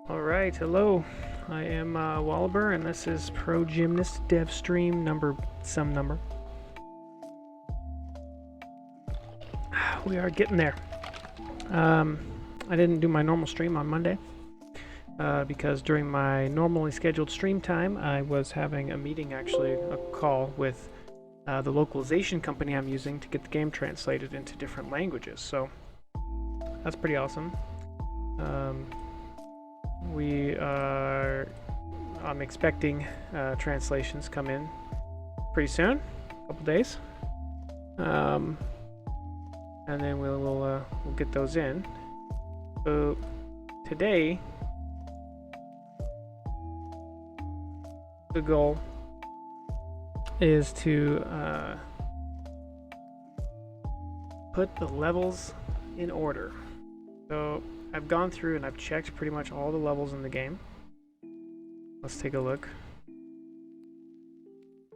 Alright, hello. I am Wallaber, and this is Pro Gymnast Dev Stream number. We are getting there. I didn't do my normal stream on Monday because during my normally scheduled stream time, I was having a meeting, actually, a call with the localization company I'm using to get the game translated into different languages. So that's pretty awesome. I'm expecting translations come in pretty soon, a couple days, and then we'll get those in. So today, the goal is to put the levels in order. So I've gone through and I've checked pretty much all the levels in the game. Let's take a look.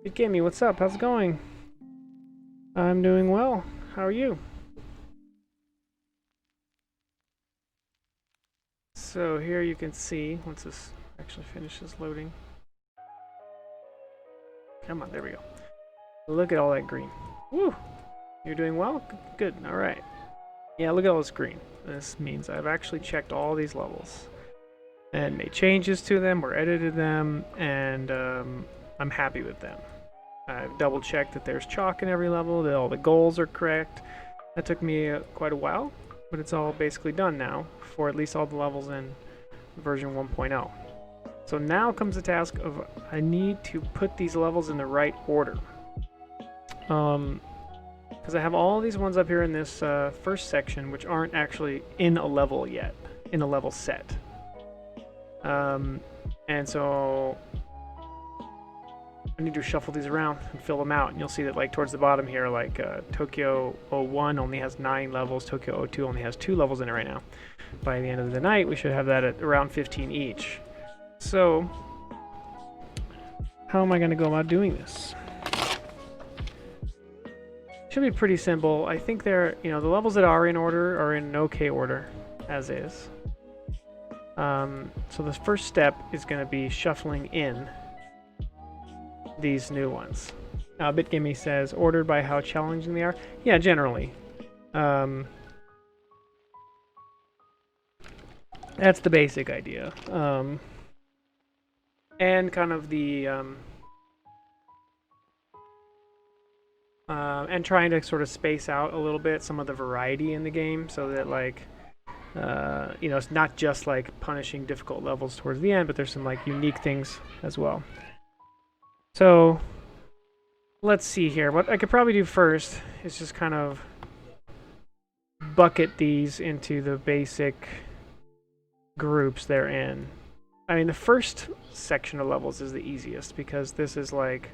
Hey, Gimme, what's up? How's it going? I'm doing well. How are you? So here you can see, once this actually finishes loading. Come on, there we go. Look at all that green. Woo! You're doing well? Good. All right. Yeah, look at all this green. This means I've actually checked all these levels and made changes to them or edited them, and I'm happy with them. I've double checked that there's chalk in every level, that all the goals are correct. That took me quite a while, but it's all basically done now for at least all the levels in version 1.0. So now comes the task of I need to put these levels in the right order. Because I have all these ones up here in this first section which aren't actually in a level yet, in a level set. And so I need to shuffle these around and fill them out, and you'll see that like towards the bottom here, like Tokyo 01 only has 9 levels, Tokyo 02 only has 2 levels in it right now. By the end of the night we should have that at around 15 each. So how am I going to go about doing this? Should be pretty simple. I think the levels that are in order are in an okay order, as is. So the first step is going to be shuffling in these new ones. BitGimme says, ordered by how challenging they are. Yeah, generally. That's the basic idea. And kind of the... and trying to sort of space out a little bit some of the variety in the game so that like it's not just like punishing difficult levels towards the end, but there's some like unique things as well. So let's see here. What I could probably do first is just kind of bucket these into the basic groups they're in. I mean, the first section of levels is the easiest because this is like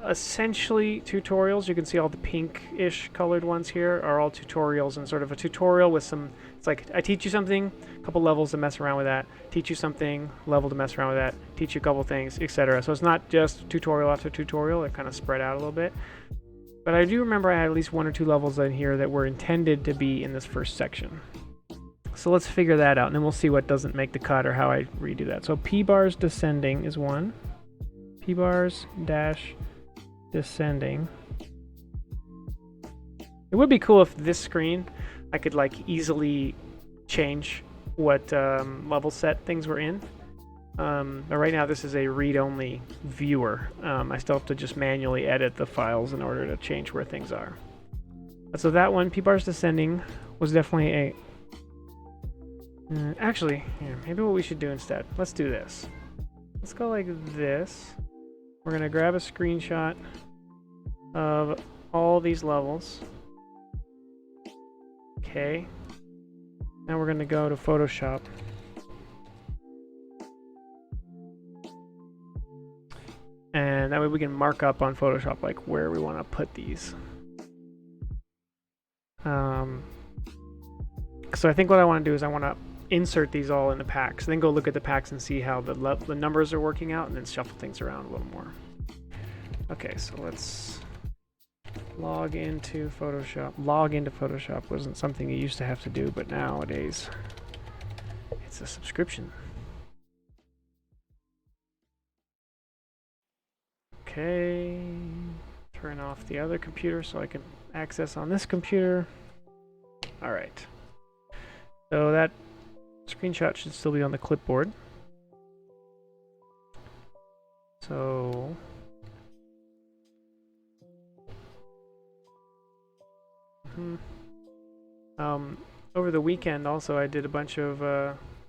essentially tutorials. You can see all the pink-ish colored ones here are all tutorials, and sort of a tutorial with some, it's like I teach you something, a couple levels to mess around with that, teach you something, level to mess around with that, teach you a couple things, etc. So it's not just tutorial after tutorial, they're kind of spread out a little bit. But I do remember I had at least 1 or 2 levels in here that were intended to be in this first section. So let's figure that out, and then we'll see what doesn't make the cut or how I redo that. So P-bars descending is one. P-bars dash descending. It would be cool if this screen I could like easily change what level set things were in. But right now this is a read-only viewer. I still have to just manually edit the files in order to change where things are. So that one, P-bars descending, was definitely a... actually, here, maybe what we should do instead, let's do this. Let's go like this. We're going to grab a screenshot of all these levels. Okay. Now we're going to go to Photoshop. And that way we can mark up on Photoshop like where we want to put these. So I think what I want to do is I want to insert these all in the packs, then go look at the packs and see how the numbers are working out, and then shuffle things around a little more. Okay, so let's log into Photoshop. Log into Photoshop wasn't something you used to have to do, but nowadays It's a subscription. Okay. Turn off the other computer so I can access on this computer. All right. So that screenshot should still be on the clipboard. So over the weekend also I did a bunch of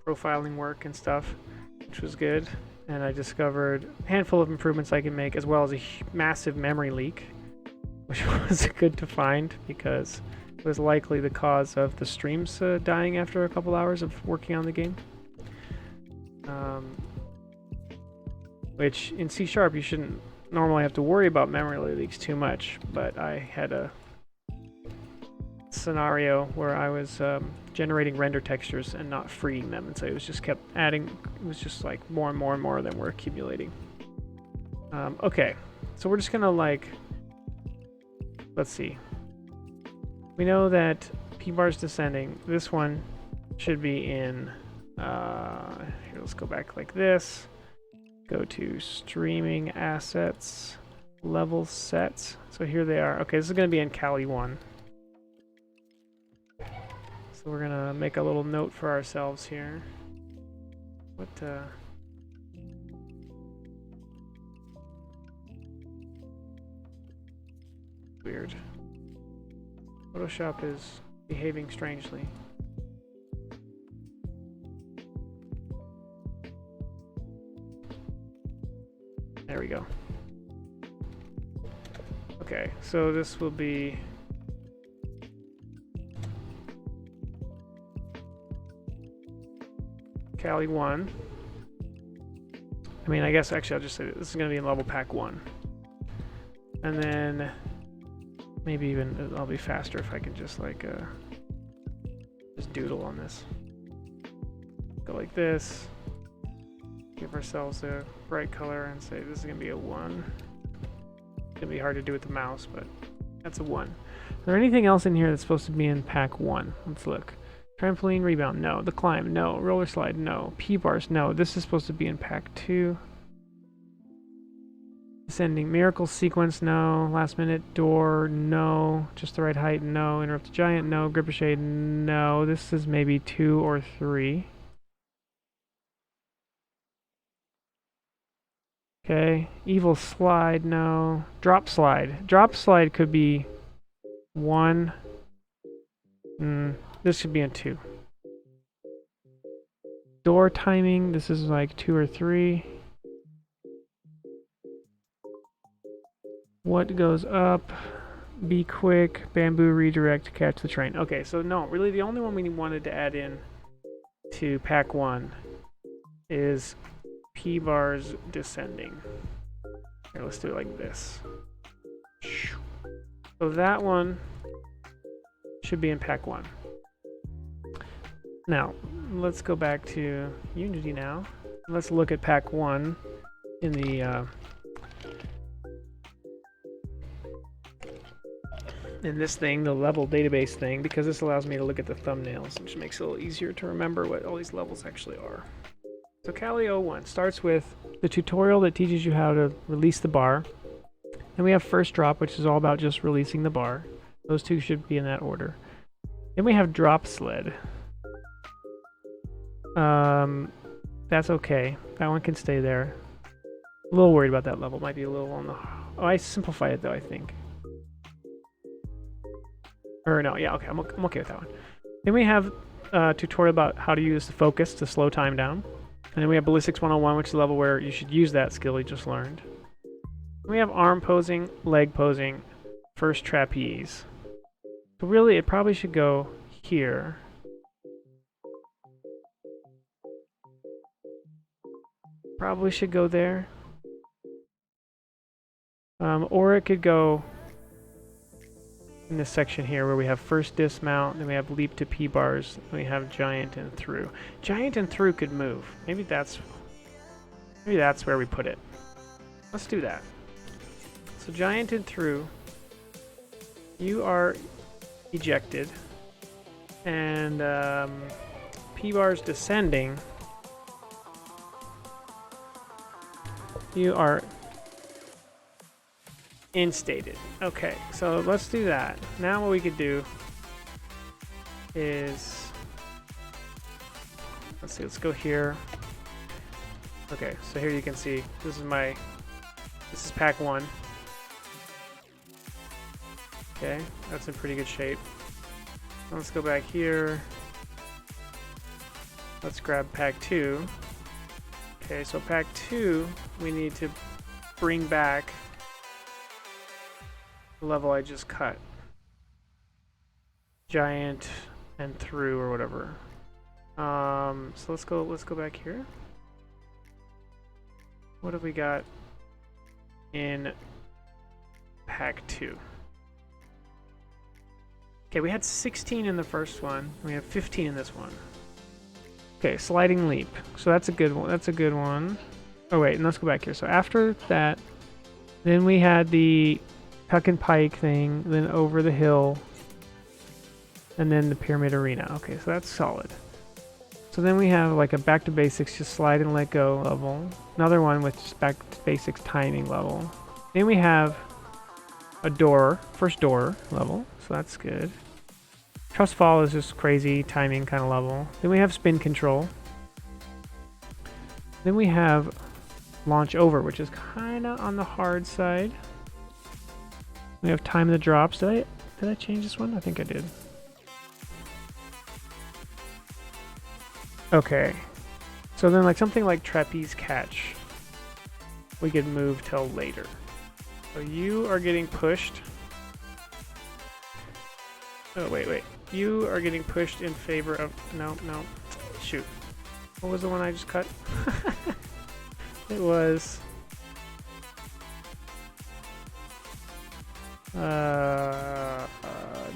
profiling work and stuff, which was good, and I discovered a handful of improvements I can make, as well as a massive memory leak, which was good to find because it was likely the cause of the streams dying after a couple hours of working on the game. Which in C# you shouldn't normally have to worry about memory leaks too much, but I had a scenario where I was generating render textures and not freeing them, and so it was just kept adding. It was just like more and more and more than were accumulating. Okay, so we're just gonna like, let's see. We know that P-bar's descending. This one should be in, here, let's go back like this. Go to streaming assets, level sets. So here they are. Okay, this is going to be in Kali 1. So we're going to make a little note for ourselves here. What, weird. Photoshop is behaving strangely. There we go. Okay, so this will be Kali 1. I mean, I guess actually I'll just say this is going to be in level pack 1. And then maybe even I'll be faster if I can just like just doodle on this. Go like this. Give ourselves a bright color and say this is going to be a 1. It's going to be hard to do with the mouse, but that's a 1. Is there anything else in here that's supposed to be in pack 1? Let's look. Trampoline rebound, no. The climb, no. Roller slide, no. P-bars, no. This is supposed to be in pack 2. Descending miracle sequence, no. Last minute door, no. Just the right height, no. Interrupt giant, no. Gripper shade, no. This is maybe 2 or 3. Okay, evil slide, no. Drop slide. Drop slide could be 1. This should be in 2. Door timing, this is like 2 or 3. What goes up? Be quick, bamboo redirect, catch the train. Okay, so no, really the only one we wanted to add in to pack 1 is P-bars descending. Here, let's do it like this. So that one should be in pack 1. Now, let's go back to Unity now. Let's look at pack 1 in the in this thing, the level database thing, because this allows me to look at the thumbnails, which makes it a little easier to remember what all these levels actually are. So Kali 01 starts with the tutorial that teaches you how to release the bar. Then we have first drop, which is all about just releasing the bar. Those two should be in that order. Then we have drop sled. That's okay. That one can stay there. A little worried about that level. Might be a little on the... Oh, I simplified it though, I think. Or no, yeah, okay, I'm okay with that one. Then we have a tutorial about how to use the focus to slow time down. And then we have Ballistics 101, which is the level where you should use that skill you just learned. We have arm posing, leg posing, first trapeze. So really, it probably should go here. Probably should go there. Or it could go in this section here where we have first dismount, then we have leap to P-bars, then we have giant and through. Giant and through could move. Maybe that's where we put it. Let's do that. So giant and through, you are ejected, and P-bar is descending, you are instated. Okay, so let's do that. Now what we could do is, let's see, let's go here. Okay, so here you can see, this is pack 1. Okay, that's in pretty good shape. Let's go back here. Let's grab pack 2. Okay, so pack 2, we need to bring back the level I just cut. Giant and through or whatever. So let's go back here. What have we got in pack 2? Okay, we had 16 in the first one. We have 15 in this one. Okay, sliding leap. So that's a good one. That's a good one. Oh wait, and let's go back here. So after that, then we had the tuck and pike thing, then over the hill, and then the pyramid arena. Okay, so that's solid. So then we have like a back to basics, just slide and let go level. Another one with just back to basics timing level. Then we have a door, first door level, so that's good. Trust fall is just crazy timing kind of level. Then we have spin control. Then we have launch over, which is kind of on the hard side. We have time the drops. Did I change this one? I think I did. Okay. So then like something like trapeze catch, we could move till later. So you are getting pushed. Oh, wait. You are getting pushed in favor of... No. Shoot. What was the one I just cut? It was...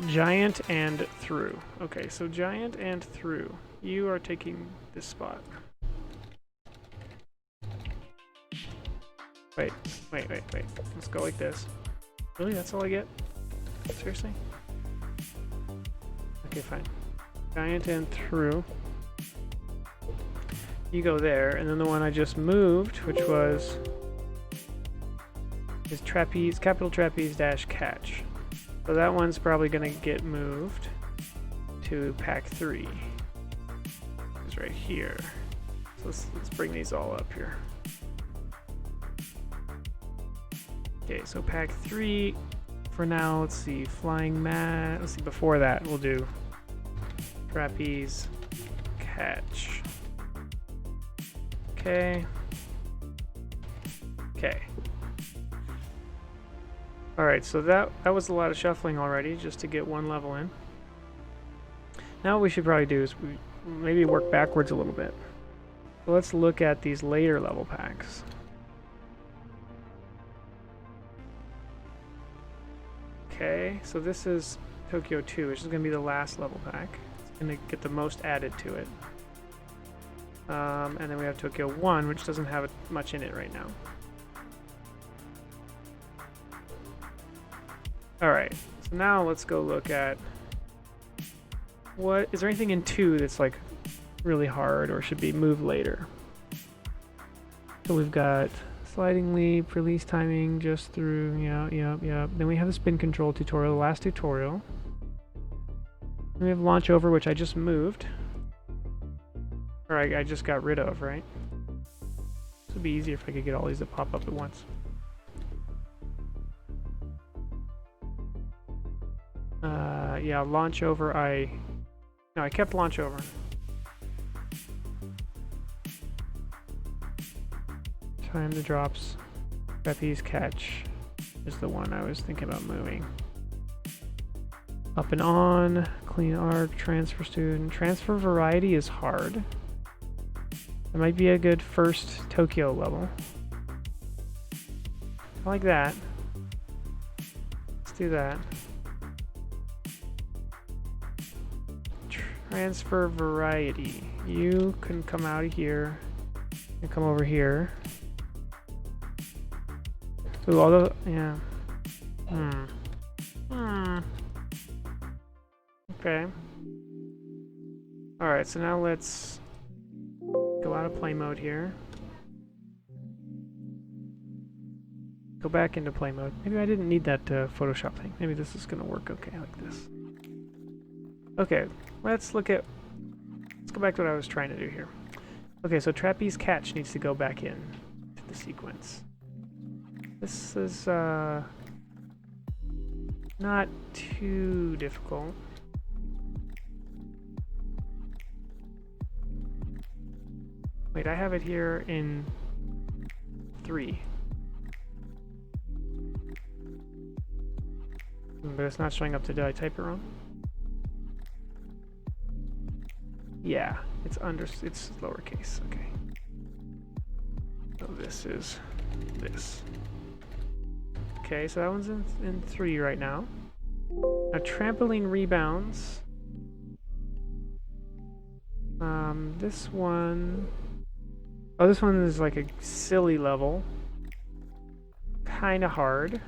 giant and through. Okay, so giant and through. You are taking this spot. Wait. Let's go like this. Really? That's all I get? Seriously? Okay, fine. Giant and through. You go there, and then the one I just moved, which was is trapeze, capital trapeze dash catch. So that one's probably gonna get moved to pack 3. It's right here. So let's bring these all up here. Okay, so pack 3 for now. Let's see, flying mat. Let's see, before that we'll do trapeze catch. Okay. Alright, so that was a lot of shuffling already, just to get one level in. Now what we should probably do is maybe work backwards a little bit. So let's look at these later level packs. Okay, so this is Tokyo 2, which is going to be the last level pack. It's going to get the most added to it. And then we have Tokyo 1, which doesn't have much in it right now. Alright, so now let's go look at what is there anything in 2 that's like really hard or should be moved later. So we've got sliding leap, release timing, just through, yep. Then we have the spin control tutorial, the last tutorial. Then we have launch over, which I just moved. Or I just got rid of, right? This would be easier if I could get all these to pop up at once. Yeah, launch over, I kept launch over. Time the drops. Trapeze catch is the one I was thinking about moving. Up and on, clean arc, transfer student. Transfer variety is hard. It might be a good first Tokyo level. I like that. Let's do that. Transfer variety. You can come out of here and come over here. Ooh, although, yeah. Okay. Alright, so now let's go out of play mode here. Go back into play mode. Maybe I didn't need that Photoshop thing. Maybe this is going to work okay like this. Okay, let's go back to what I was trying to do here. Okay, so trapeze catch needs to go back in to the sequence. This is not too difficult. Wait, I have it here in 3. But it's not showing up. Did I type it wrong? Yeah, it's lowercase. Okay. So this is this. Okay, so that one's in 3 right now. Now trampoline rebounds. This one. Oh, this one is like a silly level. Kind of hard.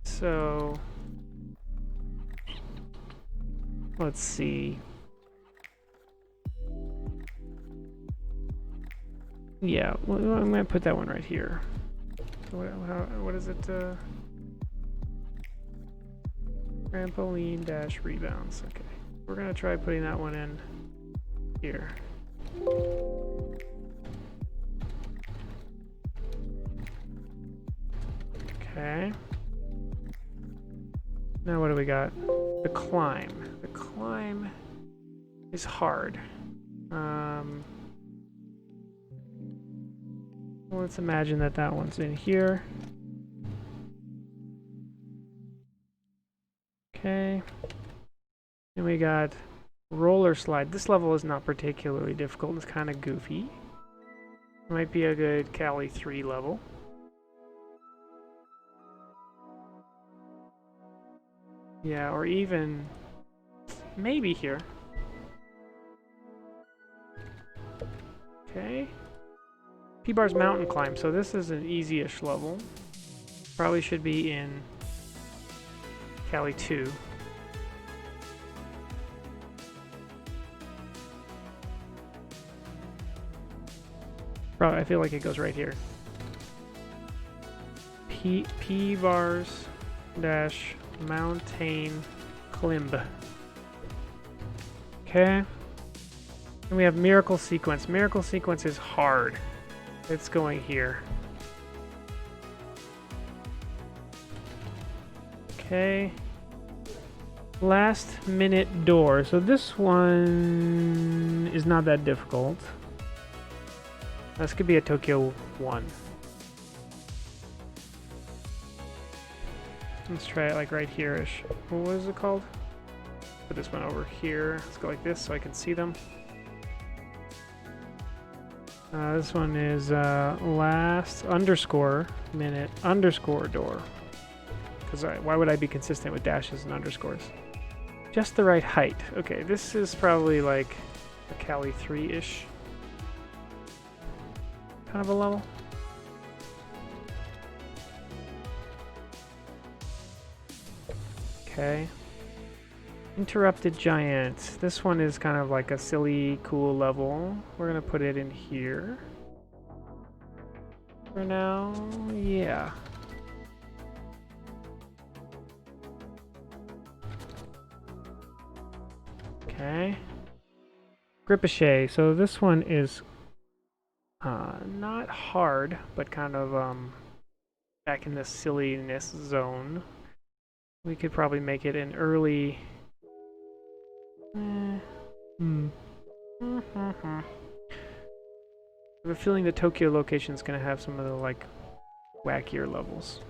So let's see. Yeah, well, I'm gonna put that one right here. What is it? Trampoline dash rebounds. Okay, we're gonna try putting that one in here. Okay. Now what do we got? The climb. The climb is hard. Let's imagine that one's in here. Okay. And we got roller slide. This level is not particularly difficult. It's kind of goofy. Might be a good Cali 3 level. Yeah, or even maybe here. Okay. P-bar's mountain climb, so this is an easy-ish level. Probably should be in Cali 2. Probably, I feel like it goes right here. P-bars dash mountain climb. Okay. And we have miracle sequence. Miracle sequence is hard. It's going here. Okay. Last minute door. So this one is not that difficult. This could be a Tokyo 1. Let's try it like right here-ish. What was it called? Put this one over here. Let's go like this so I can see them. This one is last underscore minute underscore door. Because why would I be consistent with dashes and underscores? Just the right height. Okay, this is probably like a Cali 3-ish kind of a level. Okay. Interrupted Giant. This one is kind of like a silly, cool level. We're gonna put it in here. For now, yeah. Okay. Ricochet. So this one is not hard, but kind of back in the silliness zone. We could probably make it an early. I have a feeling the Tokyo location is going to have some of the like wackier levels.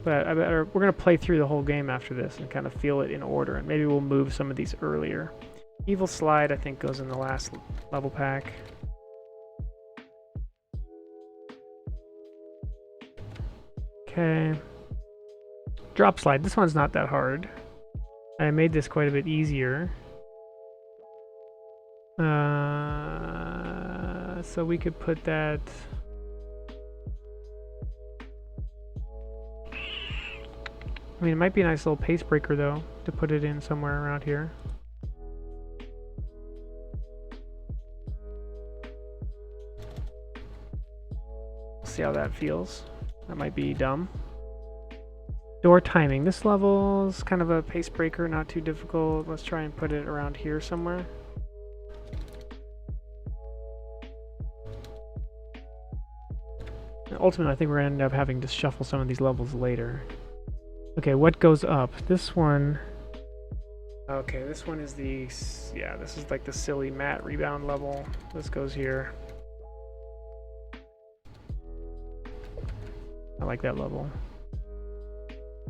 But we're going to play through the whole game after this and kind of feel it in order, and maybe we'll move some of these earlier. Evil Slide, I think, goes in the last level pack. Okay. Drop Slide. This one's not that hard. I made this quite a bit easier. So we could put that. I mean, it might be a nice little pace breaker, though, to put it in somewhere around here. See how that feels. That might be dumb. Door timing. This level's kind of a pace breaker, not too difficult. Let's try and put it around here somewhere. Ultimately, I think we're going to end up having to shuffle some of these levels later. Okay, what goes up? This one... Okay, this one is the... Yeah, this is like the silly mat rebound level. This goes here. I like that level.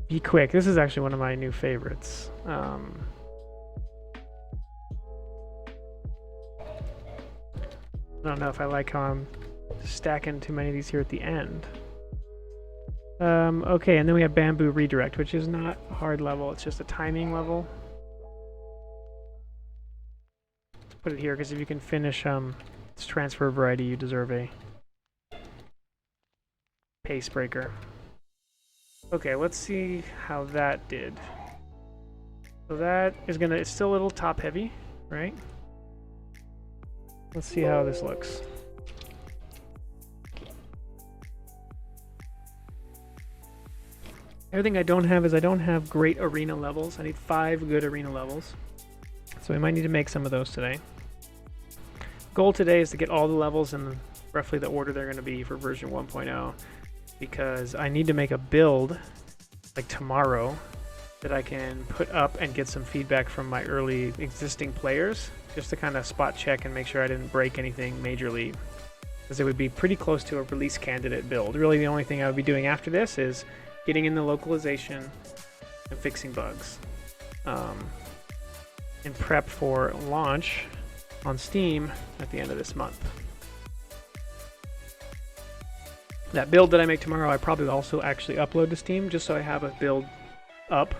Be quick. This is actually one of my new favorites. I don't know if I like how I'm stacking too many of these here at the end. Okay, and then we have Bamboo Redirect, which is not a hard level. It's just a timing level. Let's put it here, because if you can finish this transfer variety, you deserve a pace breaker. Okay, let's see how that did. So that is gonna, it's still a little top heavy, right? Let's see how this looks. Everything I don't have is I don't have great arena levels. I need 5 good arena levels. So we might need to make some of those today. Goal today is to get all the levels in roughly the order they're going to be for version 1.0, because I need to make a build like tomorrow that I can put up and get some feedback from my early existing players, just to kind of spot check and make sure I didn't break anything majorly, because it would be pretty close to a release candidate build. Really the only thing I would be doing after this is getting in the localization and fixing bugs in prep for launch on Steam at the end of this month. That build that I make tomorrow I probably also actually upload to Steam, just so I have a build up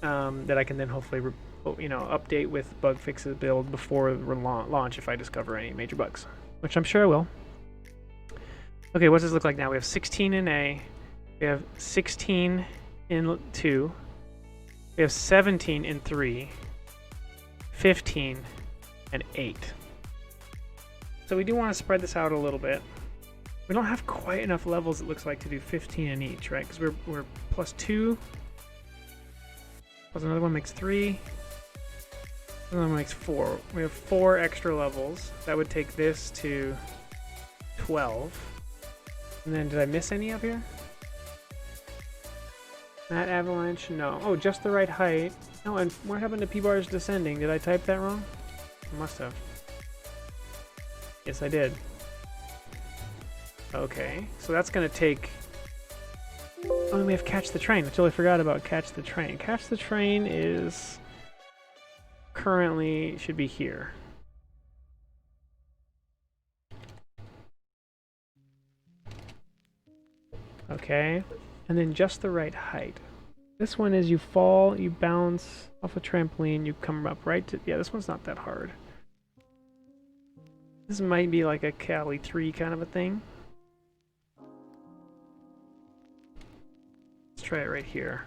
that I can then hopefully update with bug fixes build before launch if I discover any major bugs, which I'm sure I will. Okay, what does this look like now? We have 16 in A, we have 16 in 2, we have 17 in 3, 15, and 8. So we do want to spread this out a little bit. We don't have quite enough levels, it looks like, to do 15 in each, right? Because we're plus 2, plus another one makes 3, another one makes 4. We have 4 extra levels. That would take this to 12. And then did I miss any up here? That avalanche? No. Oh, just the right height. Oh, and what happened to P-bars descending? Did I type that wrong? I must have. Yes, I did. Okay, so that's going to take... Oh, and we have Catch the Train. I totally forgot about Catch the Train. Catch the Train is... currently should be here. Okay, and then just the right height. This one is you fall, you bounce off a trampoline, you come up right to... Yeah, this one's not that hard. This might be like a Cali 3 kind of a thing. Let's try it right here.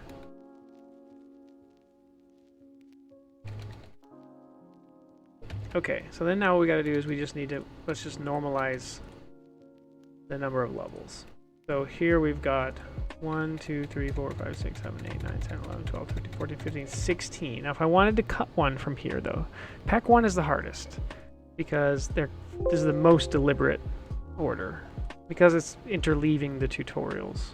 Okay, so then now what we gotta do is we just need to... Let's just normalize the number of levels. So here we've got 1, 2, 3, 4, 5, 6, 7, 8, 9, 10, 11, 12, 13, 14, 15, 16. Now if I wanted to cut one from here though, pack 1 is the hardest because this is the most deliberate order because it's interleaving the tutorials.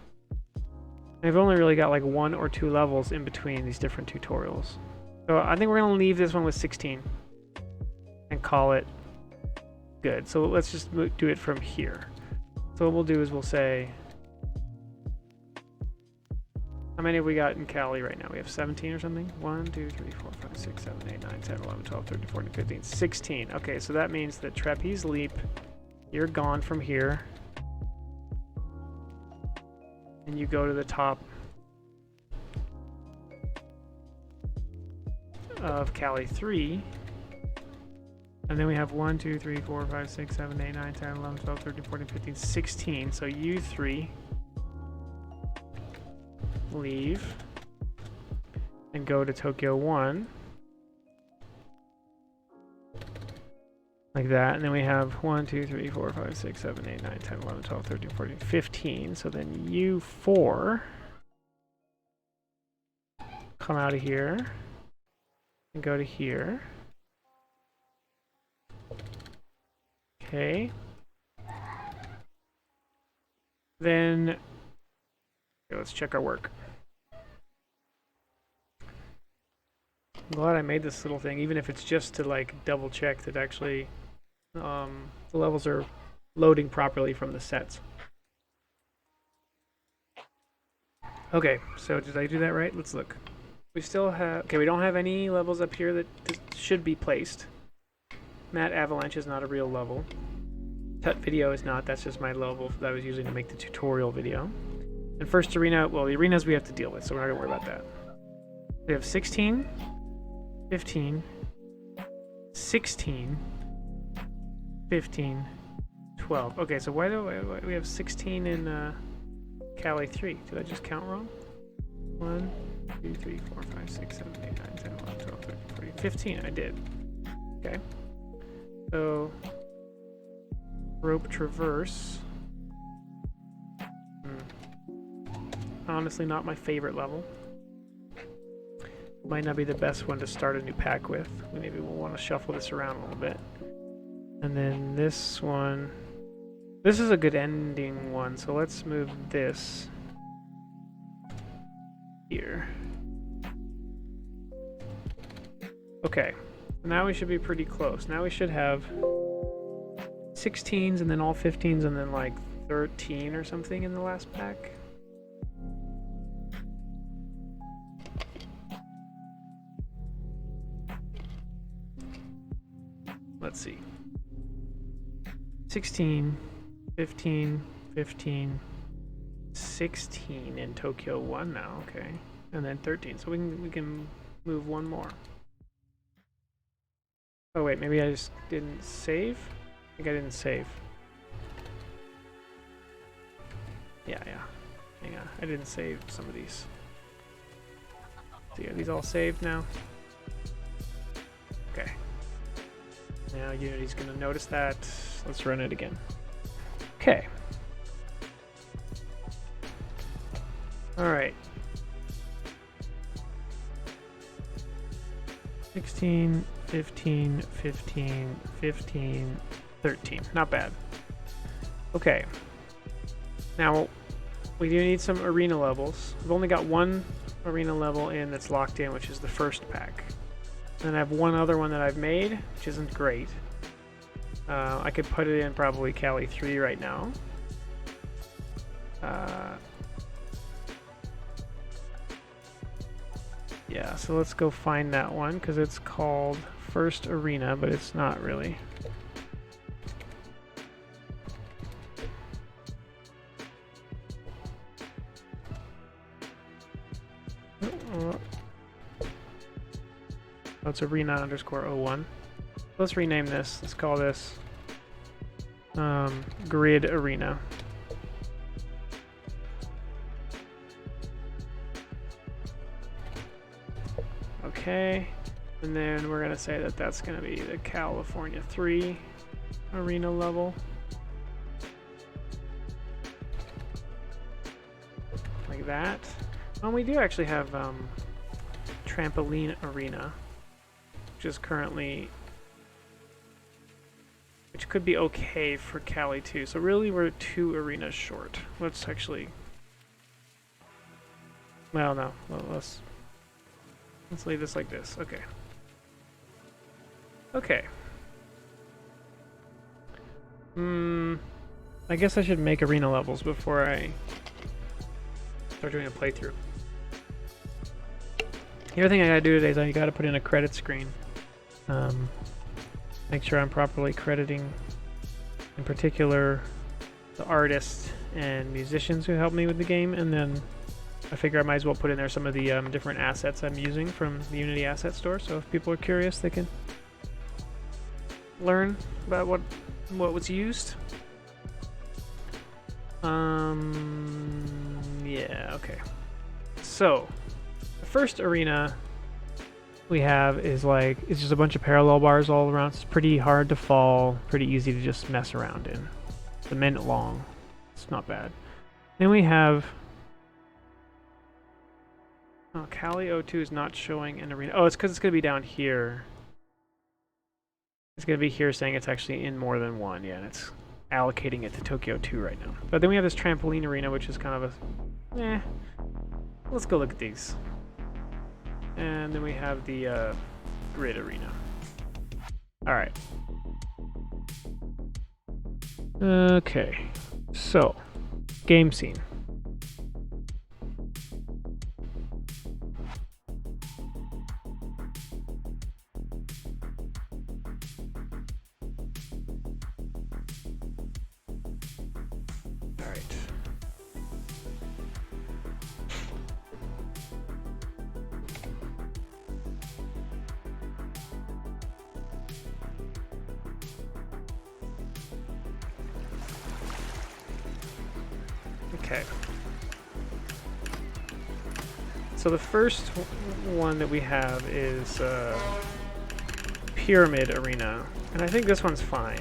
I've only really got like 1 or 2 levels in between these different tutorials. So I think we're gonna leave this one with 16 and call it good. So let's just do it from here. So what we'll do is we'll say, how many have we got in Cali right now? We have 17 or something? 1, 2, 3, 4, 5, 6, 7, 8, 9, 10, 11, 12, 13, 14, 15, 16. Okay, so that means that Trapeze Leap, you're gone from here. And you go to the top of Cali 3. And then we have 1, 2, 3, 4, 5, 6, 7, 8, 9, 10, 11, 12, 13, 14, 15, 16. So you 3 leave. and go to Tokyo 1. Like that, and then we have 1, 2, 3, 4, 5, 6, 7, 8, 9, 10, 11, 12, 13, 14, 15. So then U4 come out of here and go to here. Okay. Then okay, let's check our work. I'm glad I made this little thing, even if it's just to like double check that actually the levels are loading properly from the sets. Okay, so did I do that right? Let's look. We still have, okay, we don't have any levels up here that should be placed. Matte Avalanche is not a real level. Tut Video is not, that's just my level that I was using to make the tutorial video. And first arena, well, the arenas we have to deal with, so we're not gonna worry about that. We have 16, 15, 16, 15, 12. Okay, so why do we have 16 in Cali 3? Did I just count wrong? 1, 2, 3, 4, 5, 6, 7, 8, 9, 10, 11, 12, 13, 14, 15. I did. Okay. So, rope traverse. Honestly, not my favorite level. Might not be the best one to start a new pack with. Maybe we'll want to shuffle this around a little bit. And then this one. This is a good ending one, so let's move this here. Okay, now we should be pretty close. Now we should have 16s and then all 15s and then like 13 or something in the last pack. Let's see. 16, 15, 15, 16 in Tokyo 1 now, okay. And then 13. So we can move one more. Oh wait, maybe I just didn't save? I think I didn't save. Yeah. Hang on. I didn't save some of these. So yeah, these all saved now. Okay. Now Unity's gonna notice that. Let's run it again. Okay. Alright. 16, 15, 15, 15, 13. Not bad. Okay. Now, we do need some arena levels. We've only got one arena level in that's locked in, which is the first pack. Then I have one other one that I've made, which isn't great. I could put it in probably Cali 3 right now. Yeah, so let's go find that one, because it's called First Arena, but it's not really. Oh, it's arena_01. Let's rename this. Let's call this Grid Arena. Okay, and then we're going to say that that's going to be the California 3 arena level. Like that. Oh, we do actually have Trampoline Arena, which is currently, which could be okay for Cali 2. So really we're 2 arenas short. Let's actually, well, no, let's leave this like this. Okay. Okay. I guess I should make arena levels before I start doing a playthrough. The other thing I gotta do today is I gotta put in a credit screen. Make sure I'm properly crediting, in particular, the artists and musicians who helped me with the game, and then I figure I might as well put in there some of the different assets I'm using from the Unity Asset Store, so if people are curious, they can learn about what was used. Yeah, okay. So, the first arena we have is like, it's just a bunch of parallel bars all around. It's pretty hard to fall, pretty easy to just mess around in. It's a minute long. It's not bad. Then we have... Oh, Cali O2 is not showing an arena. Oh, it's because it's going to be down here. It's going to be here saying it's actually in more than one. Yeah, and it's allocating it to Tokyo 2 right now. But then we have this Trampoline Arena, which is kind of a... Let's go look at these. And then we have the Grid Arena. Alright. Okay. So, game scene. Alright. Okay. So the first one that we have is Pyramid Arena, and I think this one's fine.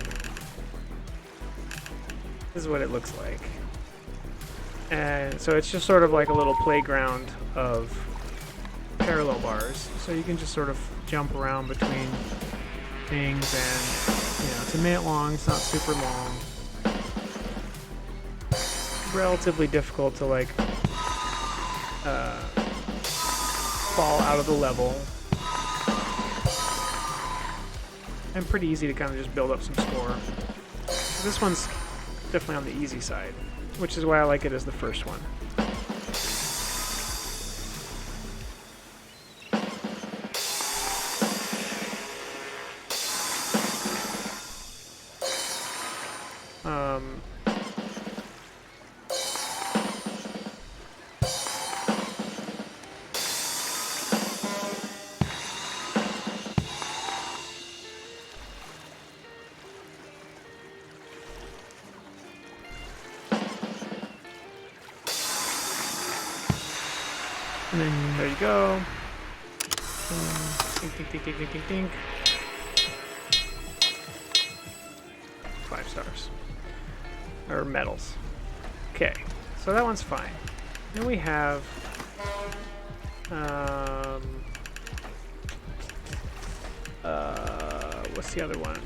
This is what it looks like. And so it's just sort of like a little playground of parallel bars. So you can just sort of jump around between things, and you know, it's a minute long, it's not super long. Relatively difficult to like fall out of the level, and pretty easy to kind of just build up some score. So this one's definitely on the easy side, which is why I like it as the first one. And then there you go. Dink, dink, dink, dink, dink, dink, dink. 5 stars. Or medals. Okay, so that one's fine. Then we have what's the other one?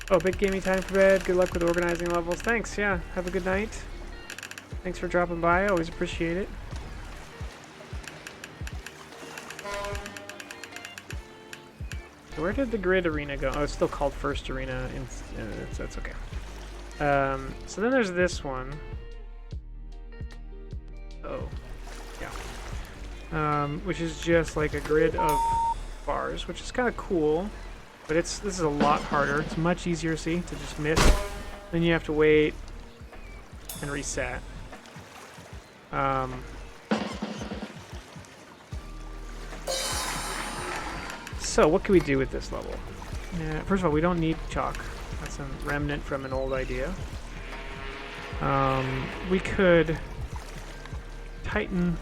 Oh, big gaming time for bed. Good luck with organizing levels. Thanks, yeah. Have a good night. Thanks for dropping by. Always appreciate it. So where did the Grid Arena go? Oh, it's still called First Arena. That's okay. So then there's this one. Oh, yeah. Which is just like a grid of bars, which is kind of cool. But this is a lot harder. It's much easier, see, to just miss. Then you have to wait and reset. So what can we do with this level? First of all, we don't need chalk. That's a remnant from an old idea. We could tighten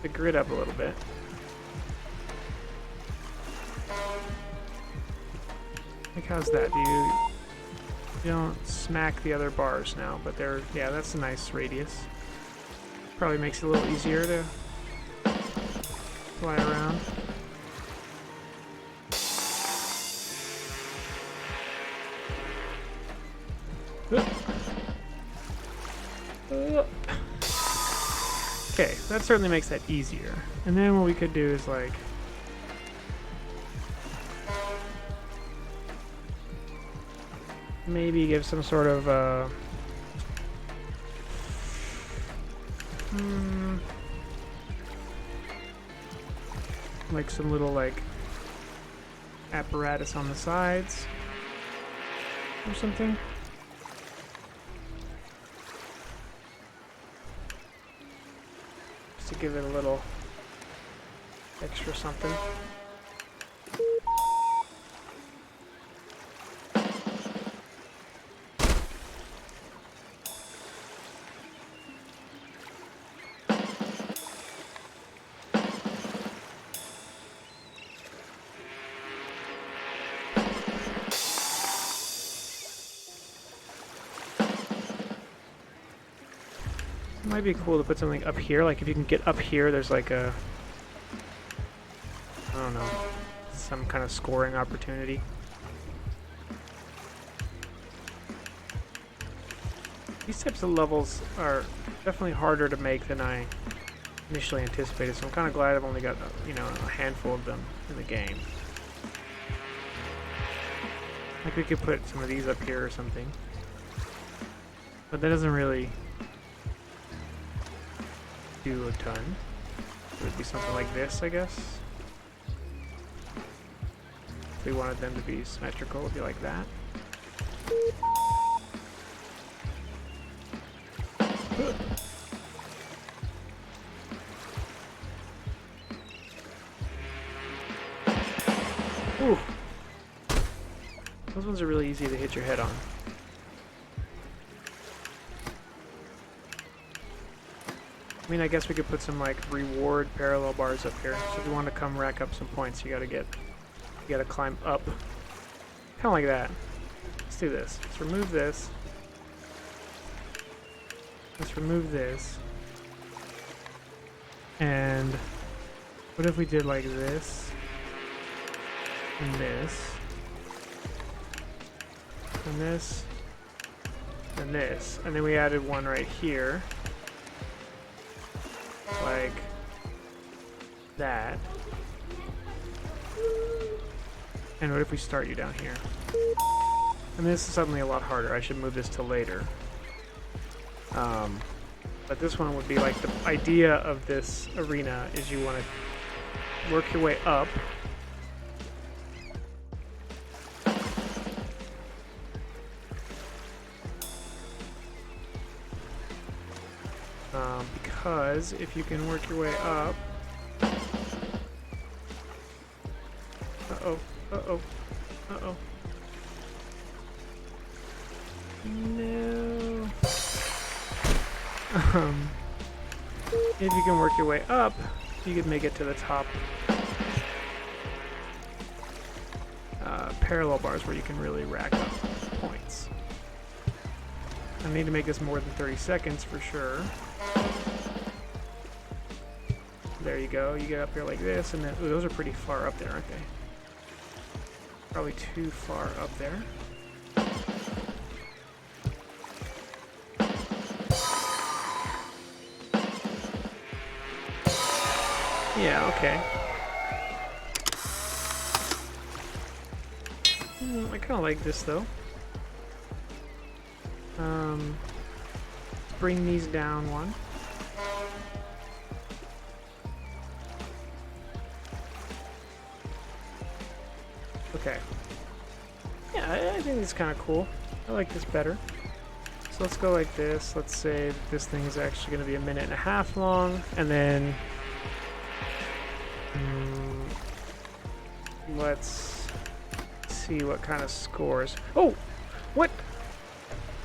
the grid up a little bit. Like, how's that? You don't smack the other bars now, but they're, yeah, that's a nice radius. Probably makes it a little easier to fly around. Okay, that certainly makes that easier. And then what we could do is like maybe give some sort of like some little like apparatus on the sides or something. Just to give it a little extra something. It might be cool to put something up here, like if you can get up here, there's like a, I don't know, some kind of scoring opportunity. These types of levels are definitely harder to make than I initially anticipated, so I'm kind of glad I've only got, you know, a handful of them in the game. Like we could put some of these up here or something. But that doesn't really do a ton. It would be something like this, I guess. If we wanted them to be symmetrical, it would be like that. Ooh. Those ones are really easy to hit your head on. I mean, I guess we could put some like reward parallel bars up here. So if you want to come rack up some points, you gotta climb up. Kind of like that. Let's do this. Let's remove this. Let's remove this. And what if we did like this and this and this and this, and then we added one right here, like that. And what if we start you down here? And this is suddenly a lot harder. I should move this to later. But this one would be like the idea of this arena is you want to work your way up. Because if you can work your way up... Uh-oh, uh-oh, uh-oh. No. If you can work your way up, you could make it to the top parallel bars where you can really rack up points. I need to make this more than 30 seconds for sure. There you go. You get up here like this, and then ooh, those are pretty far up there, aren't they? Probably too far up there. Yeah, okay. I kind of like this though. Bring these down one. Okay. Yeah, I think it's kind of cool. I like this better. So let's go like this. Let's say that this thing is actually going to be 1.5 minutes long, and then let's see what kind of scores. Oh, what?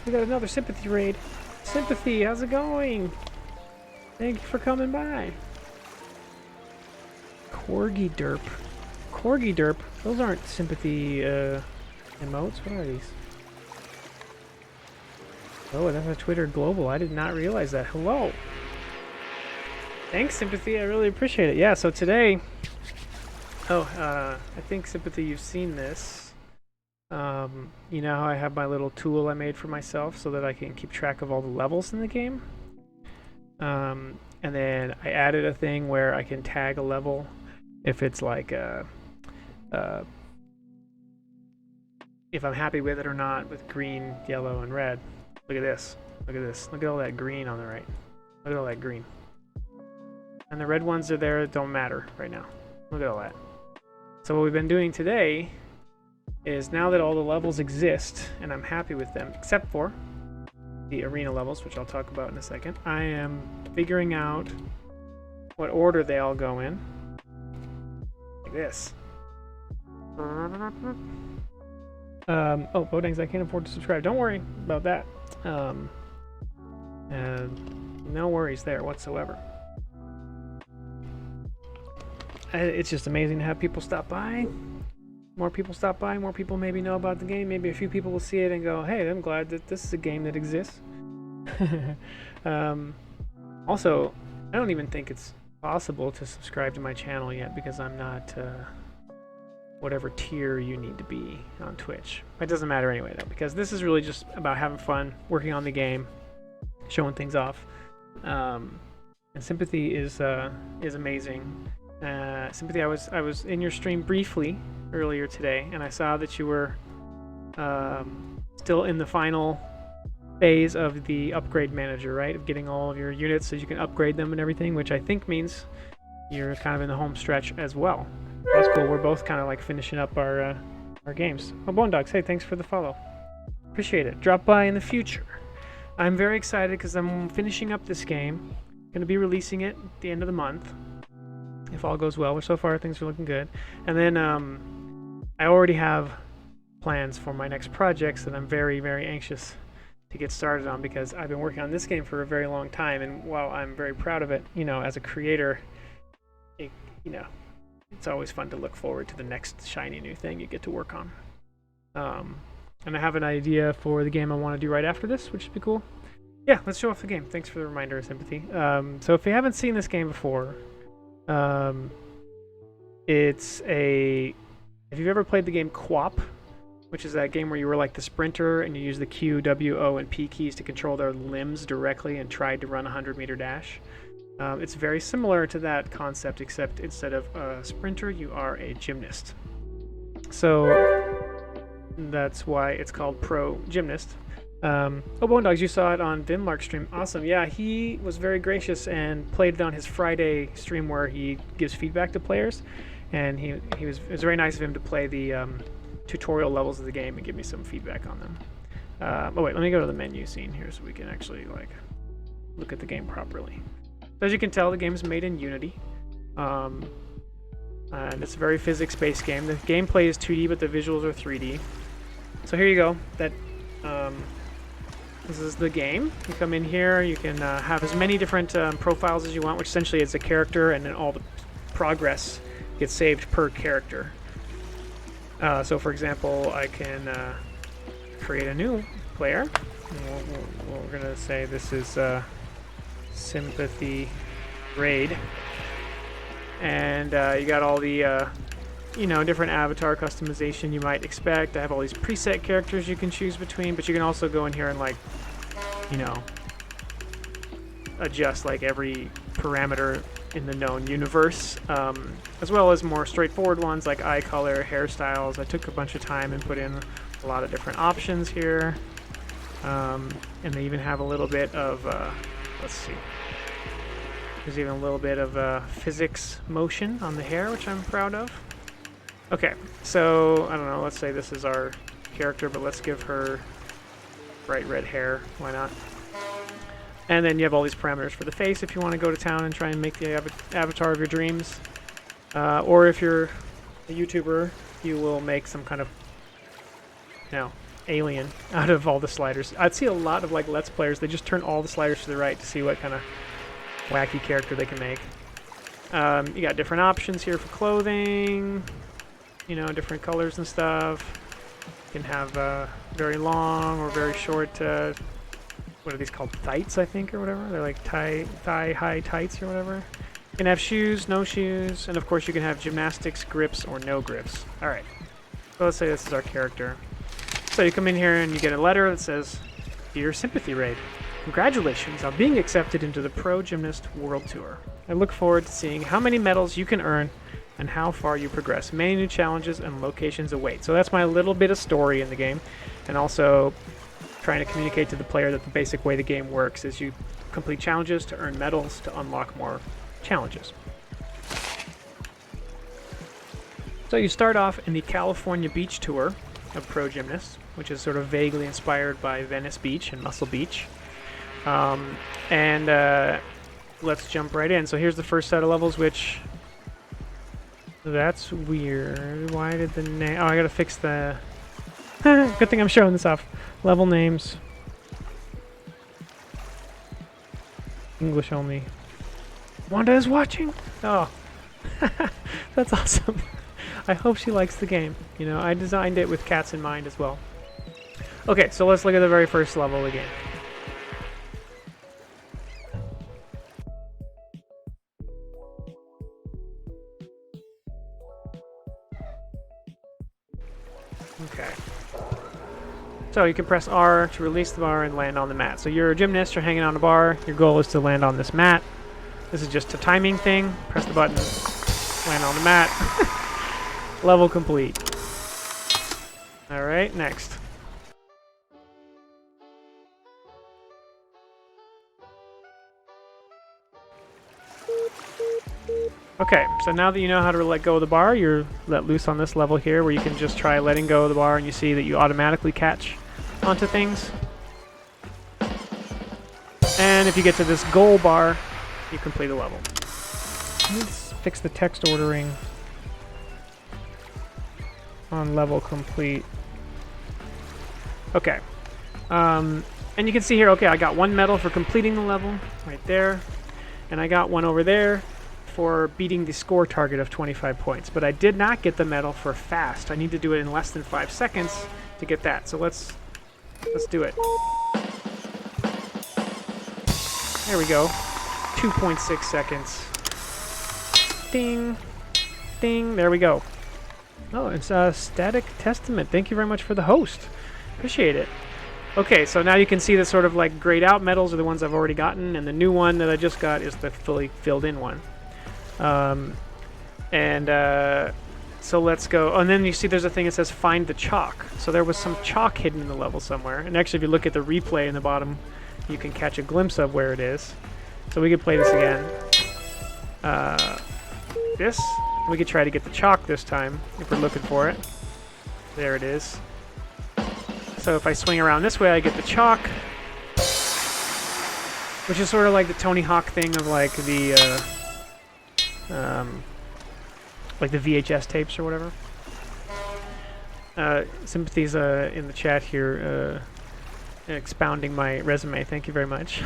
We got another sympathy raid. Sympathy, how's it going? Thank you for coming by. Corgi derp. Corgi derp. Those aren't sympathy emotes. What are these? Oh, that's a Twitter global. I did not realize that. Hello. Thanks, Sympathy. I really appreciate it. Yeah, so today... I think, Sympathy, you've seen this. You know how I have my little tool I made for myself so that I can keep track of all the levels in the game? And then I added a thing where I can tag a level if it's like if I'm happy with it or not, with green, yellow, and red. Look at this. Look at this. Look at all that green on the right. Look at all that green. And the red ones are there that don't matter right now. Look at all that. So what we've been doing today is, now that all the levels exist and I'm happy with them, except for the arena levels, which I'll talk about in a second, I am figuring out what order they all go in. Like this. Oh, Bodangs, I can't afford to subscribe. Don't worry about that. And no worries there whatsoever. It's just amazing to have people stop by. More people stop by, more people maybe know about the game. Maybe a few people will see it and go, hey, I'm glad that this is a game that exists. Also, I don't even think it's possible to subscribe to my channel yet because I'm not whatever tier you need to be on Twitch. It doesn't matter anyway though, because this is really just about having fun, working on the game, showing things off. And Sympathy is amazing. Sympathy, I was in your stream briefly earlier today, and I saw that you were still in the final phase of the upgrade manager, right? Of getting all of your units so you can upgrade them and everything, which I think means you're kind of in the home stretch as well. That's cool. We're both kind of like finishing up our games. Oh, Bone Dogs, hey, thanks for the follow. Appreciate it. Drop by in the future. I'm very excited because I'm finishing up this game. Going to be releasing it at the end of the month, if all goes well, which so far things are looking good. And then I already have plans for my next projects that I'm very, very anxious to get started on, because I've been working on this game for a very long time, and while I'm very proud of it, you know, as a creator, you know, it's always fun to look forward to the next shiny new thing you get to work on. And I have an idea for the game I want to do right after this, which would be cool. Yeah, let's show off the game. Thanks for the reminder, Sympathy. So if you haven't seen this game before, it's a... If you've ever played the game QWOP, which is that game where you were like the sprinter and you use the Q, W, O, and P keys to control their limbs directly and tried to run a 100-meter dash. It's very similar to that concept, except instead of a sprinter, you are a gymnast. So that's why it's called Pro Gymnast. Oh, Bone Dogs, you saw it on Vinlark's stream. Awesome. Yeah, he was very gracious and played it on his Friday stream where he gives feedback to players. And it was very nice of him to play the tutorial levels of the game and give me some feedback on them. Oh wait, let me go to the menu scene here so we can actually like look at the game properly. So as you can tell, the game is made in Unity, and it's a very physics-based game. The gameplay is 2D, but the visuals are 3D. So here you go. This is the game. You come in here, you can have as many different profiles as you want, which essentially is a character, and then all the progress gets saved per character. So for example, I can create a new player. We're going to say this is Sympathy Raid. And you got all the you know, different avatar customization you might expect. I have all these preset characters you can choose between, but you can also go in here and, like, you know, adjust like every parameter in the known universe, as well as more straightforward ones like eye color, hairstyles. I took a bunch of time and put in a lot of different options here, and they even have a little bit of let's see, there's even a little bit of physics motion on the hair, which I'm proud of. Okay, so I don't know, let's say this is our character, but let's give her bright red hair. Why not? And then you have all these parameters for the face if you want to go to town and try and make the avatar of your dreams. Or if you're a YouTuber, you will make some kind of, you know, alien out of all the sliders. I'd see a lot of like Let's Players, they just turn all the sliders to the right to see what kind of wacky character they can make. You got different options here for clothing, you know, different colors and stuff. You can have very long or very short, what are these called? Tights, I think, or whatever. They're like thigh-high tights or whatever. You can have shoes, no shoes, and of course you can have gymnastics, grips, or no grips. All right, so let's say this is our character. So you come in here and you get a letter that says, Dear Sympathy Raid, congratulations on being accepted into the Pro Gymnast World Tour. I look forward to seeing how many medals you can earn and how far you progress. Many new challenges and locations await. So that's my little bit of story in the game, and also trying to communicate to the player that the basic way the game works is you complete challenges to earn medals to unlock more challenges. So you start off in the California Beach Tour of Pro Gymnast, which is sort of vaguely inspired by Venice Beach and Muscle Beach. Let's jump right in. So here's the first set of levels, which That's weird. Why did the name... Oh, I gotta fix the... Good thing I'm showing this off. Level names. English only. Wanda is watching? Oh. That's awesome. I hope she likes the game. You know, I designed it with cats in mind as well. Okay, so let's look at the very first level again. Okay. So you can press R to release the bar and land on the mat. So you're a gymnast, you're hanging on a bar, your goal is to land on this mat. This is just a timing thing. Press the button, land on the mat. Level complete. Alright, next. Okay, so now that you know how to let go of the bar, you're let loose on this level here where you can just try letting go of the bar and you see that you automatically catch onto things. And if you get to this goal bar, you complete a level. Let's fix the text ordering on level complete. Okay. And you can see here, okay, I got 1 medal for completing the level right there. And I got 1 over there for beating the score target of 25 points. But I did not get the medal for fast. I need to do it in less than 5 seconds to get that. So let's do it. There we go. 2.6 seconds. Ding. Ding. There we go. Oh, it's Static Testament. Thank you very much for the host. Appreciate it. Okay, so now you can see the sort of like grayed out medals are the ones I've already gotten, and the new one that I just got is the fully filled in one. So let's go. Oh, and then you see there's a thing that says find the chalk. So there was some chalk hidden in the level somewhere. And actually, if you look at the replay in the bottom, you can catch a glimpse of where it is. So we could play this again. We could try to get the chalk this time if we're looking for it. There it is. So if I swing around this way, I get the chalk, which is sort of like the Tony Hawk thing of like the VHS tapes or whatever. Sympathies in the chat here, expounding my resume. Thank you very much.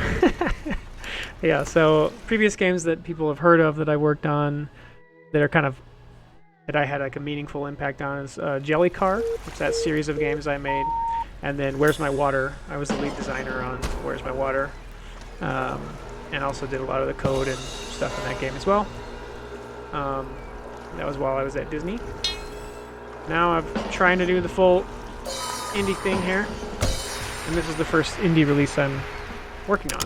Yeah, so previous games that people have heard of that I worked on that are kind of that I had like a meaningful impact on is Jelly Car, which is that series of games I made, and then Where's My Water. I was the lead designer on Where's My Water, and also did a lot of the code and stuff in that game as well. That was while I was at Disney. Now I'm trying to do the full indie thing here, and this is the first indie release I'm working on.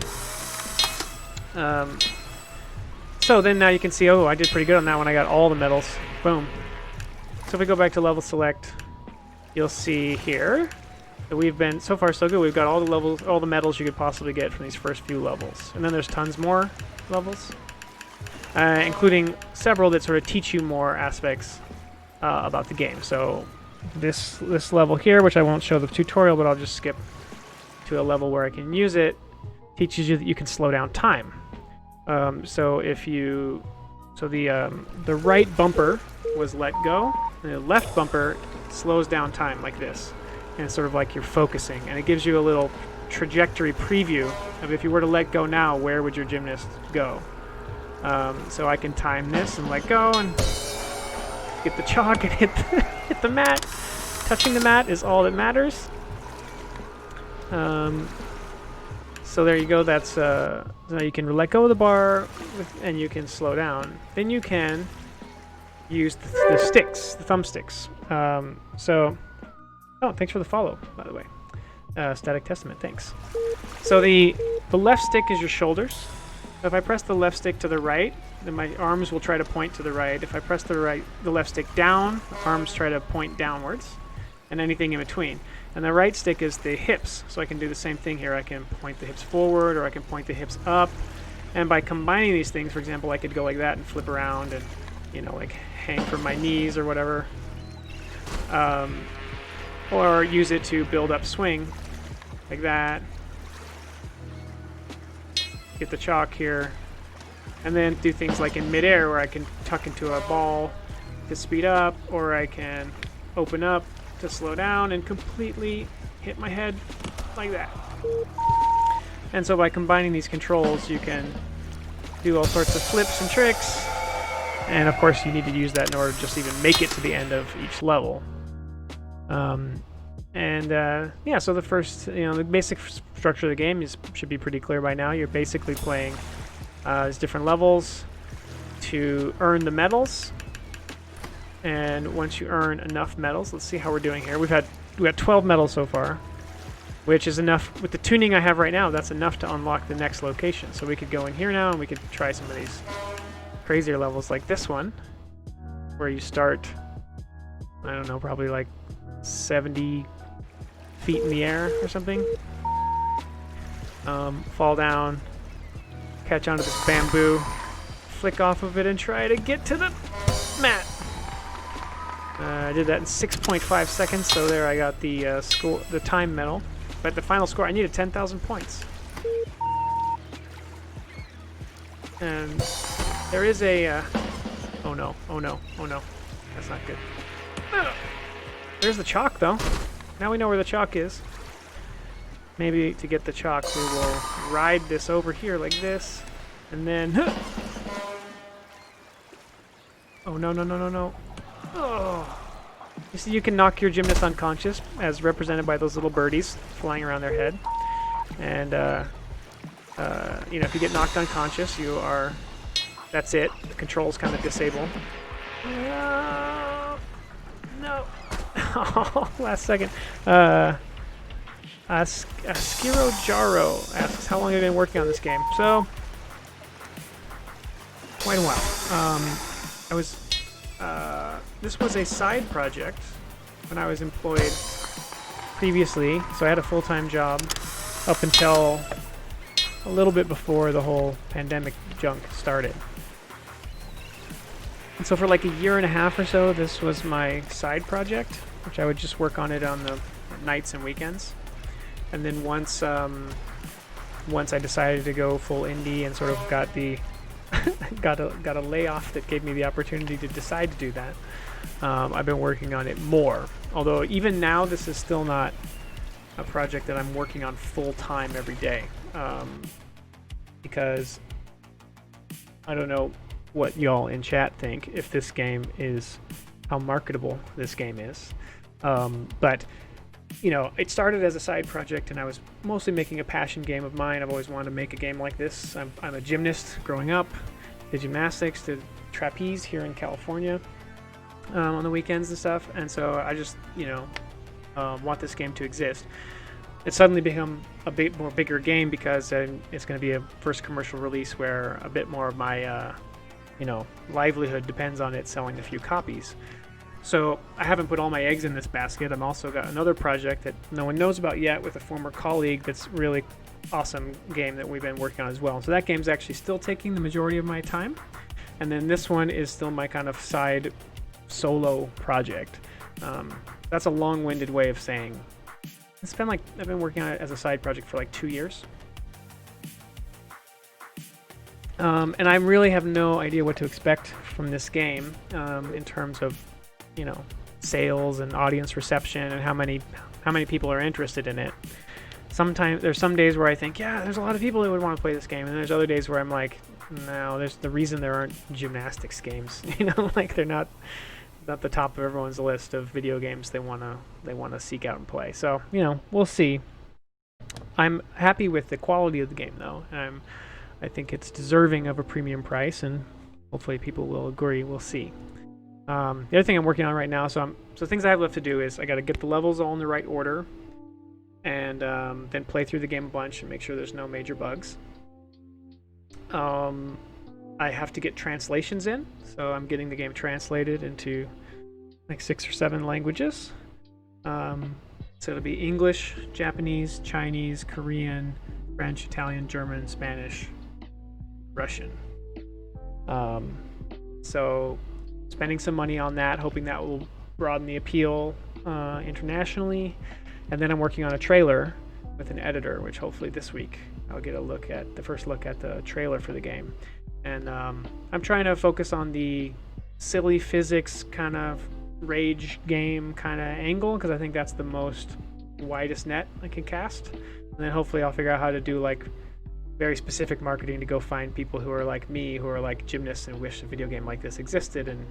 So then now you can see, oh, I did pretty good on that one. I got all the medals. Boom. So if we go back to level select, you'll see here that we've been, so far so good. We've got all the levels, all the medals you could possibly get from these first few levels. And then there's tons more levels, including several that sort of teach you more aspects about the game. So this level here, which I won't show the tutorial, but I'll just skip to a level where I can use it, teaches you that you can slow down time. So the right bumper was let go, and the left bumper slows down time like this, and it's sort of like you're focusing, and it gives you a little trajectory preview of if you were to let go now, where would your gymnast go? So I can time this and let go and get the chalk and hit the mat. Touching the mat is all that matters. So there you go. That's now you can let go of the bar and you can slow down. Then you can use the sticks, the thumbsticks. Oh, thanks for the follow, by the way. Static Testament, thanks. So the left stick is your shoulders. If I press the left stick to the right, then my arms will try to point to the right. If I press the left stick down, the arms try to point downwards, and anything in between. And the right stick is the hips, so I can do the same thing here. I can point the hips forward, or I can point the hips up. And by combining these things, for example, I could go like that and flip around and, you know, like hang from my knees or whatever. Or use it to build up swing, like that. Get the chalk here. And then do things like in midair where I can tuck into a ball to speed up, or I can open up to slow down and completely hit my head like that. And so by combining these controls, you can do all sorts of flips and tricks. And of course, you need to use that in order to just even make it to the end of each level. Yeah, so the first, the basic structure of the game should be pretty clear by now. You're basically playing these different levels to earn the medals. And once you earn enough medals, let's see how we're doing here. We got 12 medals so far, which is enough. With the tuning I have right now, that's enough to unlock the next location. So we could go in here now and we could try some of these crazier levels like this one, where you start, I don't know, probably like 70 feet in the air or something. Fall down, catch onto this bamboo, flick off of it, and try to get to the mat. I did that in 6.5 seconds, so there I got the score, the time medal. But the final score, I needed 10,000 points. And there is a, oh no, that's not good. There's the chalk though. Now we know where the chalk is. Maybe to get the chalk, we will ride this over here like this, and then, oh no. Oh. You see, you can knock your gymnast unconscious, as represented by those little birdies flying around their head. And, if you get knocked unconscious, that's it. The controls kind of disable. No. Oh, last second. Askiro Jaro asks, how long have you been working on this game? So, quite a while. This was a side project when I was employed previously, so I had a full-time job up until a little bit before the whole pandemic junk started. And so for like a year and a half or so, this was my side project, which I would just work on it on the nights and weekends. And then once I decided to go full indie and sort of got a layoff that gave me the opportunity to decide to do that, I've been working on it more. Although even now, this is still not a project that I'm working on full time every day, because I don't know what y'all in chat think if this game is, how marketable this game is. But it started as a side project, and I was mostly making a passion game of mine. I've always wanted to make a game like this. I'm a gymnast growing up, did gymnastics, did trapeze here in California on the weekends and stuff, and so I just, want this game to exist. It's suddenly become a bit more bigger game because it's going to be a first commercial release where a bit more of my, livelihood depends on it selling a few copies. So I haven't put all my eggs in this basket. I've also got another project that no one knows about yet with a former colleague that's really awesome game that we've been working on as well. So that game's actually still taking the majority of my time. And then this one is still my kind of side solo project. That's a long-winded way of saying I've been working on it as a side project for like 2 years. And I really have no idea what to expect from this game in terms of sales and audience reception and how many people are interested in it. Sometimes there's some days where I think, yeah, there's a lot of people that would want to play this game, and there's other days where I'm like, no, there's the reason there aren't gymnastics games. Like they're not the top of everyone's list of video games they want to seek out and play. So we'll see. I'm happy with the quality of the game though. I think it's deserving of a premium price, and hopefully people will agree. We'll see. The other thing I'm working on right now, so things I have left to do is I got to get the levels all in the right order, and then play through the game a bunch and make sure there's no major bugs. I have to get translations in, so I'm getting the game translated into like 6 or 7 languages. So it'll be English, Japanese, Chinese, Korean, French, Italian, German, Spanish, Russian. So spending some money on that, hoping that will broaden the appeal internationally. And then I'm working on a trailer with an editor, which hopefully this week I'll get the first look at the trailer for the game. And I'm trying to focus on the silly physics kind of rage game kind of angle, because I think that's the most widest net I can cast. And then hopefully I'll figure out how to do like very specific marketing to go find people who are like me, who are like gymnasts and wish a video game like this existed, and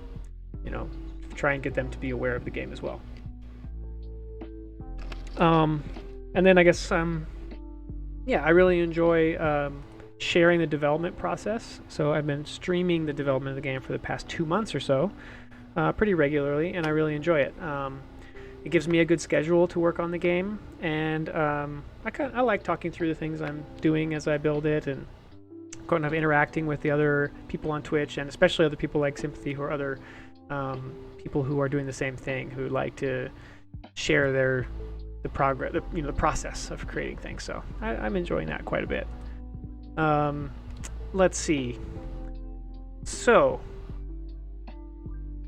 you know, try and get them to be aware of the game as well. And then I guess yeah, I really enjoy sharing the development process. So I've been streaming the development of the game for the past 2 months or so, pretty regularly, and I really enjoy it. It gives me a good schedule to work on the game, and I like talking through the things I'm doing as I build it, and kind of interacting with the other people on Twitch, and especially other people like Sympathy, who are other people who are doing the same thing, who like to share the progress, the process of creating things. So I'm enjoying that quite a bit. Let's see. So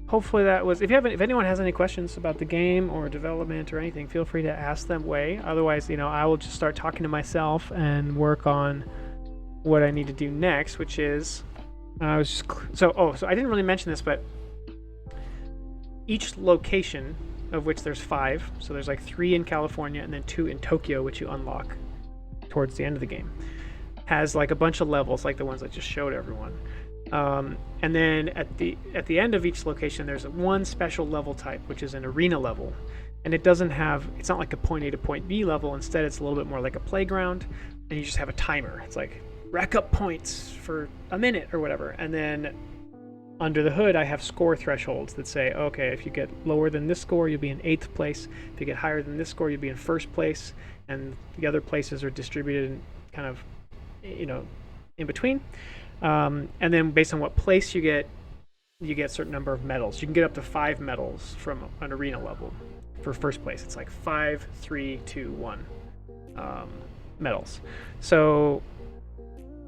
hopefully that was. If anyone has any questions about the game or development or anything, feel free to ask them away. Otherwise, I will just start talking to myself and work on what I need to do next, which is so I didn't really mention this, but each location, of which there's 5, so there's like 3 in California and then 2 in Tokyo, which you unlock towards the end of the game, has like a bunch of levels like the ones I just showed everyone. And then at the end of each location, there's one special level type, which is an arena level. And it's not like a point A to point B level. Instead, it's a little bit more like a playground, and you just have a timer. It's like rack up points for a minute or whatever. And then under the hood, I have score thresholds that say, okay, if you get lower than this score, you'll be in 8th place. If you get higher than this score, you'll be in 1st place. And the other places are distributed in kind of, in between. And then based on what place you get a certain number of medals. You can get up to 5 medals from an arena level. For 1st place, it's like 5, 3, 2, 1 medals. So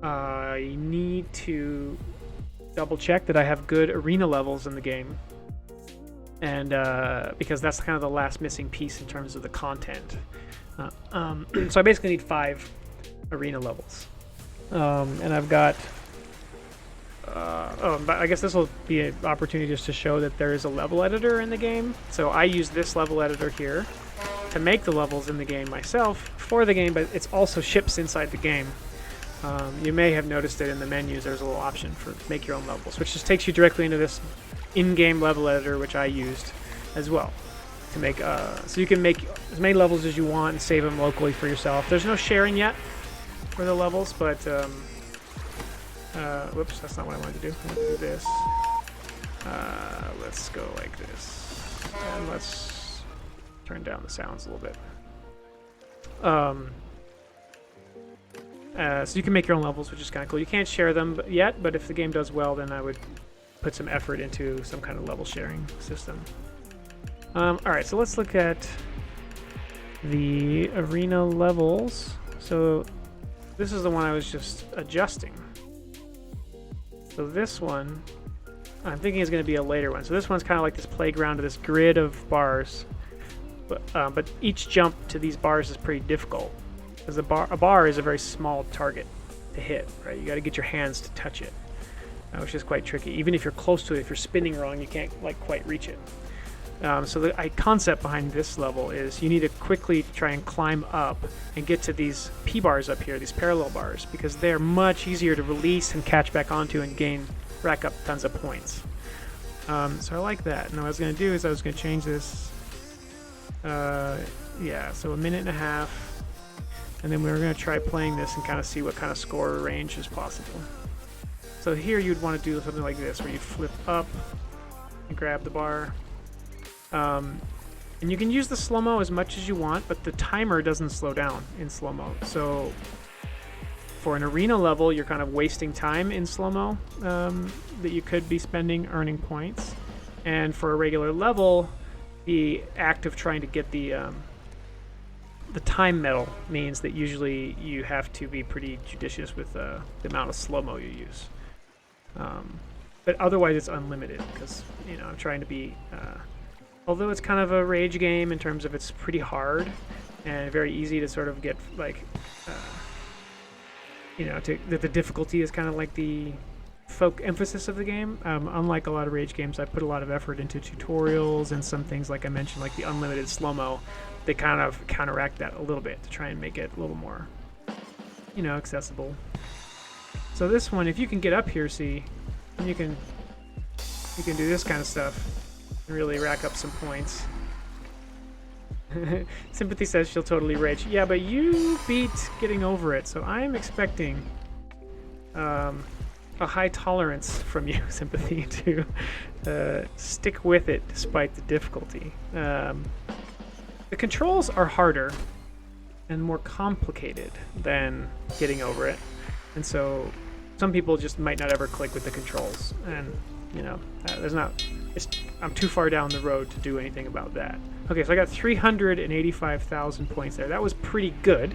I need to double check that I have good arena levels in the game, and because that's kind of the last missing piece in terms of the content. So I basically need 5 arena levels, and I've got but I guess this will be an opportunity just to show that there is a level editor in the game. So I use this level editor here to make the levels in the game myself for the game, but it's also ships inside the game. You may have noticed that in the menus there's a little option for make your own levels, which just takes you directly into this in-game level editor, which I used as well to make. So you can make as many levels as you want and save them locally for yourself. There's no sharing yet for the levels, but whoops, that's not what I wanted to do. I want to do this. Let's go like this, and let's turn down the sounds a little bit. So you can make your own levels, which is kind of cool. You can't share them yet, but if the game does well, then I would put some effort into some kind of level sharing system. Alright, so let's look at the arena levels. So this is the one I was just adjusting. So this one, I'm thinking is going to be a later one. So this one's kind of like this playground of this grid of bars. But each jump to these bars is pretty difficult, because a bar is a very small target to hit, right? You got to get your hands to touch it, which is quite tricky. Even if you're close to it, if you're spinning wrong, you can't quite reach it. So the concept behind this level is you need to quickly try and climb up and get to these P bars up here, these parallel bars, because they're much easier to release and catch back onto and rack up tons of points. So I like that. And what I was going to do is I was going to change this. Yeah, so 1.5 minutes. And then we were going to try playing this and kind of see what kind of score range is possible. So here you'd want to do something like this, where you flip up and grab the bar. And you can use the slow-mo as much as you want, but the timer doesn't slow down in slow-mo. So for an arena level, you're kind of wasting time in slow-mo that you could be spending earning points. And for a regular level, the act of trying to get the time medal means that usually you have to be pretty judicious with the amount of slow-mo you use. But otherwise it's unlimited, because I'm trying to be although it's kind of a rage game in terms of it's pretty hard and very easy to sort of get the difficulty is kind of like the emphasis of the game. Unlike a lot of Rage games, I put a lot of effort into tutorials and some things like I mentioned, like the unlimited slow-mo. They kind of counteract that a little bit to try and make it a little more, you know, accessible. So this one, if you can get up here, see, you can do this kind of stuff and really rack up some points. Sympathy says she'll totally rage. Yeah, but you beat getting over it, so I'm expecting a high tolerance from you, Sympathy, to stick with it despite the difficulty. The controls are harder and more complicated than getting over it, and so some people just might not ever click with the controls, and you know, I'm too far down the road to do anything about that. Okay, so I got 385,000 points there. That was pretty good.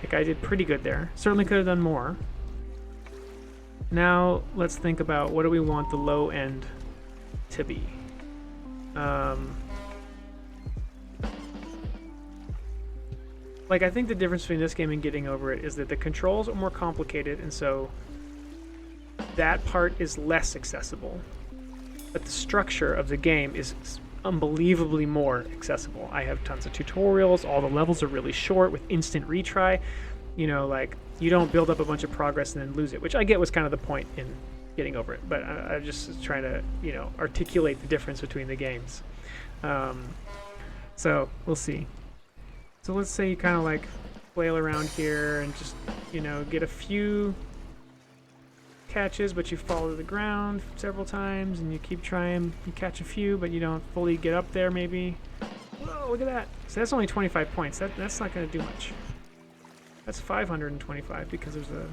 Like, I did pretty good there. Certainly could have done more. Now let's think about what do we want the low end to be. Like, I think the difference between this game and getting over it is that the controls are more complicated, and so that part is less accessible. But the structure of the game is unbelievably more accessible. I have tons of tutorials. All the levels are really short with instant retry. You know, like, you don't build up a bunch of progress and then lose it, which I get was kind of the point in getting over it. But I'm just trying to, you know, articulate the difference between the games. So we'll see. So let's say you kind of like flail around here and just, you know, get a few catches, but you fall to the ground several times and you keep trying. You catch a few, but you don't fully get up there maybe. Whoa, look at that. So that's only 25 points. That's not going to do much. That's 525 because there's a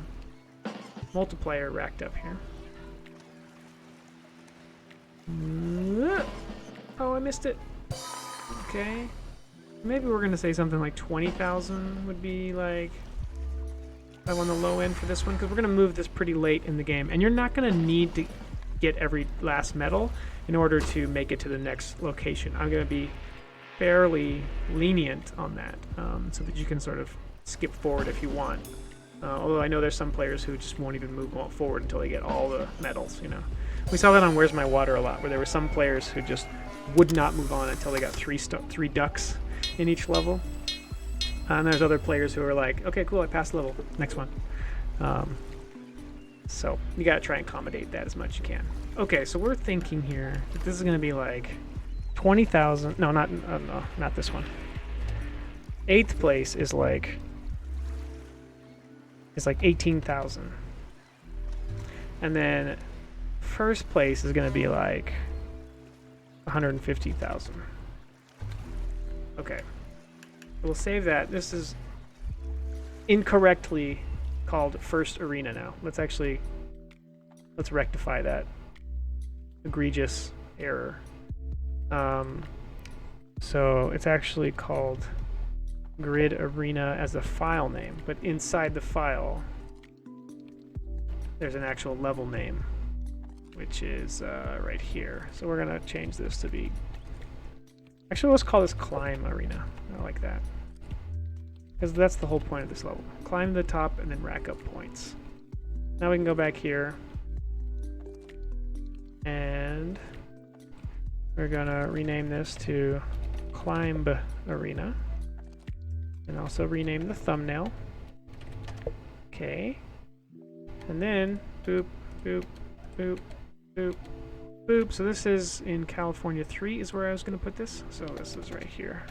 multiplier racked up here. Oh, I missed it. Okay. Maybe we're going to say something like 20,000 would be like I'm on the low end for this one, because we're going to move this pretty late in the game, and you're not going to need to get every last medal in order to make it to the next location. I'm going to be fairly lenient on that, so that you can sort of skip forward if you want. Although I know there's some players who just won't even move forward until they get all the medals, you know. We saw that on Where's My Water a lot, where there were some players who just would not move on until they got three ducks in each level. And there's other players who are like, okay, cool, I passed the level, next one. So you gotta try and accommodate that as much as you can. Okay, so we're thinking here that this is gonna be like 20,000. No, not this one. 8th place is like 18,000, and then 1st place is gonna be like 150,000. Okay. We'll save that. This is incorrectly called First Arena now. Let's rectify that egregious error. So it's actually called Grid Arena as a file name, but inside the file there's an actual level name, which is right here. So we're gonna change this to be, actually let's call this Climb Arena. I like that, because that's the whole point of this level. Climb to the top and then rack up points. Now we can go back here and we're gonna rename this to Climb Arena, and also rename the thumbnail. Okay, and then boop, boop, boop, boop, boop. So this is in California 3 is where I was going to put this. So this is right here.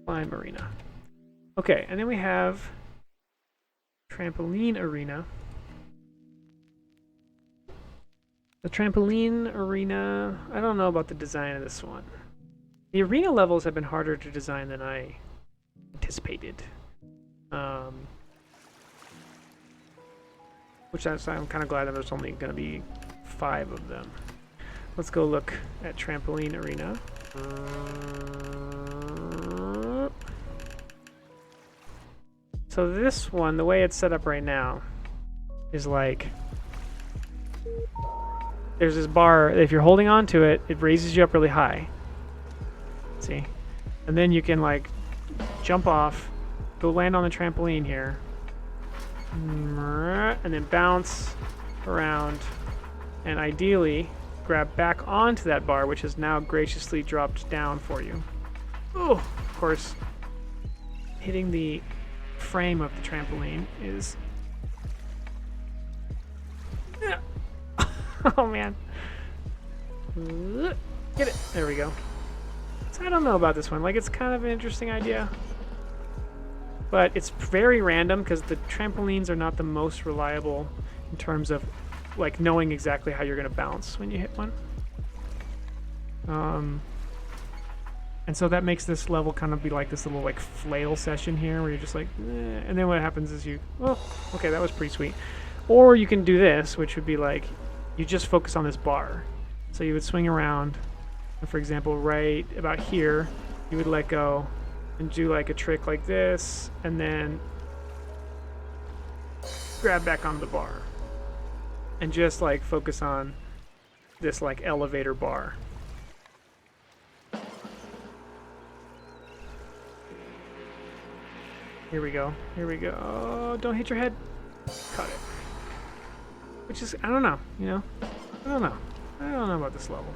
Climb Arena. Okay, and then we have Trampoline Arena. The Trampoline Arena, I don't know about the design of this one. The arena levels have been harder to design than I anticipated. Which I'm kind of glad that there's only going to be 5 of them. Let's go look at Trampoline Arena. So this one, the way it's set up right now, is like there's this bar. If you're holding on to it, it raises you up really high. See? And then you can like jump off, go land on the trampoline here, and then bounce, around, and ideally grab back onto that bar, which has now graciously dropped down for you. Oh, of course, hitting the frame of the trampoline is... Oh man. Get it. There we go. So I don't know about this one. Like, it's kind of an interesting idea. But it's very random because the trampolines are not the most reliable in terms of like knowing exactly how you're going to bounce when you hit one. And so that makes this level kind of be like this little like flail session here where you're just like, eh. And then what happens is you, oh, okay, that was pretty sweet. Or you can do this, which would be like, you just focus on this bar. So you would swing around, and for example, right about here, you would let go and do like a trick like this, and then grab back on the bar. And just like focus on this like elevator bar. Here we go. Here we go. Oh, don't hit your head. Cut it. Which is, I don't know, you know? I don't know. I don't know about this level.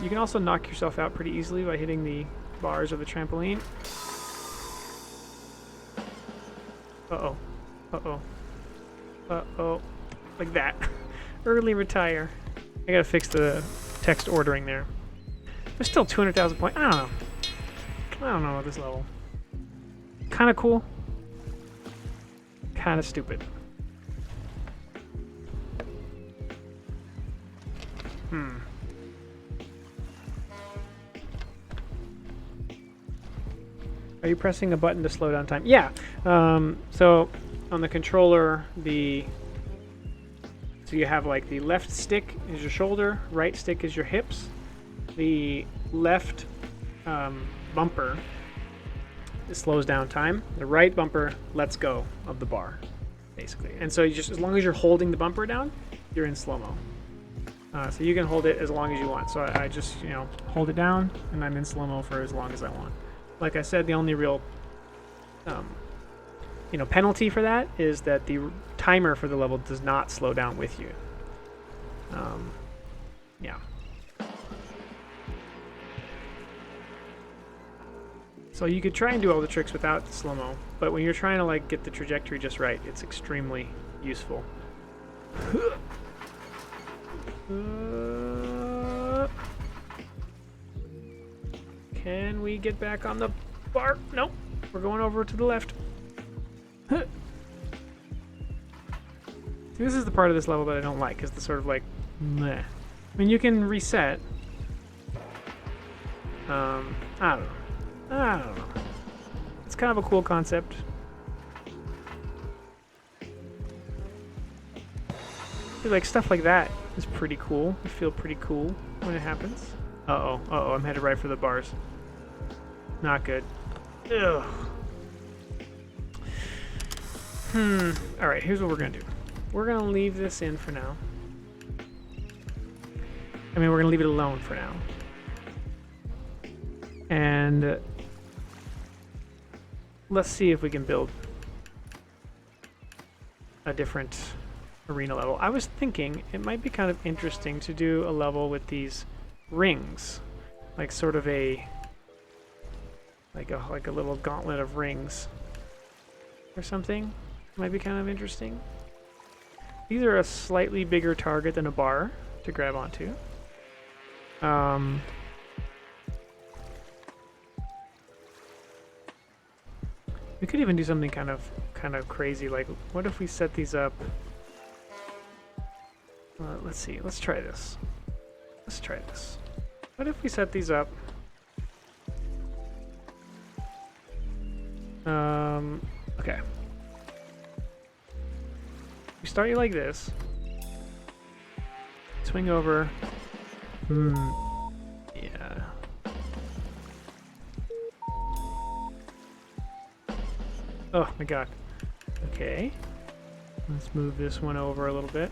You can also knock yourself out pretty easily by hitting the bars of the trampoline. Uh-oh. Uh-oh. Uh-oh. Like that. Early retire. I gotta fix the text ordering there. There's still 200,000 points. I don't know. I don't know about this level. Kind of cool. Kind of stupid. Are you pressing a button to slow down time? Yeah. So on the controller, so you have like the left stick is your shoulder, right stick is your hips. The left bumper, it slows down time. The right bumper lets go of the bar, basically. And so you just, as long as you're holding the bumper down, you're in slow-mo. So you can hold it as long as you want. So I just, you know, hold it down, and I'm in slow-mo for as long as I want. Like I said, the only real, you know, penalty for that is that the timer for the level does not slow down with you. Yeah. So you could try and do all the tricks without slow-mo, but when you're trying to like get the trajectory just right, it's extremely useful. Can we get back on the bar? Nope. We're going over to the left. See, this is the part of this level that I don't like, is the sort of like, meh. I mean, you can reset. I don't know. I don't know. It's kind of a cool concept. I feel like stuff like that is pretty cool. I feel pretty cool when it happens. Uh-oh. Uh-oh, I'm headed right for the bars. Not good. Ugh. Alright, here's what we're gonna do. We're gonna leave this in for now. I mean, we're gonna leave it alone for now. And let's see if we can build a different arena level. I was thinking it might be kind of interesting to do a level with these rings, like sort of a like a little gauntlet of rings or something. Might be kind of interesting. These are a slightly bigger target than a bar to grab onto. We could even do something kind of crazy, like what if we set these up? Let's see. Let's try this. Let's try this. What if we set these up? Okay. We start you like this. Swing over. Yeah. Oh my god. Okay. Let's move this one over a little bit.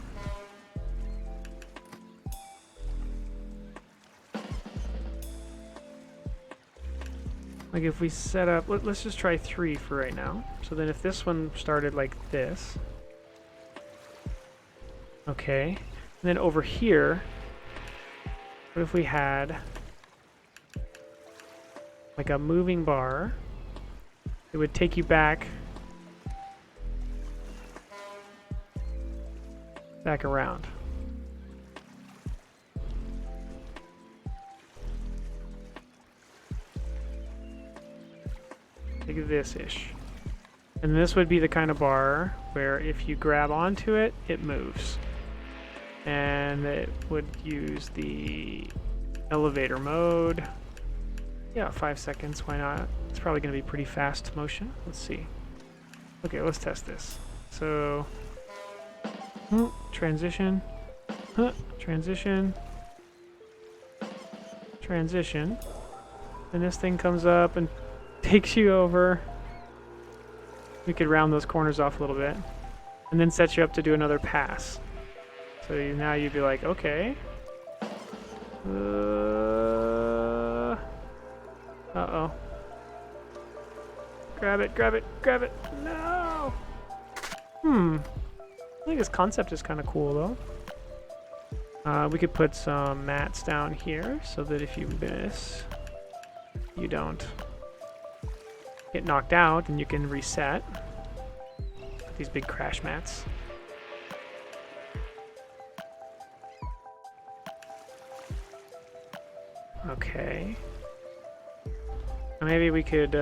Like if we set up, let's just try 3 for right now. So then if this one started like this, Okay. And then over here, what if we had like a moving bar? It would take you back around. Like this-ish. And this would be the kind of bar where if you grab onto it, it moves. And it would use the elevator mode. Yeah, 5 seconds, why not? It's probably going to be pretty fast motion. Let's see. Okay, let's test this. So, transition, transition, transition. And this thing comes up and takes you over. We could round those corners off a little bit. And then set you up to do another pass. So now you'd be like, okay. Uh-oh. Grab it, grab it, grab it. No! I think this concept is kind of cool, though. We could put some mats down here so that if you miss, you don't get knocked out and you can reset. Put these big crash mats. Okay. Maybe we could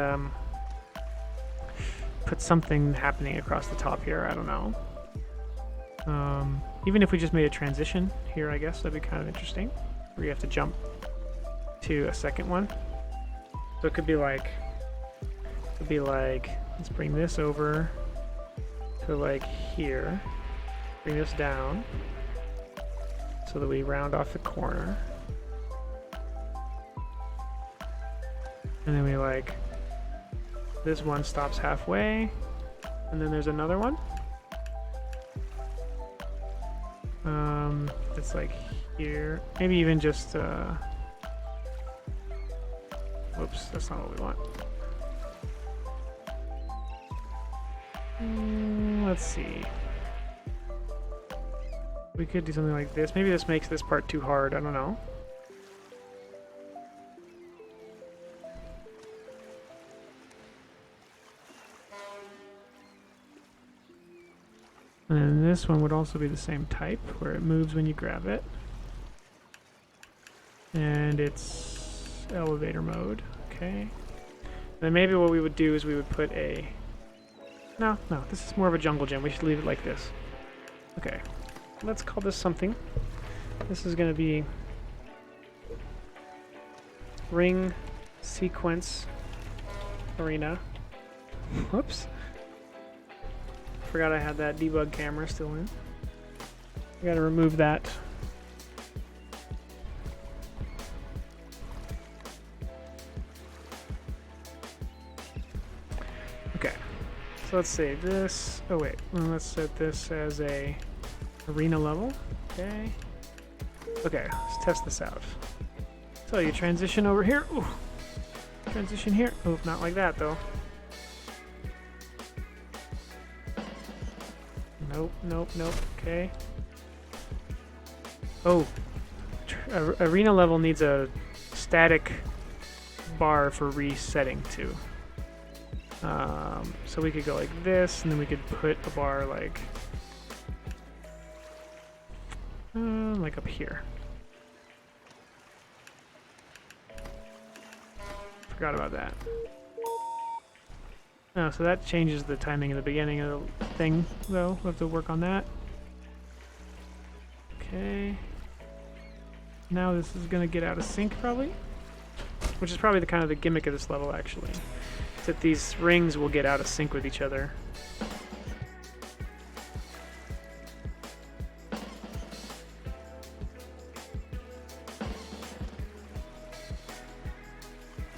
put something happening across the top here. I don't know. Even if we just made a transition here, I guess that'd be kind of interesting. Where you have to jump to a second one. So it could be like, let's bring this over to like here. Bring this down so that we round off the corner. And then we like, this one stops halfway, and then there's another one. It's like here, maybe even just, whoops, that's not what we want. Let's see. We could do something like this. Maybe this makes this part too hard, I don't know. And this one would also be the same type, where it moves when you grab it. And it's elevator mode, okay. Then maybe what we would do is we would put a... No, this is more of a jungle gym. We should leave it like this. Okay, let's call this something. This is gonna be Ring Sequence Arena. Whoops. Forgot I had that debug camera still in. I gotta remove that. Okay, so let's save this. Oh wait, let's set this as a arena level. Okay. Okay, let's test this out. So you transition over here. Ooh. Transition here. Oh, not like that though. Nope, okay. Oh, arena level needs a static bar for resetting too. So we could go like this, and then we could put a bar like up here. Forgot about that. Oh, so that changes the timing in the beginning of the thing, though. We'll have to work on that. Okay. Now this is gonna get out of sync, probably. Which is probably the kind of the gimmick of this level, actually. Is that these rings will get out of sync with each other.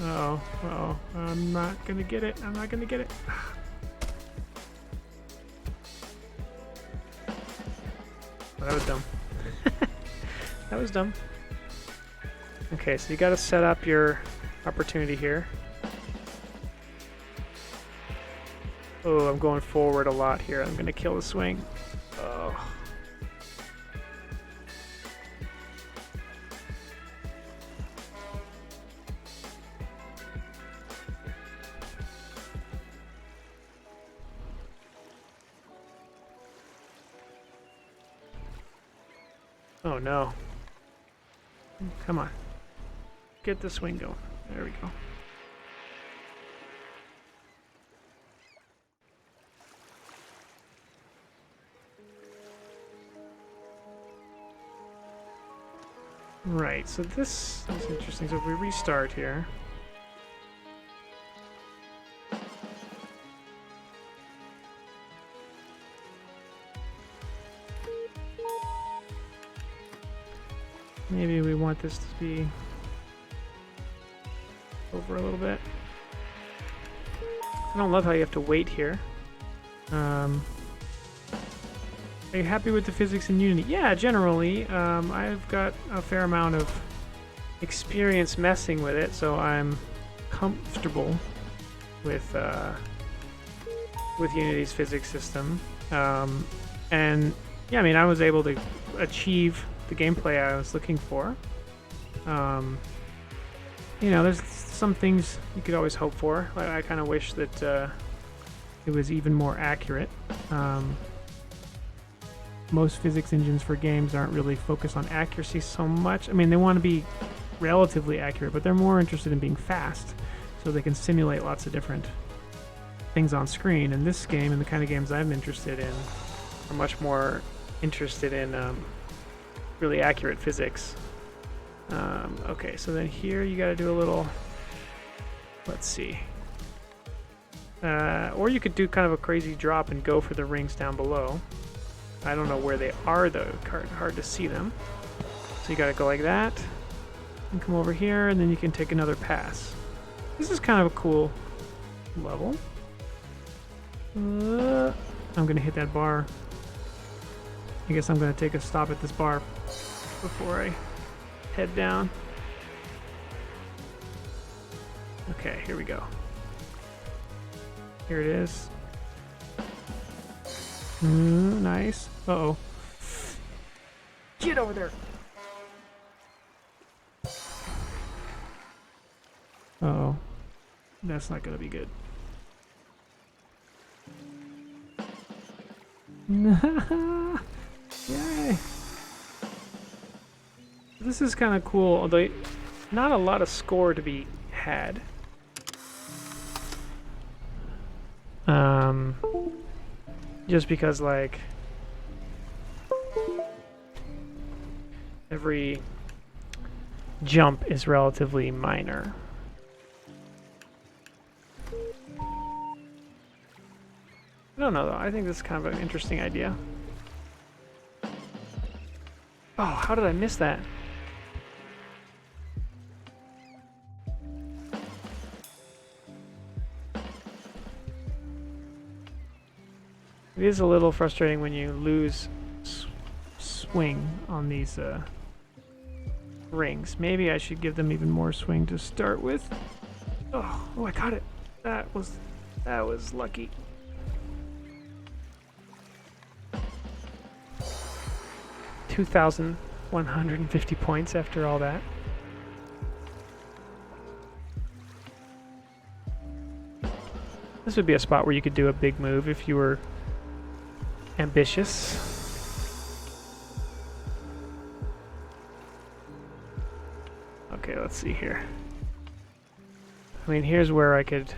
Uh-oh, I'm not gonna get it, I'm not gonna get it. Well, that was dumb. That was dumb. Okay, so you gotta set up your opportunity here. Oh, I'm going forward a lot here. I'm gonna kill the swing. Oh. Oh no. Come on. Get the swing going. There we go. Right, so this is interesting. So if we restart here. Maybe we want this to be over a little bit. I don't love how you have to wait here. Are you happy with the physics in Unity? Yeah, generally. I've got a fair amount of experience messing with it, so I'm comfortable with Unity's physics system. And yeah, I mean, I was able to achieve the gameplay I was looking for. You know, there's some things you could always hope for. I kind of wish that it was even more accurate. Most physics engines for games aren't really focused on accuracy so much. I mean, they want to be relatively accurate, but they're more interested in being fast, so they can simulate lots of different things on screen. And this game, and the kind of games I'm interested in, are much more interested in really accurate physics. Okay, so then here you got to do a little, let's see. Or you could do kind of a crazy drop and go for the rings down below. I don't know where they are though, hard to see them. So you got to go like that, and come over here, and then you can take another pass. This is kind of a cool level. I'm going to hit that bar. I guess I'm going to take a stop at this bar before I head down. Okay, here we go. Here it is. Nice. Uh-oh. Get over there. Uh-oh. That's not gonna be good. Yay! This is kind of cool, although not a lot of score to be had. Just because, like, every jump is relatively minor. I don't know, though. I think this is kind of an interesting idea. Oh, how did I miss that? It is a little frustrating when you lose swing on these rings. Maybe I should give them even more swing to start with. Oh, I caught it. That was lucky. $2,150 points after all that. This would be a spot where you could do a big move if you were ambitious. Okay, let's see here. I mean, here's where I could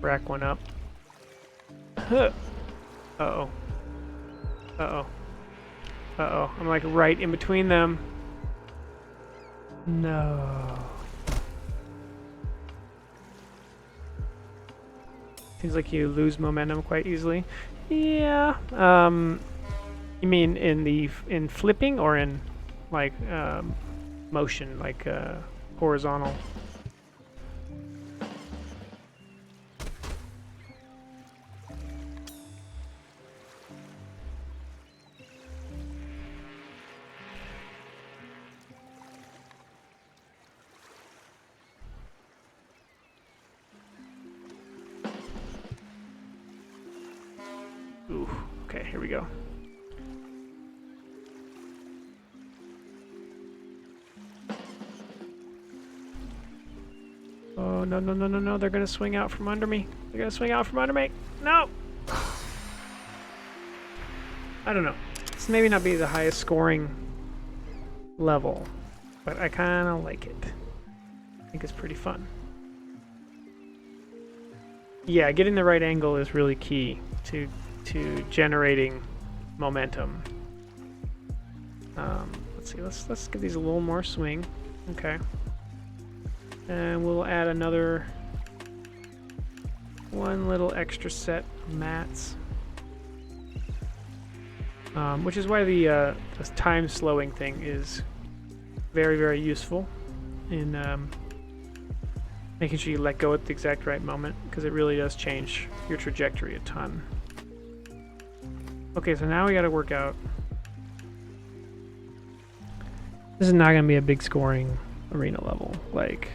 rack one up. Huh. Uh-oh. Uh-oh. Uh-oh. I'm like right in between them. No. Seems like you lose momentum quite easily. Yeah. You mean in flipping or in like motion, like horizontal? Ooh, okay, here we go. Oh, no, no, no, no, no, they're gonna swing out from under me. They're gonna swing out from under me. No! I don't know. This may not be the highest scoring level, but I kind of like it. I think it's pretty fun. Yeah, getting the right angle is really key to generating momentum. Let's see, let's give these a little more swing. Okay. And we'll add another one little extra set of mats. Which is why the time slowing thing is very, very useful in making sure you let go at the exact right moment, because it really does change your trajectory a ton. Okay, so now we got to work out. This is not going to be a big scoring arena level. Like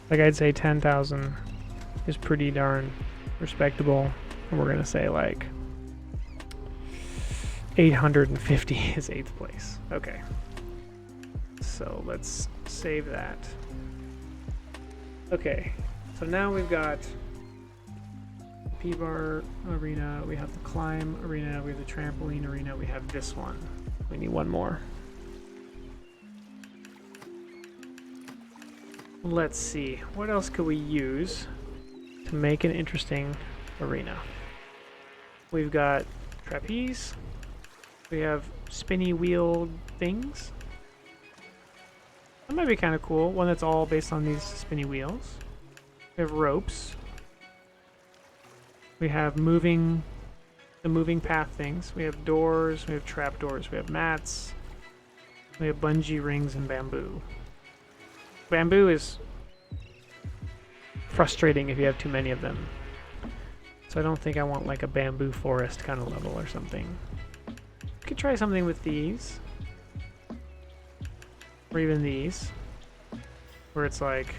I'd say 10,000 is pretty darn respectable. And we're going to say like 850 is 8th place. Okay. So let's save that. Okay. So now we've got P-bar arena, we have the climb arena, we have the trampoline arena, we have this one. We need one more. Let's see, what else could we use to make an interesting arena? We've got trapeze, we have spinny wheel things. That might be kind of cool, one that's all based on these spinny wheels. We have ropes. We have the moving path things. We have doors, we have trap doors, we have mats, we have bungee rings and bamboo. Bamboo is frustrating if you have too many of them. So I don't think I want like a bamboo forest kind of level or something. Could try something with these. Or even these. Where it's like,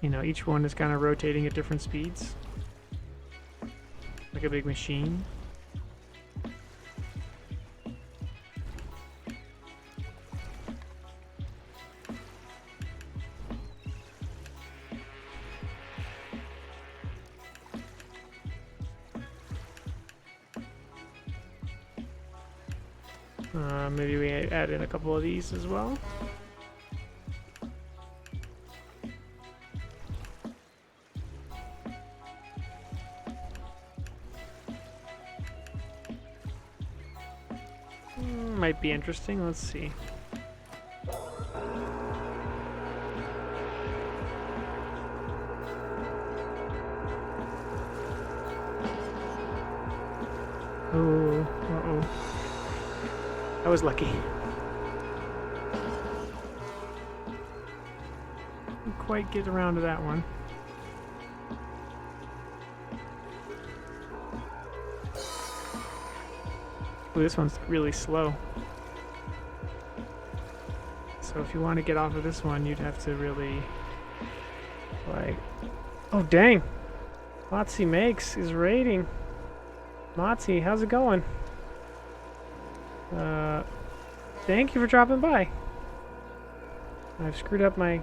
you know, each one is kind of rotating at different speeds. Like a big machine. Maybe we add in a couple of these as well. Might be interesting. Let's see. Oh, uh-oh. I was lucky. Didn't quite get around to that one. Ooh, this one's really slow. So if you want to get off of this one, you'd have to really, like... Oh, dang! Motzi Makes is raiding. Motzi, how's it going? Thank you for dropping by. I've screwed up my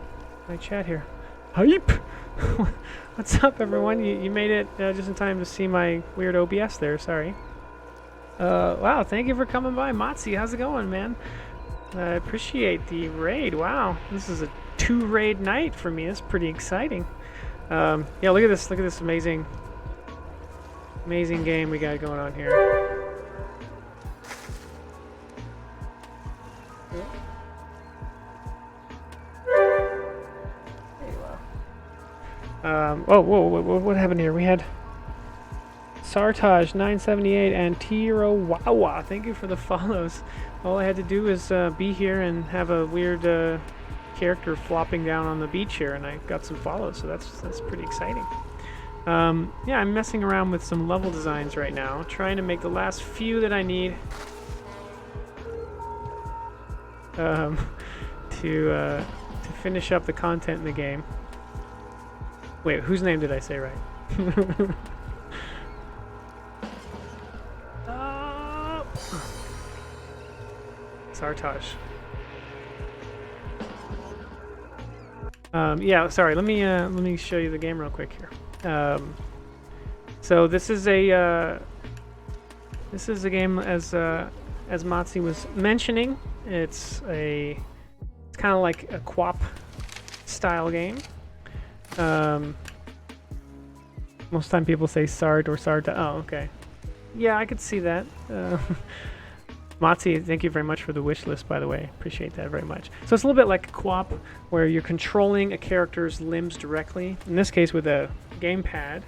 chat here. Hype! What's up, everyone? You made it just in time to see my weird OBS there. Sorry. Wow, thank you for coming by. Motzi, how's it going, man? I appreciate the raid. Wow, this is a 2 raid night for me. That's pretty exciting. Yeah, look at this. Look at this amazing game we got going on here. Oh, whoa, what happened here? We had Sartaj 978 and Tiro Wawa. Thank you for the follows. All I had to do was be here and have a weird character flopping down on the beach here, and I got some follows, so that's pretty exciting. Yeah, I'm messing around with some level designs right now, trying to make the last few that I need to finish up the content in the game. Wait, whose name did I say right? Sartaj. Yeah, sorry. Let me show you the game real quick here. So this is a This is a game, as Matzi was mentioning, it's kind of like a co-op style game. Most time people say Sart or Sarta. Oh, okay. Yeah, I could see that. Matzi, thank you very much for the wish list, by the way. Appreciate that very much. So it's a little bit like a co-op where you're controlling a character's limbs directly. In this case with a gamepad,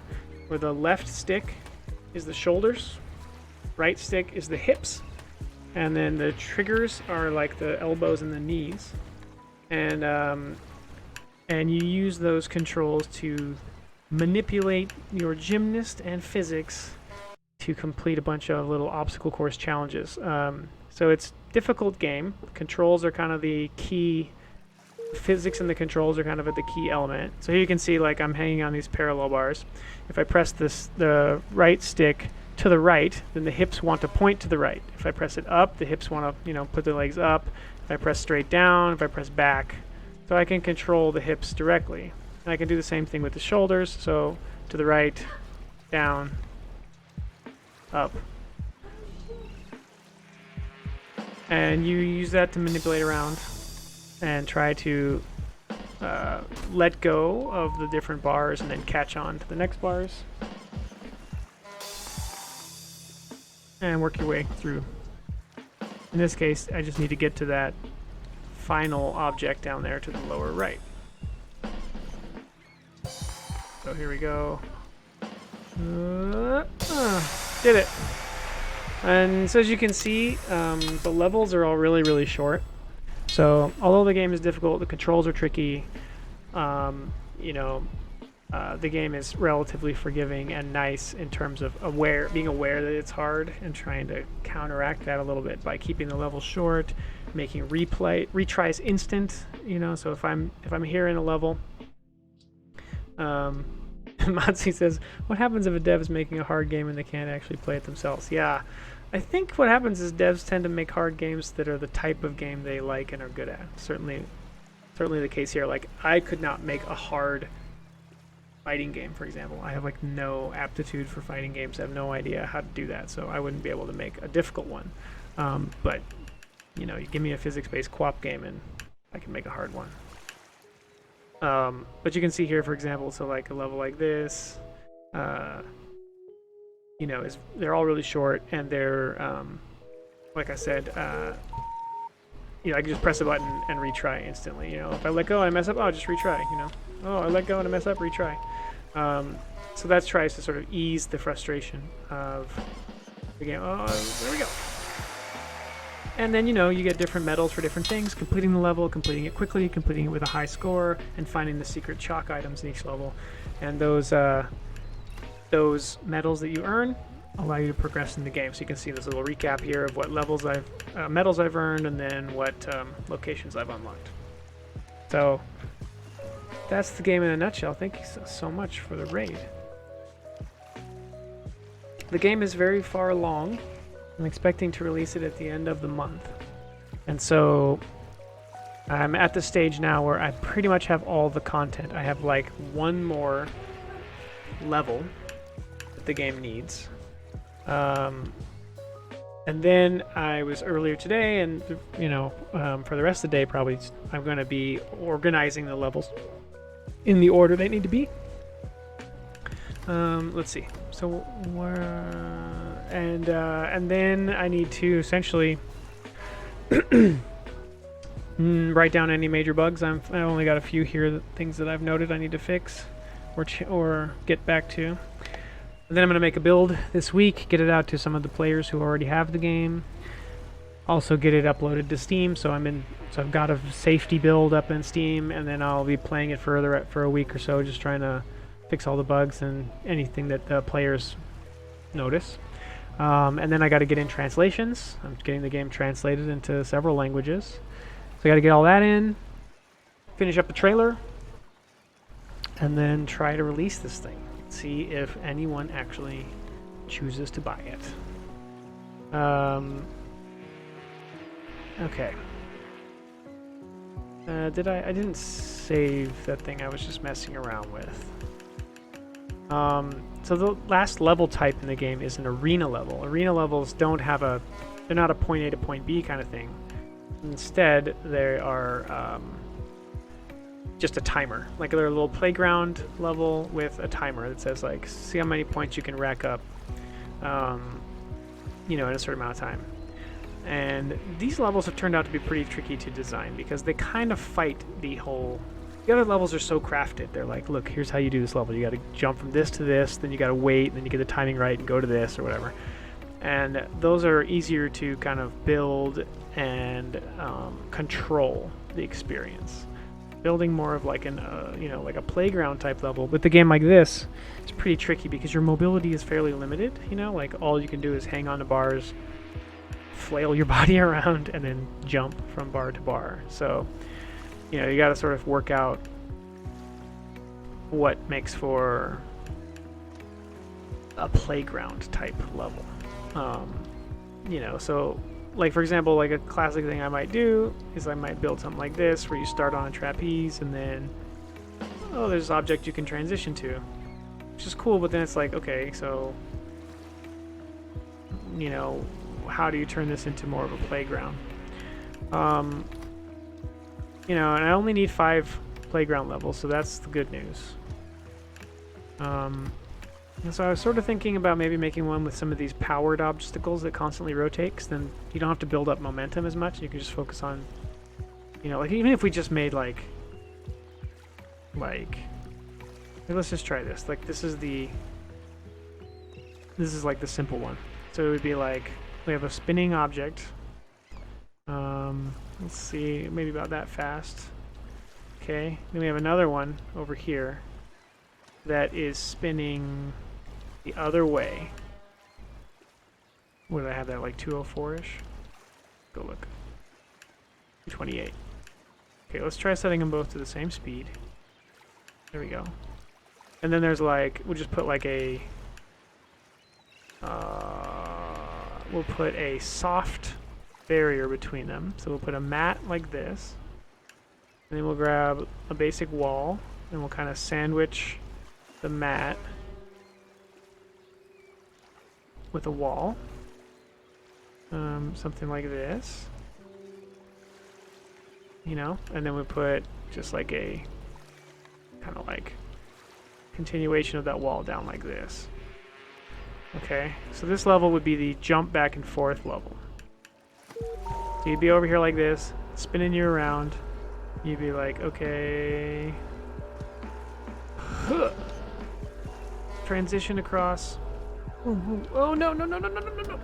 where the left stick is the shoulders, right stick is the hips, and then the triggers are like the elbows and the knees. And you use those controls to manipulate your gymnast and physics to complete a bunch of little obstacle course challenges. So it's a difficult game. Controls are kind of the key. Physics and the controls are kind of at the key element. So here you can see, like, I'm hanging on these parallel bars. If I press the right stick to the right, then the hips want to point to the right. If I press it up, the hips want to, put the legs up. If I press straight down, if I press back, so I can control the hips directly. And I can do the same thing with the shoulders. So to the right, down, up. And you use that to manipulate around and try to let go of the different bars and then catch on to the next bars. And work your way through. In this case, I just need to get to that final object down there to the lower right. So here we go. Did it. And so as you can see, the levels are all really, really short. So although the game is difficult, the controls are tricky, the game is relatively forgiving and nice in terms of being aware that it's hard and trying to counteract that a little bit by keeping the level short, making retries instant. So if I'm here in a level, Matzi says, "What happens if a dev is making a hard game and they can't actually play it themselves?" Yeah, I think what happens is devs tend to make hard games that are the type of game they like and are good at. Certainly the case here. Like, I could not make a hard fighting game, for example. I have no aptitude for fighting games. I have no idea how to do that, so I wouldn't be able to make a difficult one. But you give me a physics-based co-op game and I can make a hard one. But you can see here, for example, so like a level like this, they're all really short, and they're, like I said, I can just press a button and retry instantly. If I let go and I mess up, just retry. Oh, I let go and I mess up, retry. So that tries to sort of ease the frustration of the game. Oh, there we go. And then, you get different medals for different things, completing the level, completing it quickly, completing it with a high score, and finding the secret chalk items in each level. And those medals that you earn allow you to progress in the game. So you can see this little recap here of what medals I've earned, and then what locations I've unlocked. So that's the game in a nutshell. Thank you so much for the raid. The game is very far along. I'm expecting to release it at the end of the month. And so I'm at the stage now where I pretty much have all the content. I have one more level that the game needs. And then I was earlier today, and for the rest of the day probably I'm going to be organizing the levels in the order they need to be. Let's see. So and then I need to essentially write down any major bugs. I only got a few here, things that I've noted I need to fix or get back to. And then I'm going to make a build this week, get it out to some of the players who already have the game. Also get it uploaded to Steam, so I've got a safety build up in Steam, and then I'll be playing it further for a week or so, just trying to fix all the bugs and anything that the players notice. And then I got to get in translations. I'm getting the game translated into several languages. So I got to get all that in, finish up the trailer, and then try to release this thing. See if anyone actually chooses to buy it. Okay. I didn't save that thing I was just messing around with. So the last level type in the game is an arena level. Arena levels don't have a, they're not a point A to point B kind of thing. Instead, they are just a timer. Like they're a little playground level with a timer that says like, see how many points you can rack up, you know, in a certain amount of time. And these levels have turned out to be pretty tricky to design because they kind of fight the whole... The other levels are so crafted. They're like, look, here's how you do this level. You got to jump from this to this, then you got to wait, and then you get the timing right and go to this or whatever. And those are easier to kind of build and control the experience. Building more of like an, you know, like a playground type level. With a game like this, it's pretty tricky because your mobility is fairly limited. You know, like all you can do is hang on to bars, flail your body around, and then jump from bar to bar. So, you know, you got to sort of work out what makes for a playground type level. You know, so like for example, like a classic thing I might do is I might build something like this where you start on a trapeze and then, oh, there's an object you can transition to, which is cool, but then it's like, okay, so, you know, how do you turn this into more of a playground? You know, and I only need 5 playground levels, so that's the good news. And so I was sort of thinking about maybe making one with some of these powered obstacles that constantly rotate, 'cause then you don't have to build up momentum as much. You can just focus on, you know, like even if we just made like let's just try this. Like this is like the simple one. So it would be like we have a spinning object. Let's see, maybe about that fast. Okay, then we have another one over here that is spinning the other way. What did I have that, like 204-ish? Go look. 228. Okay, let's try setting them both to the same speed. There we go. And then there's like, we'll just put like a, we'll put a soft barrier between them. So we'll put a mat like this. And then we'll grab a basic wall and we'll kind of sandwich the mat with a wall. Something like this. You know, and then we put just like a kind of like continuation of that wall down like this. Okay, so this level would be the jump back and forth level. So you'd be over here like this, spinning you around. You'd be like, okay. Transition across. Oh, no, no, no, no, no, no, no, no.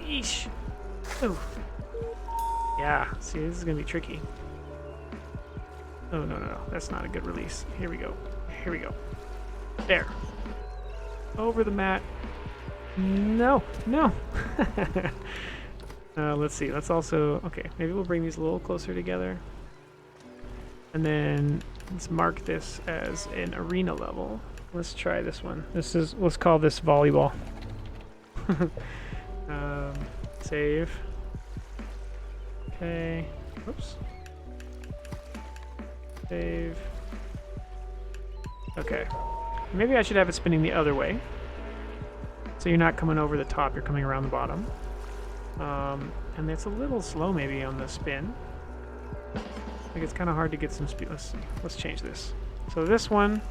Eesh. Oh. Yeah, see, this is going to be tricky. Oh, no, no, no. That's not a good release. Here we go. Here we go. There. Over the mat. No, no. Let's see. Let's also... Okay, maybe we'll bring these a little closer together. And then let's mark this as an arena level. Let's try this one. This is... Let's call this volleyball. Save. Okay. Oops. Save. Okay. Maybe I should have it spinning the other way. So you're not coming over the top, you're coming around the bottom. And it's a little slow maybe on the spin. Like it's kind of hard to get some speed. Let's see. Let's change this. So this one,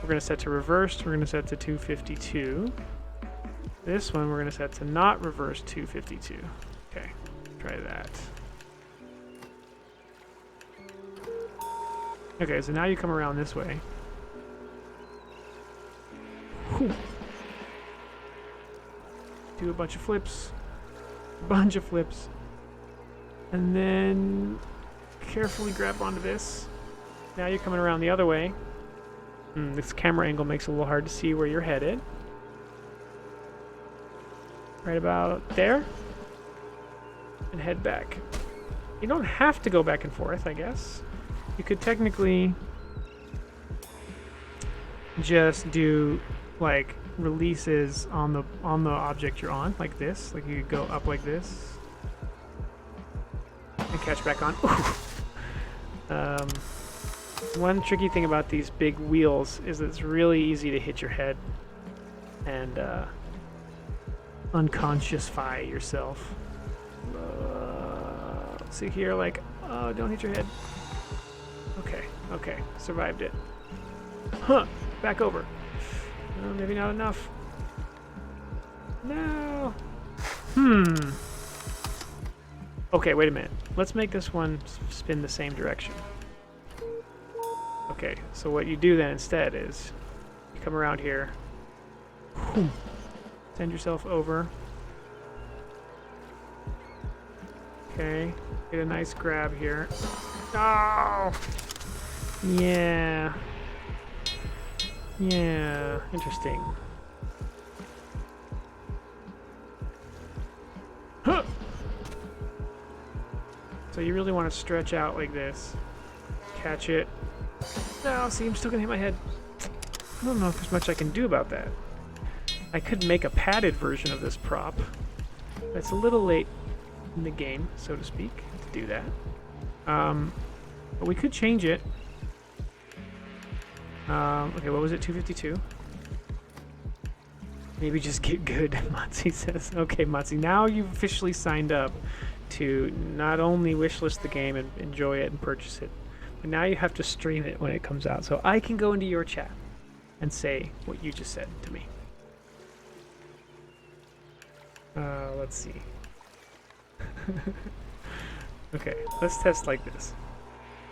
we're going to set to reversed. We're going to set to 252. This one, we're going to set to not reverse 252. Okay, try that. Okay, so now you come around this way. Whew. Do a bunch of flips. And then carefully grab onto this. Now you're coming around the other way. This camera angle makes it a little hard to see where you're headed. Right about there. And head back. You don't have to go back and forth, I guess. You could technically just do like releases on the object you're on, like this. Like you could go up like this and catch back on. One tricky thing about these big wheels is that it's really easy to hit your head and unconsciousify yourself. Let's see here, like, oh, don't hit your head. Okay, okay, survived it. Huh, back over. Oh, maybe not enough. No. Okay, wait a minute. Let's make this one spin the same direction. Okay, so what you do then instead is you come around here, send yourself over. Okay, get a nice grab here. Oh! Yeah. Yeah, interesting. Huh! So you really want to stretch out like this. Catch it. No, see, I'm still gonna hit my head. I don't know if there's much I can do about that. I could make a padded version of this prop. But it's a little late in the game, so to speak, to do that. But we could change it. Okay, what was it? 252? Maybe just get good, Matzi says. Okay, Matzi, now you've officially signed up to not only wishlist the game and enjoy it and purchase it, but now you have to stream it when it comes out. So I can go into your chat and say what you just said to me. Let's see. Okay, let's test like this.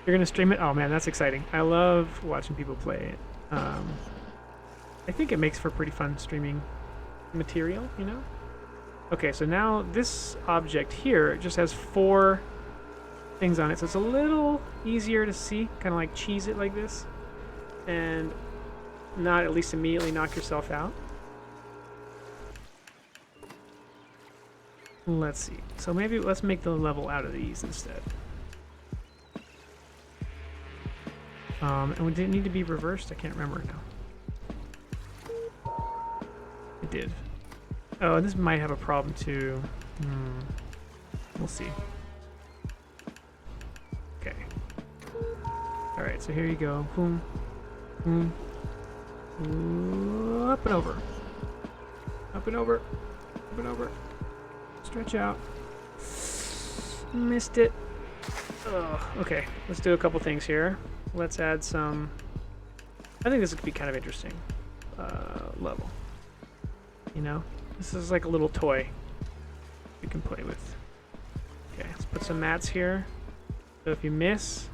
You're gonna stream it? Oh man, that's exciting. I love watching people play it. I think it makes for pretty fun streaming material, you know? Okay, so now this object here just has 4 things on it, so it's a little easier to see, kind of like cheese it like this, and not at least immediately knock yourself out. Let's see. So maybe let's make the level out of these instead. And did it need to be reversed? I can't remember now. It did. Oh, this might have a problem too. We'll see. Okay. Alright, so here you go. Boom. Boom. Up and over. Up and over. Up and over. Stretch out. Missed it. Ugh. Okay, let's do a couple things here. Let's add some... I think this could be kind of interesting. Level. You know? This is like a little toy you can play with. Okay, let's put some mats here. So if you miss,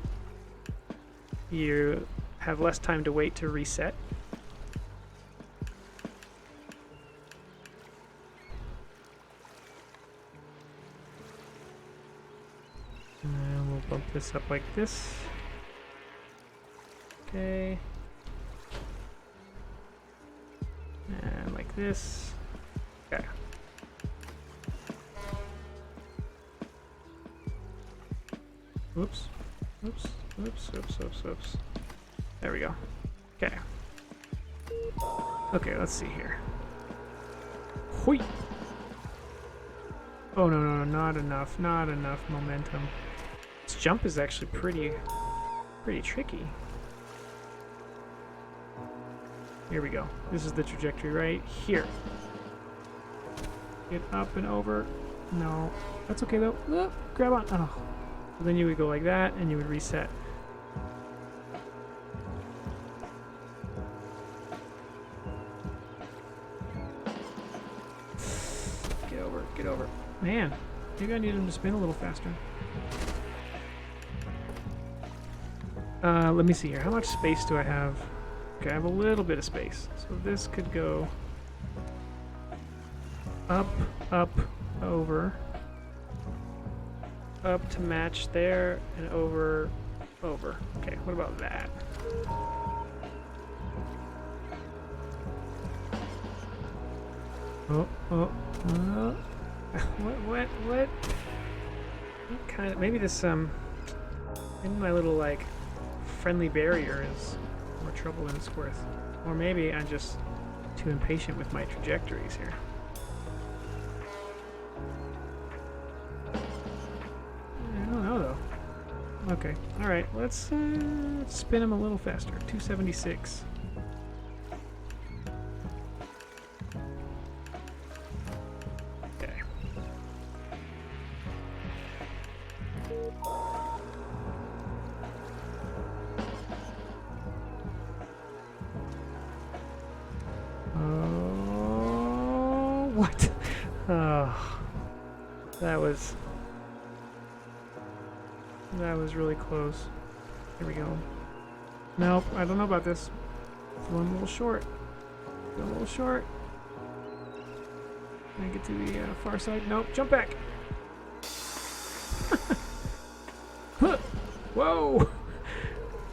you have less time to wait to reset. And we'll bump this up like this. Okay. And like this. Okay. Oops. Oops. Oops. Oops. Oops. Oops. There we go. Okay. Okay, let's see here. Hoi! Oh, no, no, not enough. Not enough momentum. This jump is actually pretty tricky. Here we go. This is the trajectory right here. Get up and over. No. That's okay though. Grab on. Oh. So then you would go like that and you would reset. Get over. Get over. Man. Maybe I need him to spin a little faster. Let me see here. How much space do I have? Okay, I have a little bit of space. So this could go up, up, over, up to match there, and over, over. Okay, what about that? Oh, oh, oh. What kind of, maybe this, maybe my little, like, friendly barrier is more trouble than it's worth. Or maybe I'm just too impatient with my trajectories here. I don't know though. Okay. All right. Let's spin him a little faster. 276. Okay. Oh, what? Oh, that was really close. Here we go. Nope, I don't know about this. It's a little short. A little short. Can I get to the far side? Nope, jump back. Whoa!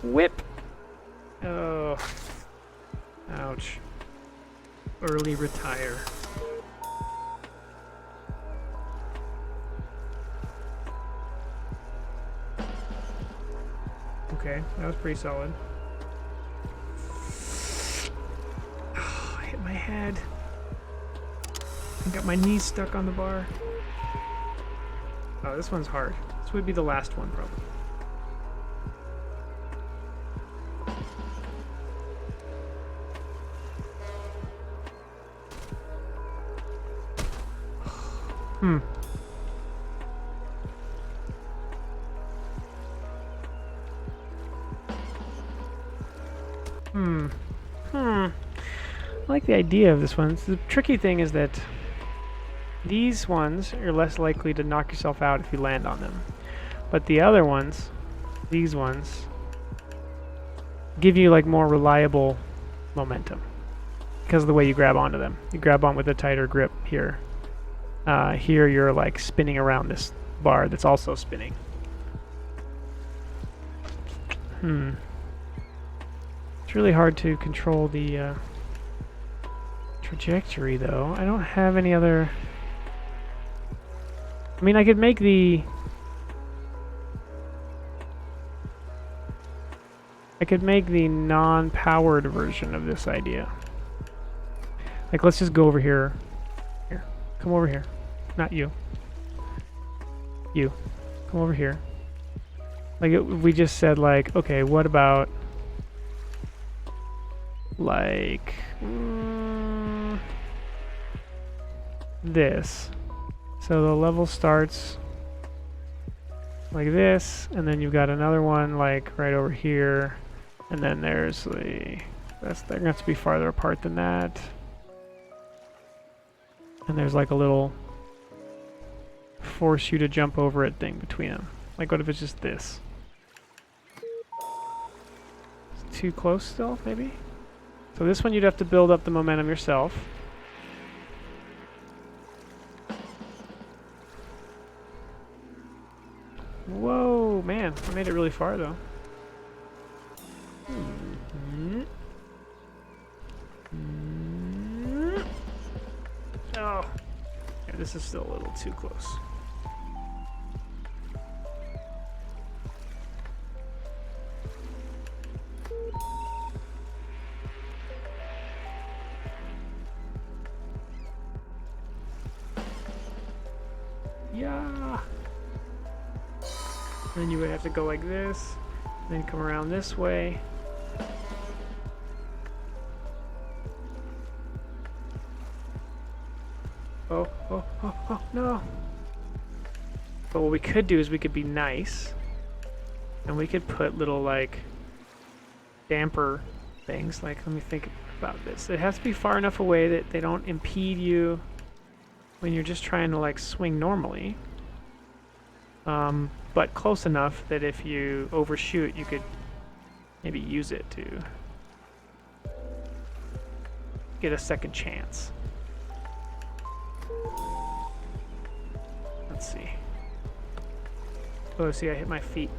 Whip! Oh. Ouch. Early retire. Okay, that was pretty solid. Oh, I hit my head. I got my knees stuck on the bar. Oh, this one's hard. This would be the last one, probably. Hmm. I like the idea of this one. The tricky thing is that these ones are less likely to knock yourself out if you land on them. But the other ones, these ones, give you like more reliable momentum because of the way you grab onto them. You grab on with a tighter grip here. Here you're like spinning around this bar that's also spinning. It's really hard to control the trajectory though. I don't have any other... I mean, I could make the... non-powered version of this idea. Like, let's just go over here. Here. Come over here. Not you. You. Come over here. Like, we just said, like, okay, what about... like... this. So the level starts like this, and then you've got another one like right over here, and then there's the... they're going to have to be farther apart than that. And there's like a little force you to jump over it thing between them. Like, what if it's just this? It's too close still, maybe? So this one you'd have to build up the momentum yourself. Whoa, man, I made it really far though. Oh, yeah, this is still a little too close. Yeah. Then you would have to go like this, then come around this way. Oh, no. But what we could do is we could be nice, and we could put little, like, damper things. Like, let me think about this. It has to be far enough away that they don't impede you when you're just trying to, like, swing normally. But close enough that if you overshoot, you could maybe use it to get a second chance. Let's see. Oh, see, I hit my feet.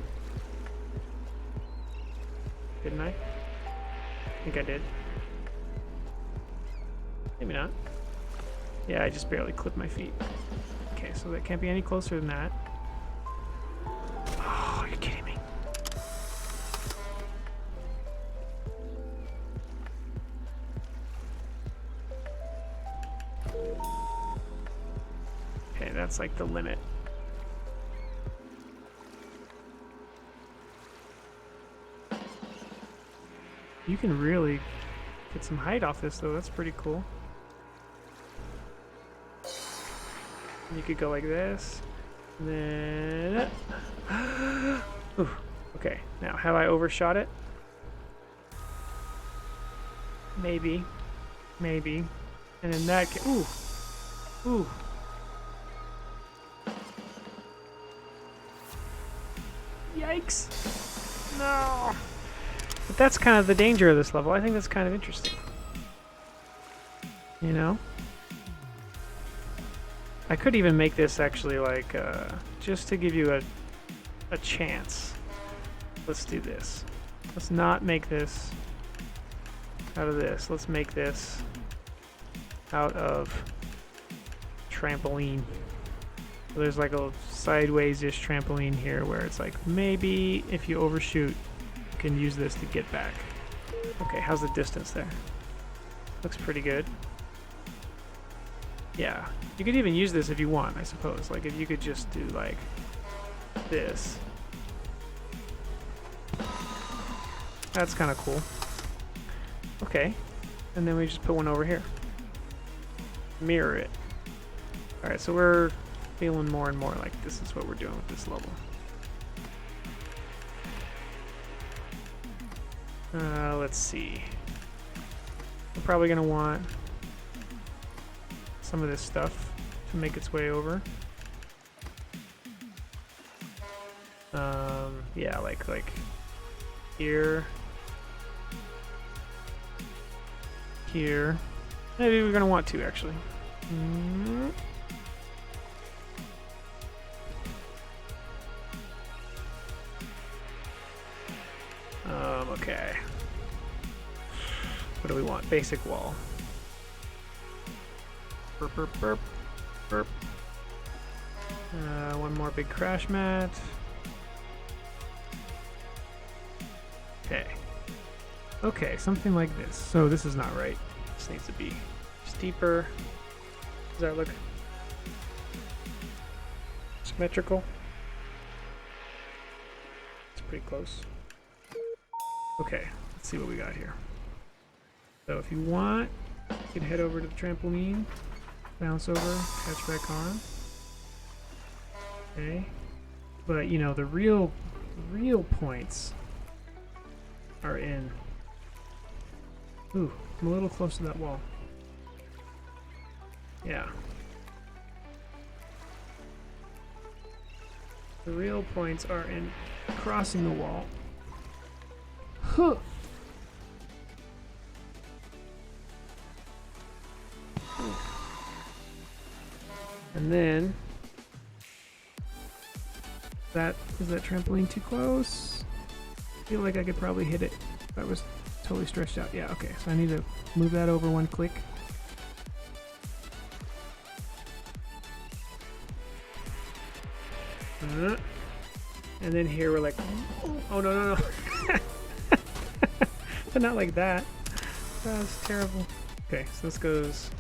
Didn't I? I think I did. Maybe not. Yeah, I just barely clipped my feet. Okay, so that can't be any closer than that. Oh, you're kidding me. Okay, that's like the limit. You can really get some height off this, though. That's pretty cool. You could go like this, and then... Ooh, okay, now have I overshot it? Maybe. Maybe. And in that case... Ooh! Ooh! Yikes! No! But that's kind of the danger of this level. I think that's kind of interesting. You know? I could even make this actually like, just to give you a chance. Let's do this. Let's not make this out of this. Let's make this out of trampoline. So there's like a sideways-ish trampoline here where it's like maybe if you overshoot, you can use this to get back. Okay, how's the distance there? Looks pretty good. Yeah, you could even use this if you want, I suppose. Like if you could just do like this. That's kind of cool. Okay, and then we just put one over here. Mirror it. Alright, so we're feeling more and more like this is what we're doing with this level. Let's see. We're probably going to want some of this stuff to make its way over. Yeah, like here. Here. Maybe we're going to want to, actually. Okay. What do we want? Basic wall. Burp, burp, burp, burp. One more big crash mat. Okay. Okay, something like this. So this is not right. This needs to be steeper. Does that look symmetrical? It's pretty close. Okay, let's see what we got here. So if you want, you can head over to the trampoline, bounce over, catch back on. Okay. But you know, the real points are in. Ooh, I'm a little close to that wall. Yeah. The real points are in crossing the wall. Huh. And then is that trampoline too close? I feel like I could probably hit it if I was totally stretched out. Yeah, okay, so I need to move that over one click. And then here we're like, oh no. But not like that. That's terrible. Okay, so this goes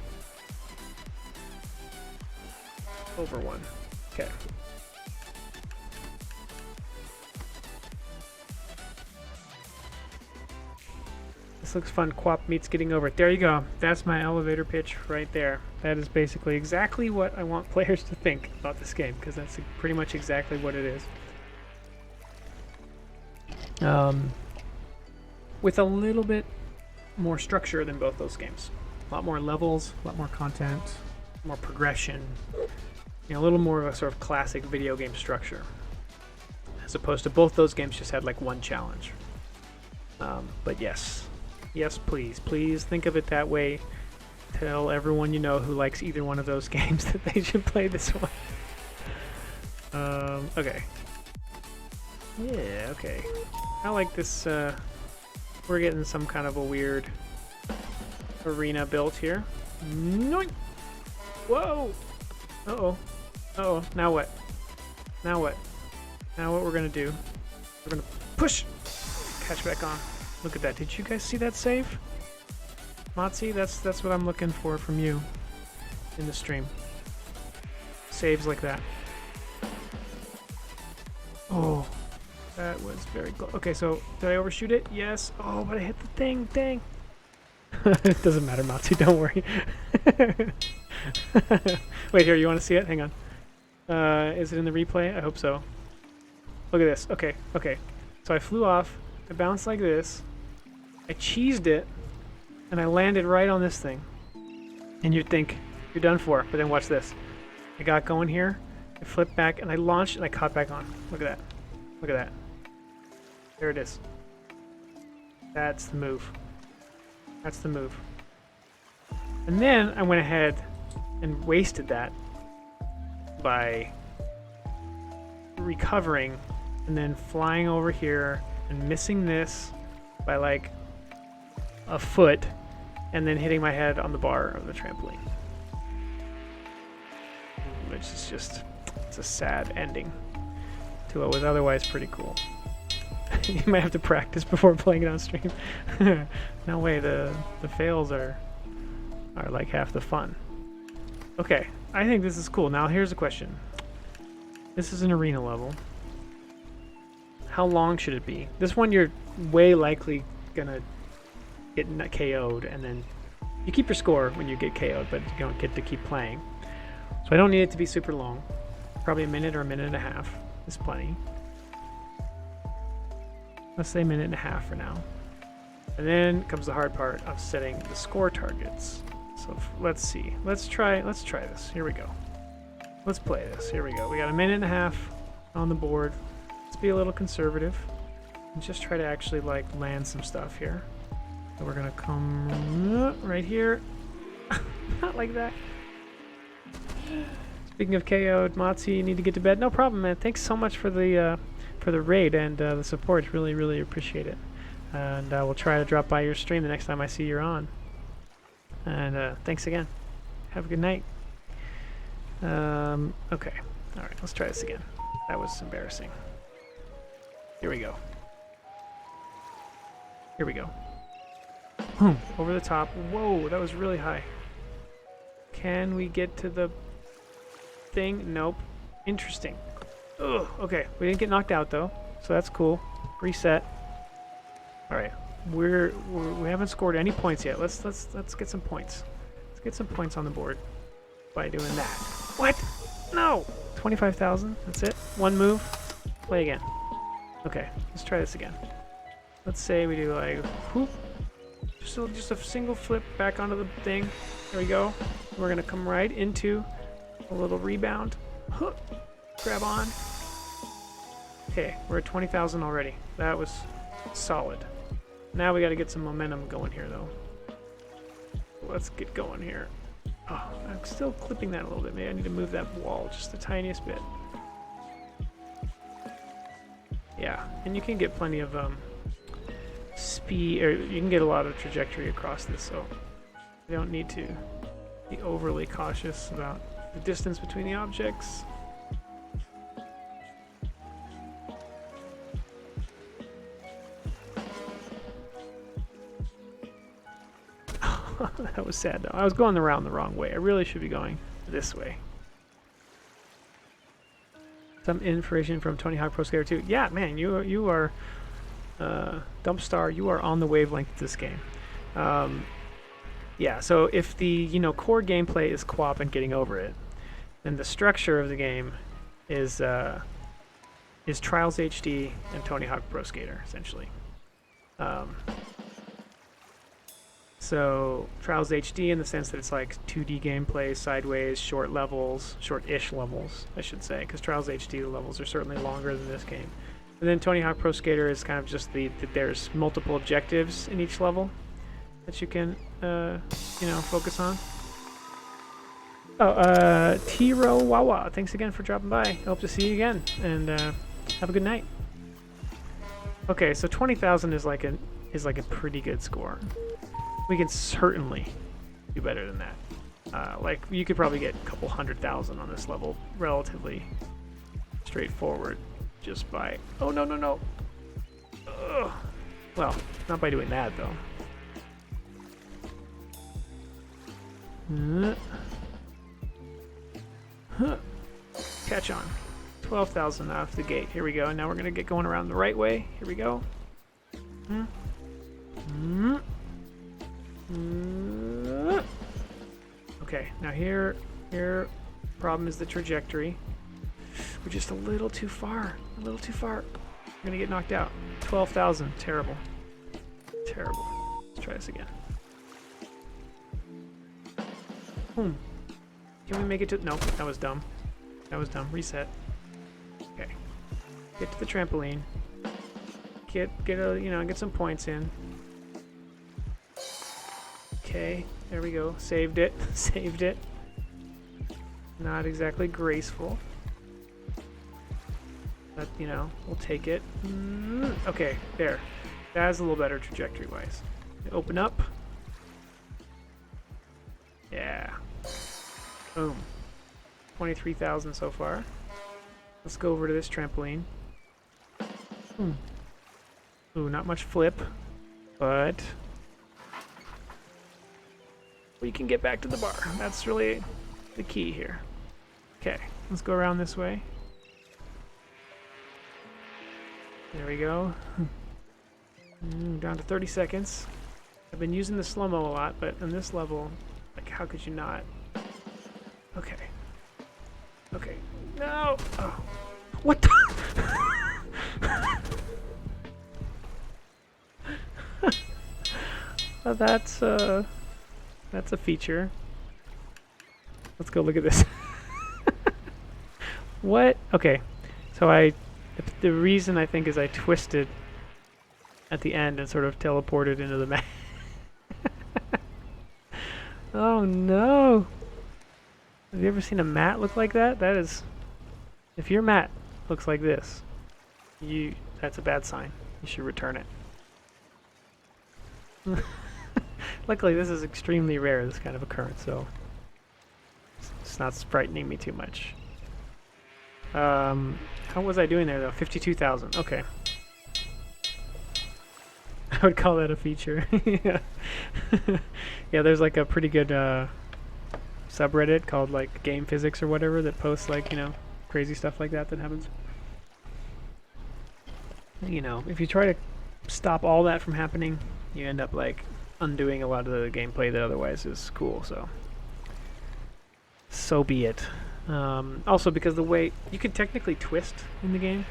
over one. Okay. This looks fun. Quap meets getting over it. There you go. That's my elevator pitch right there. That is basically exactly what I want players to think about this game, because that's pretty much exactly what it is. With a little bit more structure than both those games. A lot more levels, a lot more content, more progression. You know, a little more of a sort of classic video game structure. As opposed to both those games just had like one challenge. But yes, please think of it that way. Tell everyone you know who likes either one of those games that they should play this one. Okay. Yeah, okay. I like this, we're getting some kind of a weird arena built here. Noink! Whoa! Uh-oh. Uh-oh, now what? Now what? Now what we're gonna do, we're gonna push! Catch back on. Look at that. Did you guys see that save? Motzi, that's what I'm looking for from you in the stream. Saves like that. Oh, That was very close. Okay, so did I overshoot it? Yes. Oh, but I hit the thing. Dang. It doesn't matter, Matsu. Don't worry. Wait, here. You want to see it? Hang on. Is it in the replay? I hope so. Look at this. Okay, okay. So I flew off. I bounced like this. I cheesed it. And I landed right on this thing. And you'd think you're done for. But then watch this. I got going here. I flipped back and I launched and I caught back on. Look at that. Look at that. There it is. That's the move. That's the move. And then I went ahead and wasted that by recovering and then flying over here and missing this by like a foot and then hitting my head on the bar of the trampoline. Which is just, it's a sad ending to what was otherwise pretty cool. You might have to practice before playing it on stream. No way, the fails are like half the fun. Okay, I think this is cool. Now here's a question. This is an arena level. How long should it be? This one you're way likely gonna get KO'd, and then you keep your score when you get KO'd, but you don't get to keep playing. So I don't need it to be super long. Probably a minute or a minute and a half is plenty. Let's say a minute and a half for now. And then comes the hard part of setting the score targets. So let's see. Let's try this. Here we go. Let's play this. Here we go. We got a minute and a half on the board. Let's be a little conservative and just try to actually like land some stuff here. So we're gonna come right here. Not like that. Speaking of KO'd, Matsu, you need to get to bed. No problem, man. Thanks so much for the raid and the support. Really, really appreciate it. And we'll try to drop by your stream the next time I see you're on. And thanks again. Have a good night. Okay. All right, let's try this again. That was embarrassing. Here we go. Here we go. Boom. Over the top. Whoa, that was really high. Can we get to the thing? Nope. Interesting. Ugh. Okay, we didn't get knocked out though, so that's cool. Reset. All right, we haven't scored any points yet. Let's get some points. Let's get some points on the board by doing that. What? No. 25,000. That's it. One move. Play again. Okay, let's try this again. Let's say we do like whoop. Just a single flip back onto the thing. There we go. We're gonna come right into a little rebound. Huh. Grab on. Okay, we're at 20,000 already. That was solid. Now we got to get some momentum going here, though. Let's get going here. Oh, I'm still clipping that a little bit. Maybe I need to move that wall just the tiniest bit. Yeah, and you can get plenty of speed, or you can get a lot of trajectory across this, so you don't need to be overly cautious about the distance between the objects. That was sad though. I was going around the wrong way. I really should be going this way. Some information from Tony Hawk Pro Skater 2. Yeah, man, you are Dumpstar. You are on the wavelength of this game. Yeah. So if the core gameplay is co-op and getting over it, then the structure of the game is Trials HD and Tony Hawk Pro Skater essentially. So Trials HD in the sense that it's like 2D gameplay, sideways, short levels, short-ish levels, I should say, because Trials HD, the levels are certainly longer than this game. And then Tony Hawk Pro Skater is kind of just there's multiple objectives in each level that you can, focus on. Oh, Tiro Wawa, thanks again for dropping by. I hope to see you again, and have a good night. Okay, so 20,000 is like a pretty good score. We can certainly do better than that. Like, you could probably get a couple 100,000 on this level relatively straightforward just by... Oh, no, no, no. Ugh. Well, not by doing that, though. Catch on. 12,000 off the gate. Here we go. Now we're going to get going around the right way. Here we go. Okay, now here, problem is the trajectory. We're just a little too far. A little too far. We're going to get knocked out. 12,000. Terrible. Terrible. Let's try this again. Boom. Can we make it to... Nope, that was dumb. That was dumb. Reset. Okay. Get to the trampoline. Get some points in. Okay, there we go. Saved it. Saved it. Not exactly graceful. But, you know, we'll take it. Okay, there. That's a little better trajectory-wise. Open up. Yeah. Boom. 23,000 so far. Let's go over to this trampoline. Ooh, not much flip, but we can get back to the bar. That's really the key here. Okay, let's go around this way. There we go. Down to 30 seconds. I've been using the slow-mo a lot, but on this level, like, how could you not? Okay. Okay. No! Oh. What the? Well, that's a feature. Let's go look at this. What? Okay. So the reason I think is I twisted at the end and sort of teleported into the mat. Oh no! Have you ever seen a mat look like that? That is, if your mat looks like this, that's a bad sign. You should return it. Luckily, this is extremely rare, this kind of occurrence, so it's not frightening me too much. How was I doing there though? 52,000. Okay. I would call that a feature. Yeah. Yeah, there's like a pretty good subreddit called like Game Physics or whatever that posts like, you know, crazy stuff like that happens. You know, if you try to stop all that from happening, you end up like undoing a lot of the gameplay that otherwise is cool, so be it. Also, because the way you can technically twist in the game,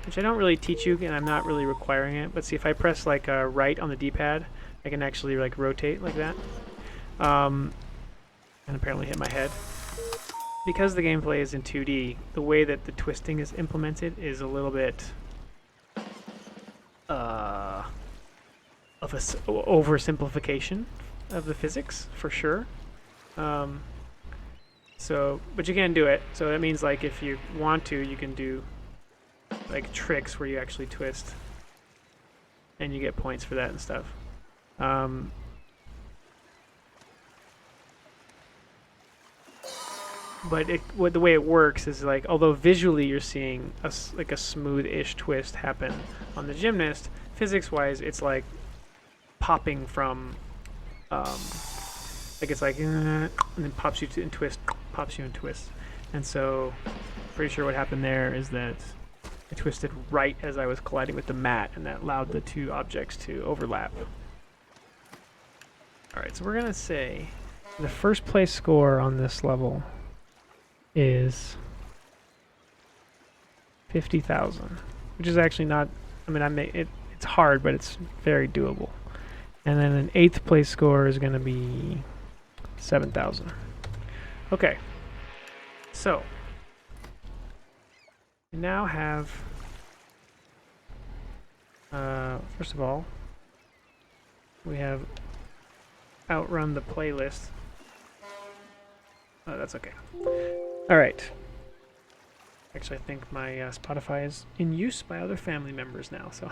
which I don't really teach you, and I'm not really requiring it, but see, if I press like right on the D-pad, I can actually like rotate like that, and apparently hit my head. Because the gameplay is in 2D, the way that the twisting is implemented is a little bit of a oversimplification of the physics, for sure. But you can do it. So that means like if you want to, you can do like tricks where you actually twist, and you get points for that and stuff. But the way it works is like, although visually you're seeing like a smooth-ish twist happen on the Gymnast, physics-wise it's like popping from, like it's like, and then pops you and twist, pops you and twists. And so, pretty sure what happened there is that I twisted right as I was colliding with the mat, and that allowed the two objects to overlap. Alright, so we're gonna say the first place score on this level is 50,000, which is actually not, I mean, it's hard, but it's very doable. And then an 8th place score is going to be 7,000. Okay, so we now have, first of all, we have outrun the playlist. Oh, that's okay. All right. Actually, I think my Spotify is in use by other family members now, so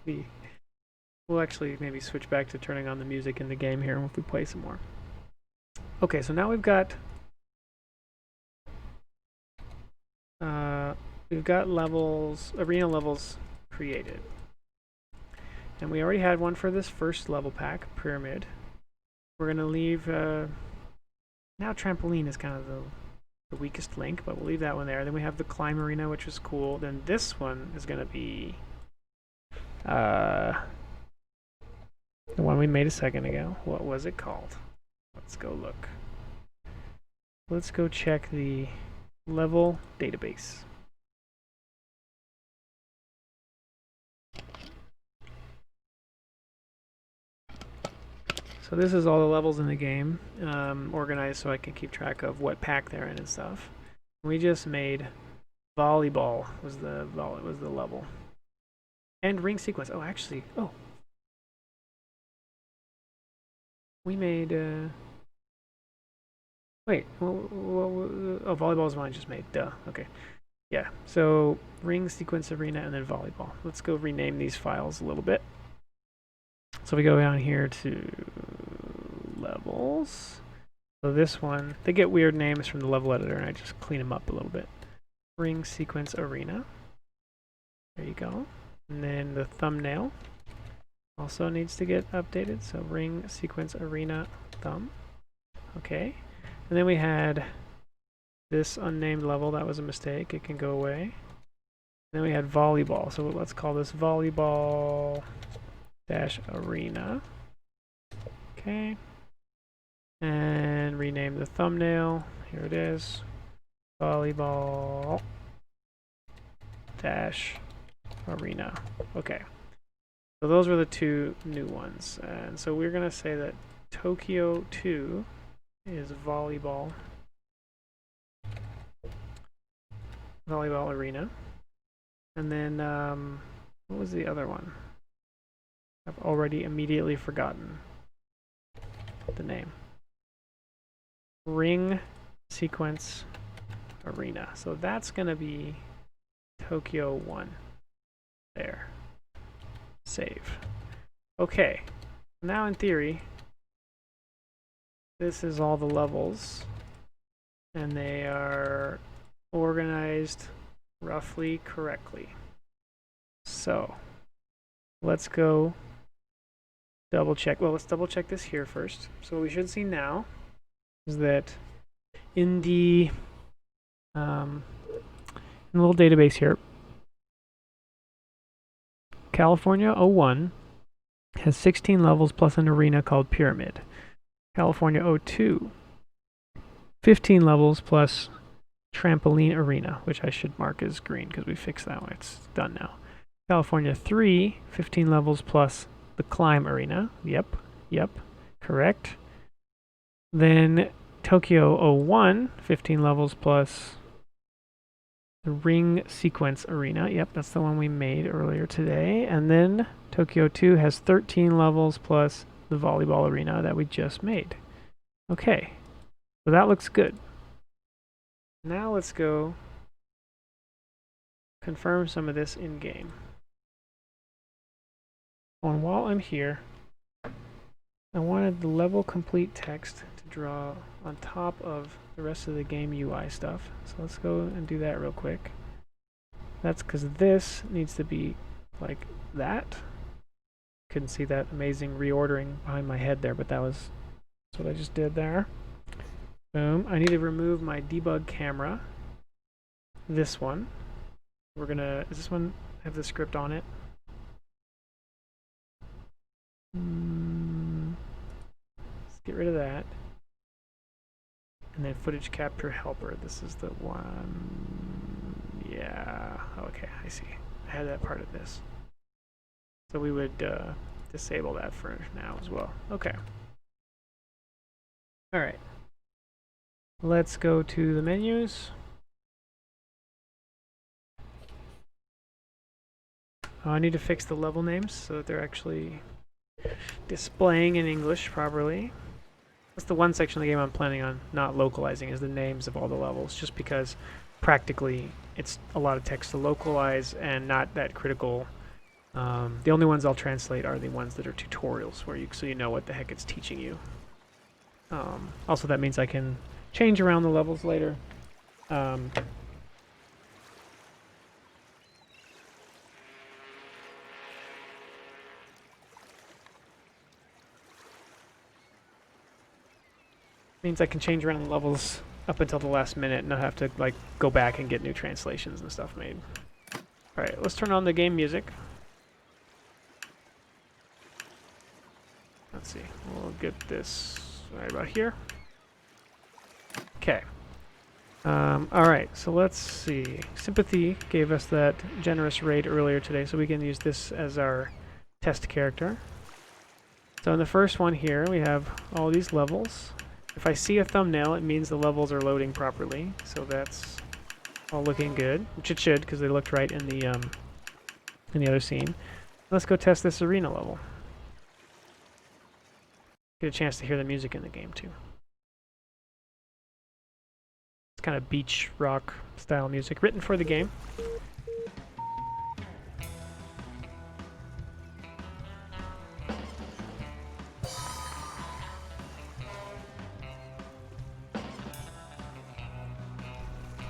we'll actually maybe switch back to turning on the music in the game here if we play some more. Okay, so now we've got levels, arena levels created, and we already had one for this first level pack, Pyramid. We're gonna leave. Now trampoline is kind of the weakest link, but we'll leave that one there. Then we have the climb arena, which is cool. Then this one is going to be the one we made a second ago. What was it called? Let's go look. Let's go check the level database. So this is all the levels in the game, organized so I can keep track of what pack they're in and stuff. We just made volleyball was the level, and ring sequence. Oh, actually, we made. Wait, oh, volleyball is one I just made. Duh. Okay, yeah. So ring sequence arena and then volleyball. Let's go rename these files a little bit. So we go down here to levels. So this one, they get weird names from the level editor, and I just clean them up a little bit. Ring sequence arena. There you go. And then the thumbnail also needs to get updated. So ring sequence arena thumb. Okay. And then we had this unnamed level. That was a mistake. It can go away. And then we had volleyball. So let's call this volleyball dash arena. Okay. And rename the thumbnail. Here it is. Volleyball dash arena. Okay. So those were the two new ones. And so we're going to say that Tokyo 2 is volleyball arena. And then what was the other one? I've already immediately forgotten the name. Ring sequence arena. So that's going to be Tokyo 1. There. Save. Okay. Now in theory, this is all the levels, and they are organized roughly correctly. So let's go double check. Well, let's double check this here first. So what we should see now is that in the little database here, California 01 has 16 levels plus an arena called Pyramid. California 02, 15 levels plus Trampoline Arena, which I should mark as green because we fixed that one. It's done now. California 3, 15 levels plus the Climb Arena. Yep, correct. Then Tokyo 01, 15 levels plus the Ring Sequence Arena. Yep, that's the one we made earlier today. And then Tokyo 2 has 13 levels plus the Volleyball Arena that we just made. Okay, so that looks good. Now let's go confirm some of this in game. And while I'm here, I wanted the level complete text to draw on top of the rest of the game UI stuff. So let's go and do that real quick. That's because this needs to be like that. Couldn't see that amazing reordering behind my head there, but that's what I just did there. Boom. I need to remove my debug camera. This one. We're gonna, does this one have the script on it? Let's get rid of that. And then footage capture helper. This is the one. Yeah. Okay, I see. I had that part of this. So we would disable that for now as well. Okay. All right. Let's go to the menus. I need to fix the level names so that they're actually displaying in English properly. That's the one section of the game I'm planning on not localizing, is the names of all the levels, just because practically it's a lot of text to localize and not that critical. The only ones I'll translate are the ones that are tutorials, where so you know what the heck it's teaching you. Also, that means I can change around the levels later. Means I can change around the levels up until the last minute and not have to like go back and get new translations and stuff made. Alright, let's turn on the game music. Let's see, we'll get this right about here. Okay. Alright, so let's see. Sympathy gave us that generous rate earlier today, so we can use this as our test character. So in the first one here, we have all these levels. If I see a thumbnail, it means the levels are loading properly, so that's all looking good, which it should, because they looked right in the other scene. Let's go test this arena level. Get a chance to hear the music in the game, too. It's kind of beach rock style music, written for the game.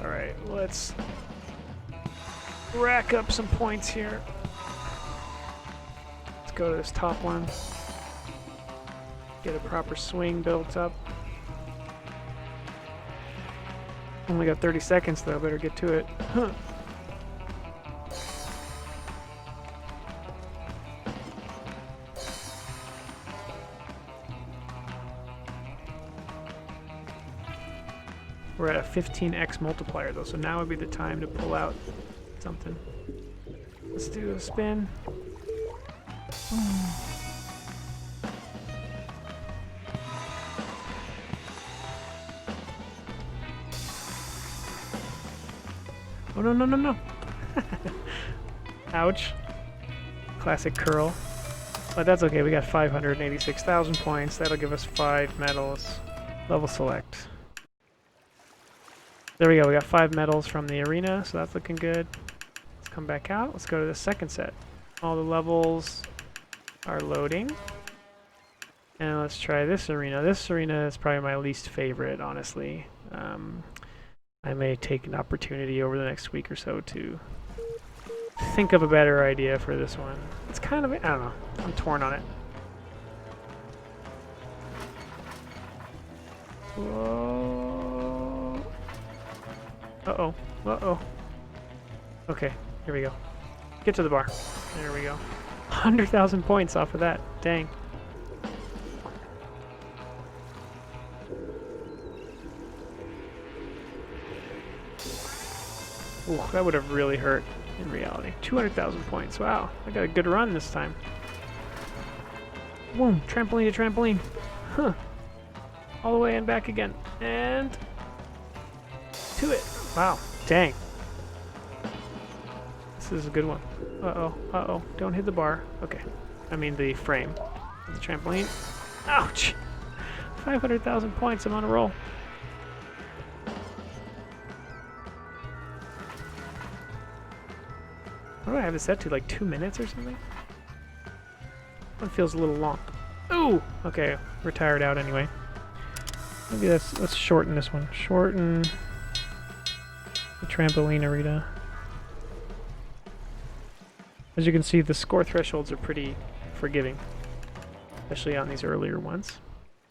Alright, let's rack up some points here. Let's go to this top one. Get a proper swing built up. Only got 30 seconds though, better get to it. Huh. We're at a 15x multiplier though, so now would be the time to pull out something. Let's do a spin. Oh no, no, no, no. Ouch. Classic curl. But that's okay, we got 586,000 points. That'll give us 5 medals. Level select. There we go, we got 5 medals from the arena, so that's looking good. Let's come back out. Let's go to the second set. All the levels are loading. And let's try this arena. This arena is probably my least favorite, honestly. I may take an opportunity over the next week or so to think of a better idea for this one. It's kind of, I don't know, I'm torn on it. Whoa. Uh-oh, uh-oh. Okay, here we go. Get to the bar. There we go. 100,000 points off of that, dang. Ooh, that would have really hurt in reality. 200,000 points. Wow, I got a good run this time. Boom, trampoline to trampoline. Huh. All the way and back again. And to it. Wow, dang. This is a good one. Uh-oh, uh-oh. Don't hit the bar. Okay. I mean the frame of the trampoline. Ouch! 500,000 points. I'm on a roll. What do I have it set to, like 2 minutes or something? One feels a little long. Ooh! Okay, we're tired out anyway. Maybe let's shorten this one. Shorten the Trampoline Arena. As you can see, the score thresholds are pretty forgiving, especially on these earlier ones.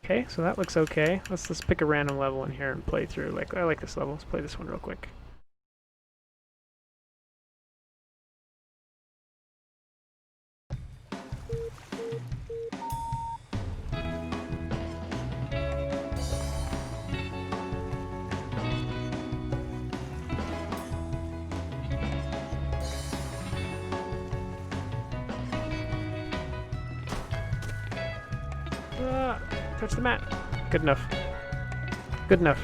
Okay, so that looks okay. Let's pick a random level in here and play through. Like, I like this level. Let's play this one real quick. Touch the mat. Good enough. Good enough.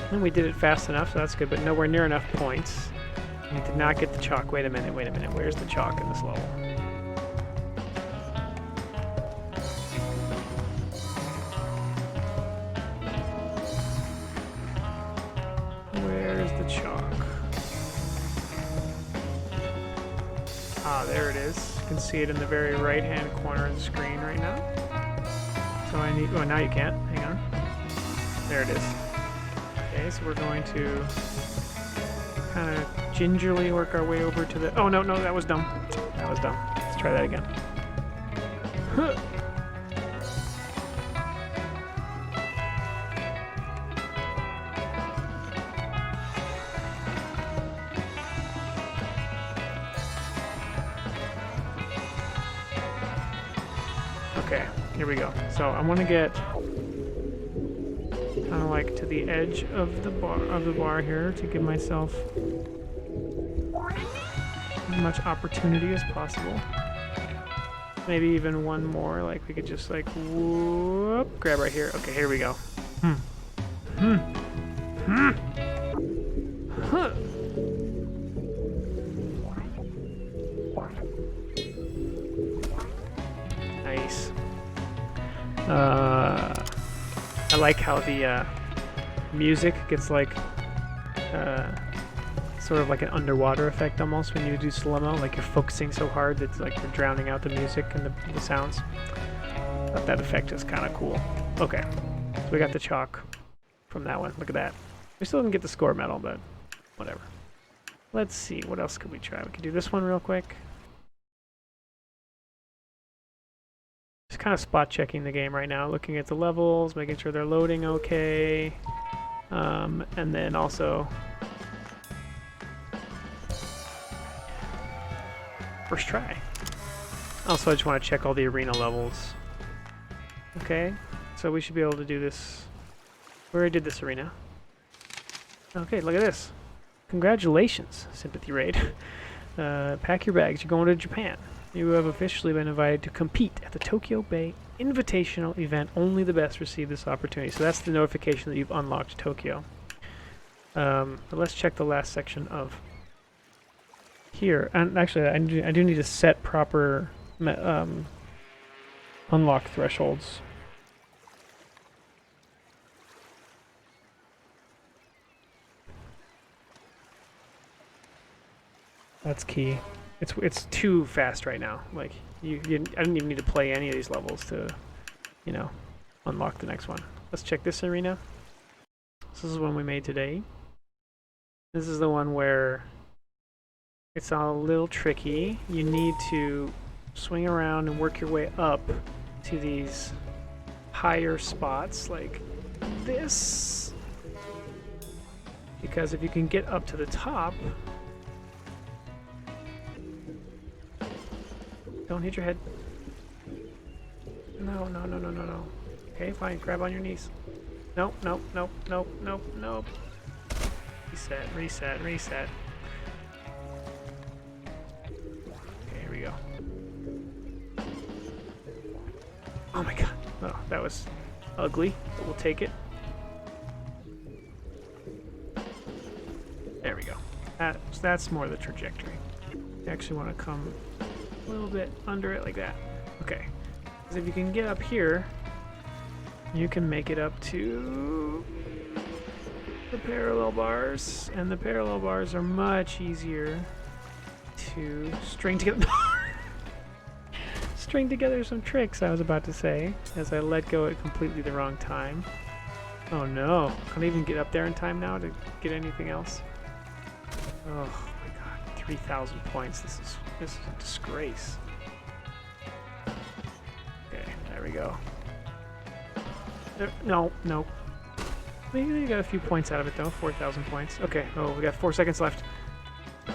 And we did it fast enough, so that's good, but nowhere near enough points. We did not get the chalk. Wait a minute, wait a minute. Where's the chalk in this level? Where's the chalk? Ah, there it is. You can see it in the very right-hand corner of the screen right now. So I need, oh, now you can't. Hang on. There it is. Okay, so we're going to kind of gingerly work our way over to the, oh, no, that was dumb. That was dumb. Let's try that again. Okay, here we go. So I want to get kind of like to the edge of the bar here to give myself as much opportunity as possible. Maybe even one more, like we could just like whoop, grab right here. Okay, here we go. Huh. Nice. I like how the music gets like sort of like an underwater effect almost when you do slow-mo, like you're focusing so hard that it's like you're drowning out the music and the sounds. But that effect is kind of cool. Okay, so we got the chalk from that one. Look at that. We still didn't get the score medal, but whatever. Let's see, what else could we try? We could do this one real quick. Just kind of spot checking the game right now, looking at the levels, making sure they're loading okay. And then also first try. Also, I just want to check all the arena levels. Okay, so we should be able to do this. We already did this arena. Okay, look at this. Congratulations, Sympathy Raid. Pack your bags, you're going to Japan. You have officially been invited to compete at the Tokyo Bay Invitational event. Only the best receive this opportunity. So that's the notification that you've unlocked Tokyo. But let's check the last section of here. And actually, I do need to set proper unlock thresholds. That's key. It's too fast right now. Like I didn't even need to play any of these levels to, you know, unlock the next one. Let's check this arena. This is the one we made today. This is the one where it's a little tricky. You need to swing around and work your way up to these higher spots like this. Because if you can get up to the top, don't hit your head. No, no, no, no, no, no. Okay, fine. Grab on your knees. Nope, nope, nope, nope, nope, nope. Reset, reset, reset. Okay, here we go. Oh my god. Oh, that was ugly, but we'll take it. There we go. That's more the trajectory. You actually want to come a little bit under it like that. Okay. Because if you can get up here, you can make it up to the parallel bars, and the parallel bars are much easier to string together. String together some tricks, I was about to say, as I let go at completely the wrong time. Oh no, can't even get up there in time now to get anything else. Oh my god, 3,000 points. This is a disgrace. Okay, there we go. No, no. Maybe we got a few points out of it though. 4,000 points. Okay. Oh, we got 4 seconds left.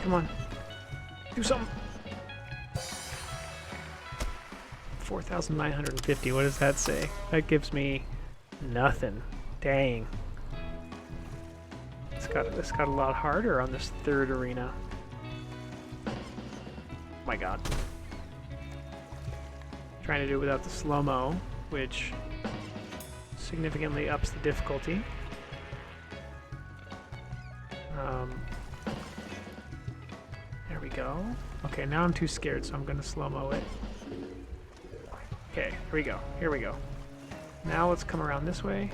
Come on. Do something. 4,950. What does that say? That gives me nothing. Dang. This got a lot harder on this third arena. Oh my god. Trying to do it without the slow-mo, which significantly ups the difficulty. There we go. Okay, now I'm too scared, so I'm gonna slow-mo it. Okay, here we go. Here we go. Now let's come around this way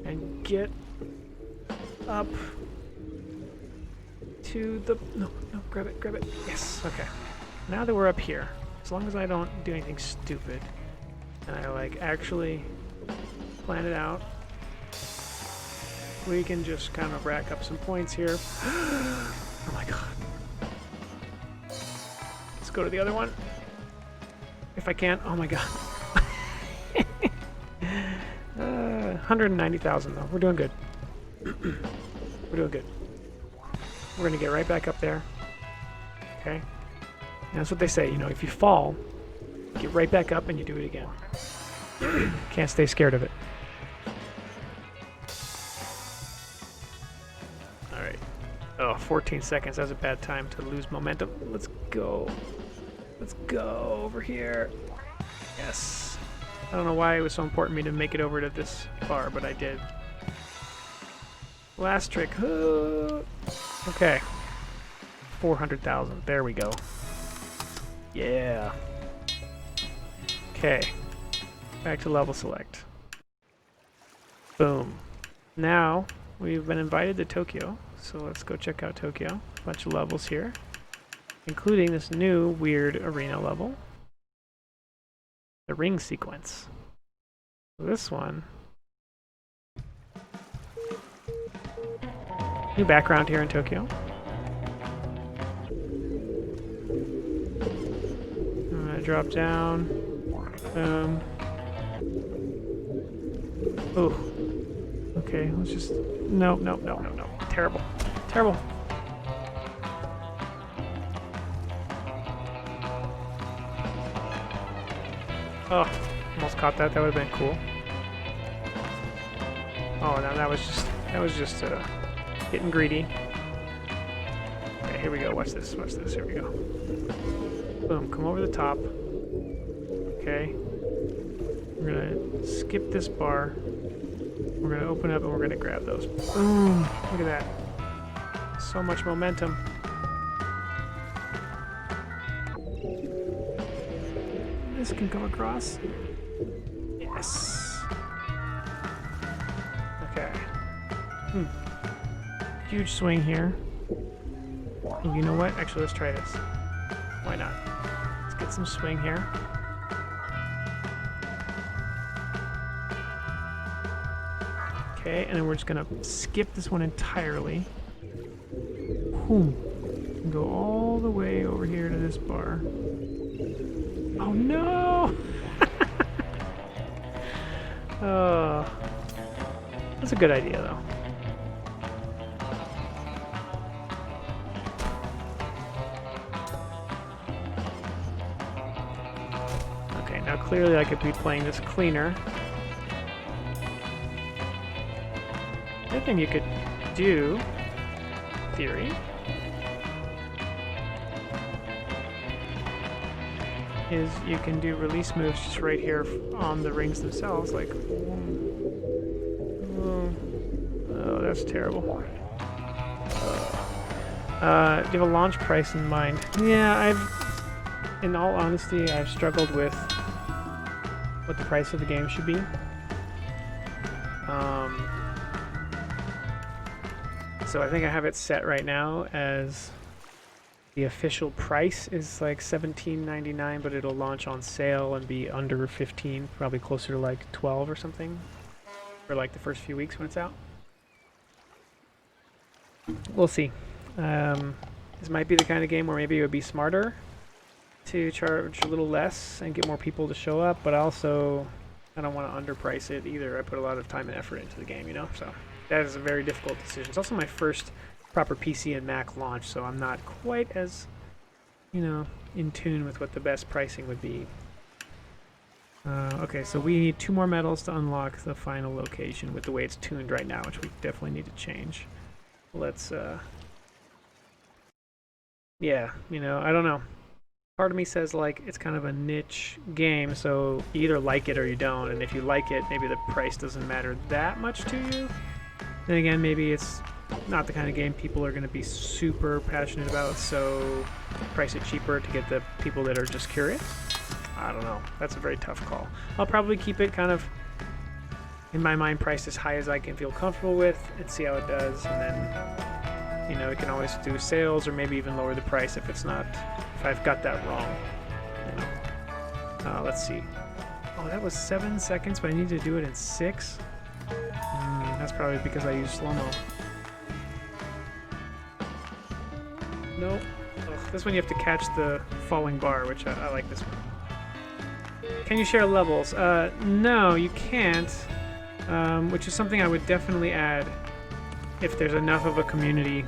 and get up to the... No, no, grab it, grab it. Yes, okay. Now that we're up here, as long as I don't do anything stupid, and I like actually plan it out, we can just kind of rack up some points here. Oh my god. Let's go to the other one. If I can. Oh my god. 190,000 though. We're doing good. We're doing good. We're gonna get right back up there. Okay? And that's what they say, you know, if you fall, get right back up and you do it again. Can't stay scared of it. Alright. Oh, 14 seconds. That's a bad time to lose momentum. Let's go. Let's go over here. Yes. I don't know why it was so important for me to make it over to this bar, but I did. Last trick. Okay. 400,000. There we go. Yeah. Okay. Back to level select. Boom. Now, we've been invited to Tokyo, so let's go check out Tokyo. A bunch of levels here, including this new weird arena level. The ring sequence. This one. New background here in Tokyo. I'm gonna drop down. Boom. Oh. Okay, let's just... No. Terrible. Terrible. Oh, almost caught that. That would have been cool. Oh, no, that was just getting greedy. Okay, here we go. Watch this. Watch this. Here we go. Boom. Come over the top. Okay. We're gonna skip this bar. We're gonna open up and we're gonna grab those. Boom! Look at that. So much momentum. This can come across. Yes. Okay. Huge swing here. Oh, you know what? Actually, let's try this. Why not? Let's get some swing here. Okay, and then we're just gonna skip this one entirely. Boom. And go all the way over here to this bar. Oh no! Oh, that's a good idea though. Okay, now clearly I could be playing this cleaner. The other thing you could do, in theory, is you can do release moves just right here on the rings themselves, like, oh, that's terrible. Do you have a launch price in mind? Yeah, in all honesty, I've struggled with what the price of the game should be. So I think I have it set right now as the official price is like $17.99, but it'll launch on sale and be under 15, probably closer to like 12 or something for like the first few weeks when it's out. We'll see. This might be the kind of game where maybe it would be smarter to charge a little less and get more people to show up, but also I don't want to underprice it either. I put a lot of time and effort into the game, you know, so that is a very difficult decision. It's also my first proper PC and Mac launch, so I'm not quite as, you know, in tune with what the best pricing would be. Okay, so we need 2 more medals to unlock the final location with the way it's tuned right now, which we definitely need to change. Let's, yeah, you know, I don't know. Part of me says, like, it's kind of a niche game, so you either like it or you don't, and if you like it, maybe the price doesn't matter that much to you. Then again, maybe it's not the kind of game people are going to be super passionate about, so price it cheaper to get the people that are just curious. I don't know. That's a very tough call. I'll probably keep it kind of, in my mind, priced as high as I can feel comfortable with and see how it does, and then, you know, we can always do sales or maybe even lower the price if it's not, if I've got that wrong. You know. Let's see. Oh, that was 7 seconds, but I need to do it in 6? That's probably because I use slow-mo. Nope. Ugh, this one you have to catch the falling bar, which I like this one. Can you share levels? No, you can't, which is something I would definitely add if there's enough of a community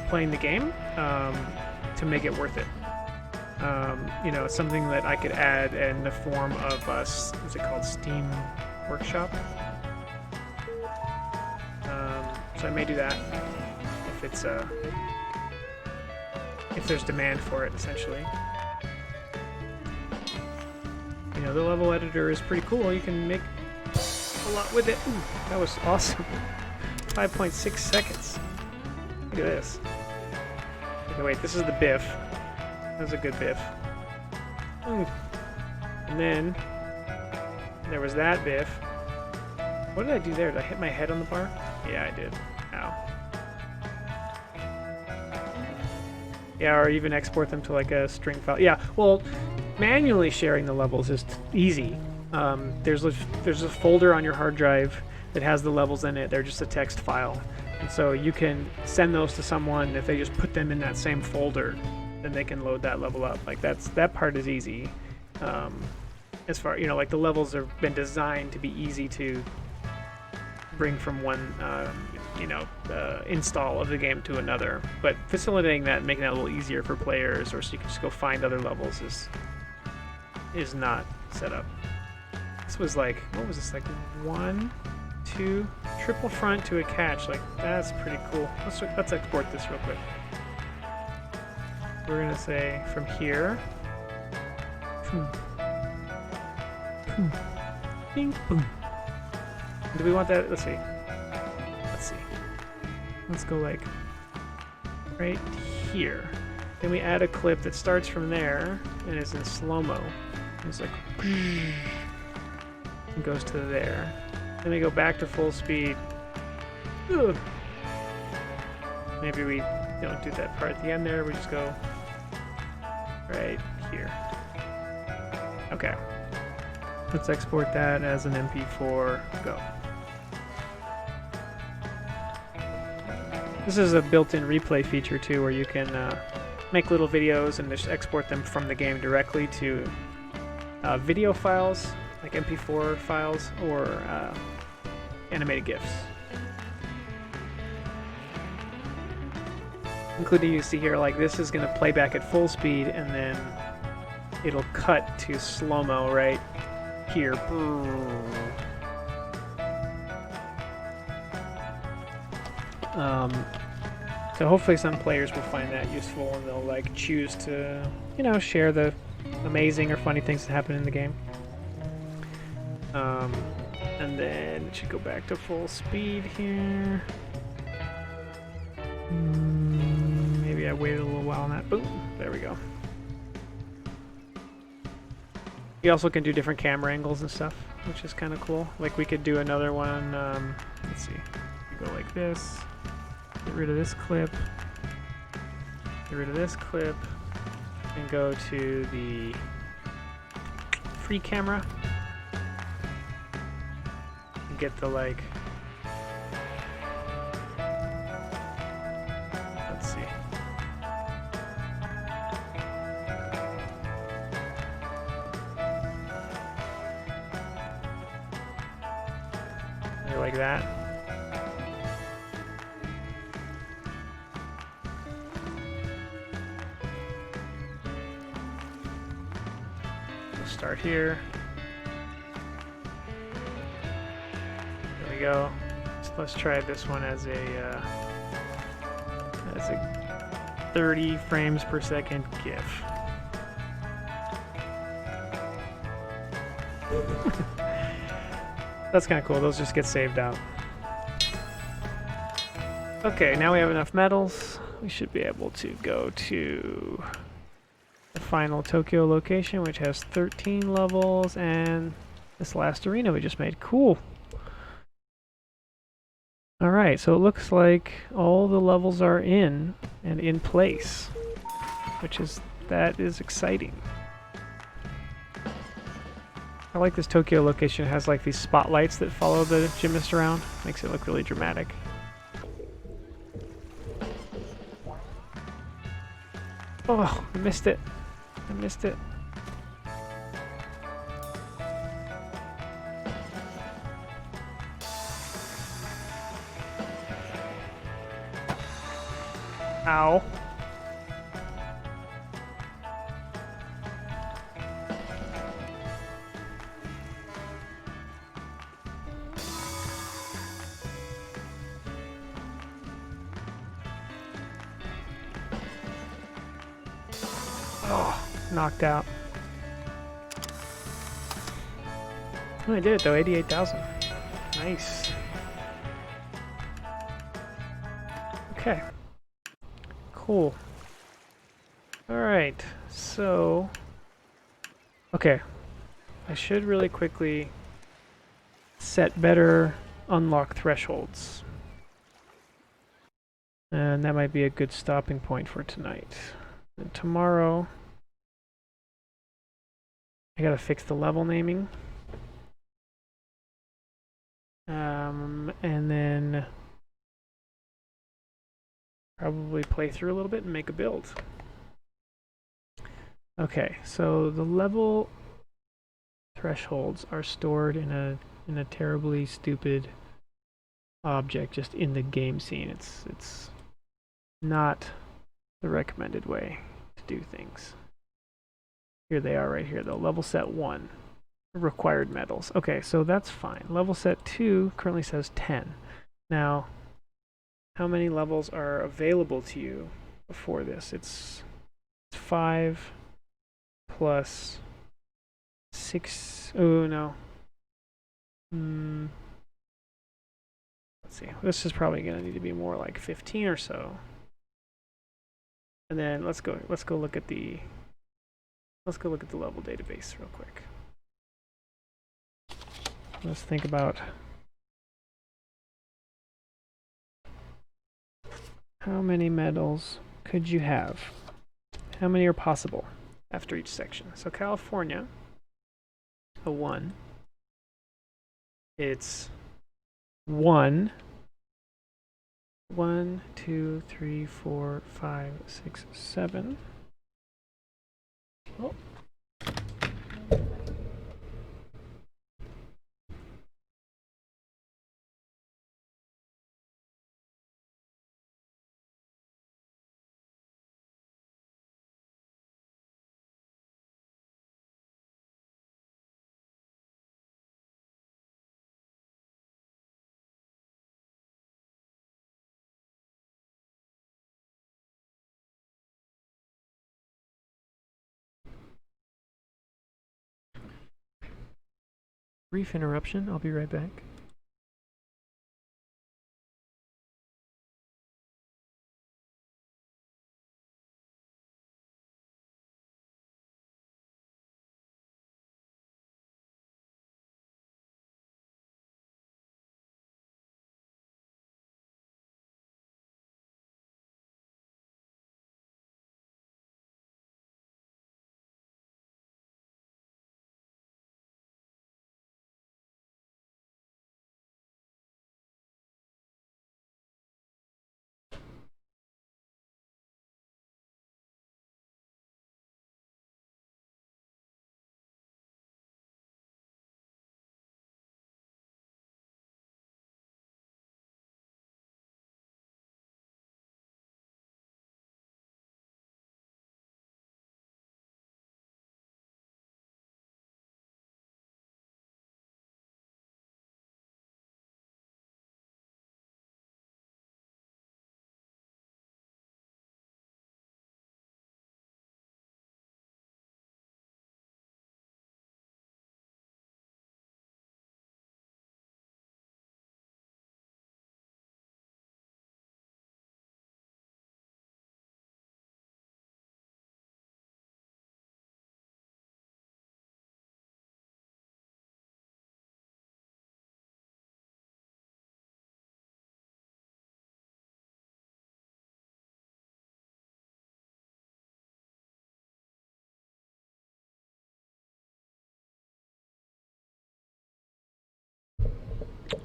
playing the game to make it worth it. you know, something that I could add in the form of is it called Steam Workshop? So I may do that if it's if there's demand for it, essentially. You know, the level editor is pretty cool. You can make a lot with it. Ooh, that was awesome. 5.6 seconds. Look at this. Okay, wait, this is the biff. That was a good biff. Ooh. And then there was that biff. What did I do there? Did I hit my head on the bar? Yeah, I did. Ow. Yeah, or even export them to like a string file. Yeah, well, manually sharing the levels is easy. There's a folder on your hard drive that has the levels in it. They're just a text file. And so you can send those to someone. If they just put them in that same folder, then they can load that level up. Like that part is easy. As far, you know, like the levels have been designed to be easy to bring from one, you know, install of the game to another. But facilitating that and making that a little easier for players, or so you can just go find other levels, is not set up. This was like, what was this, like 1, 2, triple front to a catch. Like, that's pretty cool. Let's export this real quick. We're gonna say from here. Bing, boom. Do we want that? Let's see. Let's go like right here. Then we add a clip that starts from there and is in slow-mo. It's like and goes to there. Then we go back to full speed. Ugh. Maybe we don't do that part at the end there. We just go right here. Okay. Let's export that as an MP4. Go. This is a built-in replay feature too, where you can make little videos and just export them from the game directly to video files, like MP4 files, or animated GIFs. Including, you see here, like this is going to play back at full speed, and then it'll cut to slow-mo right here. So hopefully some players will find that useful, and they'll like choose to, you know, share the amazing or funny things that happen in the game. And then it should go back to full speed here. Maybe I waited a little while on that. Boom, there we go. You also can do different camera angles and stuff, which is kind of cool. Like we could do another one. Let's see. You go like this. Get rid of this clip. Get rid of this clip. And go to the free camera. And get the like. Let's see. Like that. We'll start here. There we go. So let's try this one as a 30 frames per second GIF. That's kind of cool. Those just get saved out. Okay, now we have enough medals. We should be able to go to the final Tokyo location, which has 13 levels, and this last arena we just made. Cool. Alright, so it looks like all the levels are in and in place, that is exciting. I like this Tokyo location. It has like these spotlights that follow the gymnast around. Makes it look really dramatic. Oh, I missed it. I missed it. Ow. knocked out. Oh, I did it though, 88,000. Nice. Okay. Cool. Alright, so... Okay. I should really quickly set better unlock thresholds. And that might be a good stopping point for tonight. And tomorrow, I gotta fix the level naming. And then probably play through a little bit and make a build. Okay, so the level thresholds are stored in a terribly stupid object just in the game scene. It's not the recommended way to do things. Here they are right here though. Level set 1. Required medals. Okay, so that's fine. Level set 2 currently says 10. Now, how many levels are available to you before this? It's 5 plus 6. Oh, no. Let's see. This is probably going to need to be more like 15 or so. And then let's go look at the level database real quick. Let's think about how many medals could you have? How many are possible after each section? So California, a 1. It's 1, 2, 3, 4, 5, 6, 7. Oh. Brief interruption, I'll be right back.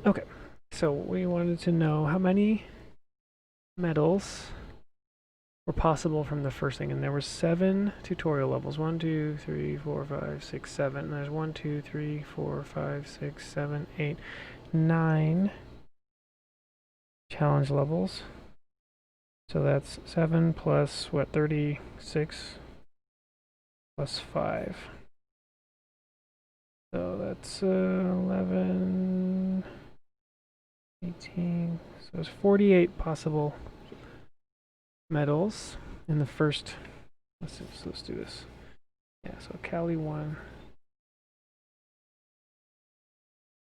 Okay, so we wanted to know how many medals were possible from the first thing, and there were 7 tutorial levels. 1, 2, 3, 4, 5, 6, 7. And there's 1, 2, 3, 4, 5, 6, 7, 8, 9 challenge levels. So that's 7 plus what, 36 plus 5. So that's 11, 18. So there's 48 possible medals in the first. Let's do this. Yeah, so Cali 1.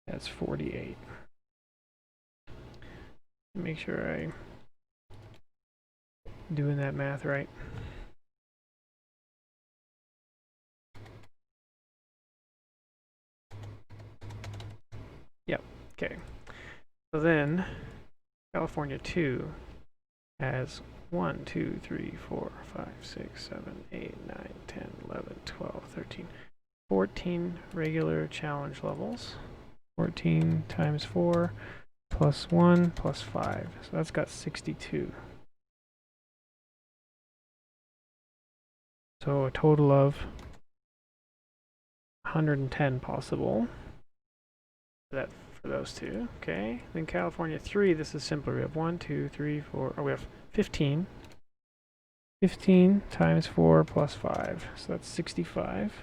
That's 48. Make sure I'm doing that math right. Yep, okay. So then, California 2 has 1, 2, 3, 4, 5, 6, 7, 8, 9, 10, 11, 12, 13, 14 regular challenge levels. 14 times 4 plus 1 plus 5. So that's got 62. So a total of 110 possible. That for those two. Okay. Then California 3, this is simpler. We have 1, 2, 3, 4. Oh, we have 15. 15 times 4 plus 5. So that's 65.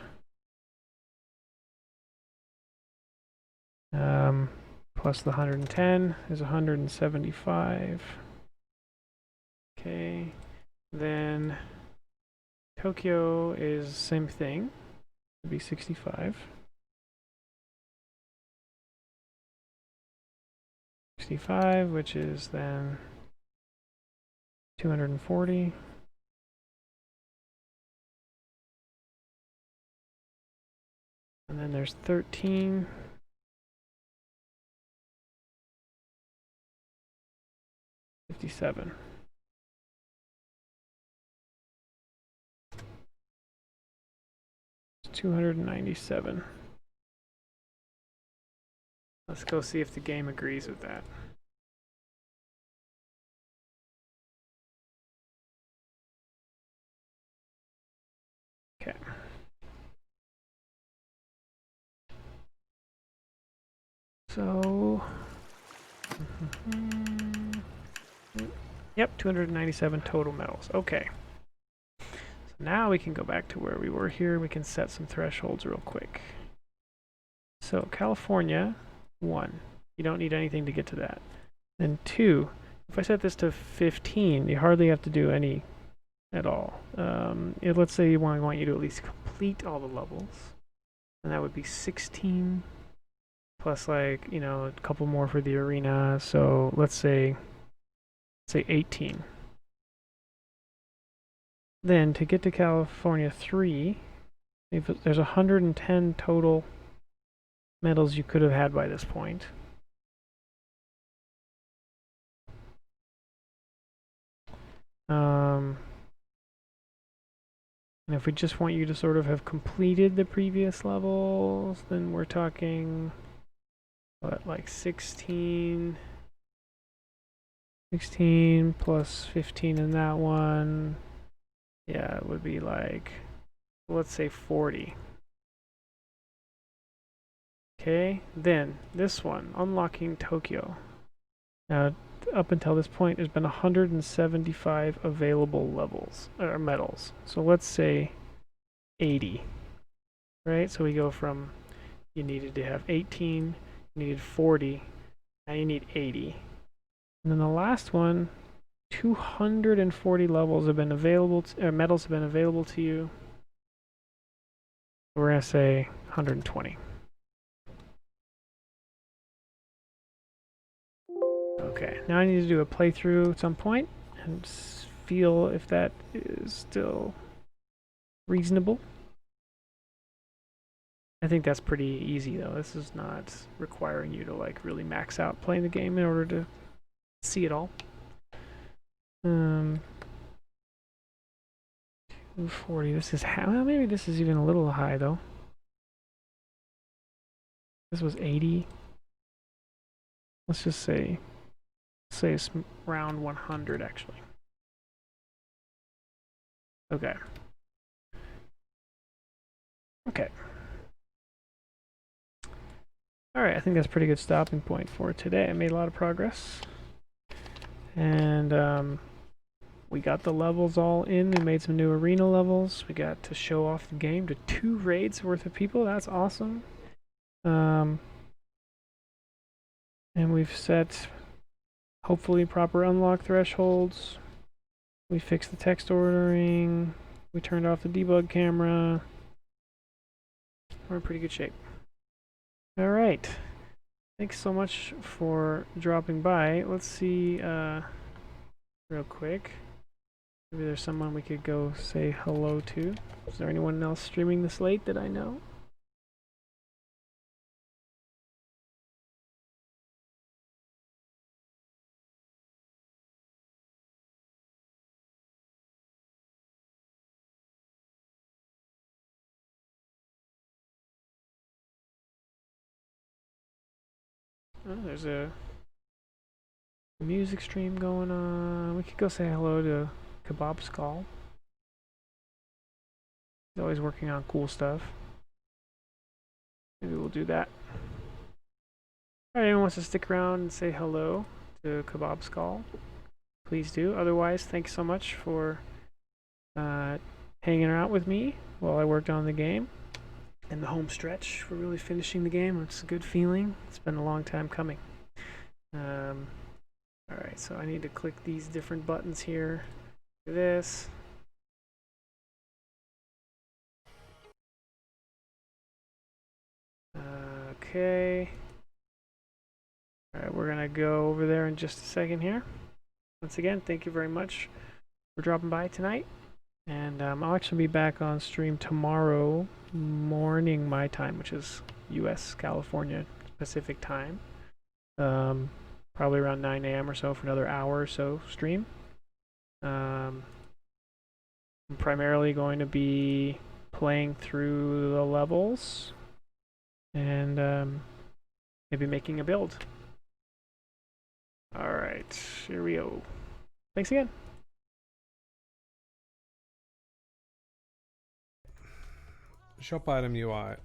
Plus the 110 is 175. Okay. Then Tokyo is same thing. It'd be 65. 65, which is then 240. And then there's 13. 57. It's 297. Let's go see if the game agrees with that. Okay. So, yep, 297 total medals. Okay. So now we can go back to where we were here. We can set some thresholds real quick. So California, 1. You don't need anything to get to that. Then 2. If I set this to 15, you hardly have to do any at all. Let's say I want you to at least complete all the levels. And that would be 16 plus like, a couple more for the arena. So let's say 18. Then to get to California 3, there's 110 total medals you could have had by this point. And if we just want you to sort of have completed the previous levels, then we're talking, what, like 16 plus 15 in that one. Yeah, it would be like, let's say 40. Okay, then this one, unlocking Tokyo. Now, up until this point, there's been 175 available levels, or medals. So let's say 80, right? So we go from, you needed to have 18, you needed 40, now you need 80. And then the last one, 240 levels have been available, medals have been available to you. We're gonna say 120. Okay, now I need to do a playthrough at some point and feel if that is still reasonable. I think that's pretty easy though. This is not requiring you to like really max out playing the game in order to see it all. 240, this is how, well, maybe this is even a little high though. This was 80. Let's just say it's around 100 actually. Okay. Okay. Alright, I think that's a pretty good stopping point for today. I made a lot of progress. And we got the levels all in. We made some new arena levels. We got to show off the game to 2 raids worth of people. That's awesome. And we've set hopefully proper unlock thresholds. We fixed the text ordering. We turned off the debug camera. we're in pretty good shape. All right. Thanks so much for dropping by. Let's see, real quick. Maybe there's someone we could go say hello to. Is there anyone else streaming this late that I know? Oh, there's a music stream going on. We could go say hello to Kebab Skull. He's always working on cool stuff. Maybe we'll do that. Alright, anyone wants to stick around and say hello to Kebab Skull, please do. Otherwise, thanks so much for hanging out with me while I worked on the game. And the home stretch, we're really finishing the game. It's a good feeling. It's been a long time coming. Alright, so I need to click these different buttons here. Do this. Okay. Alright, we're gonna go over there in just a second here. Once again, thank you very much for dropping by tonight. And I'll actually be back on stream tomorrow morning my time, which is US California Pacific time. Probably around 9 a.m. or so for another hour or so stream. I'm primarily going to be playing through the levels and maybe making a build. Alright, here we go. Thanks again. Shop item UI.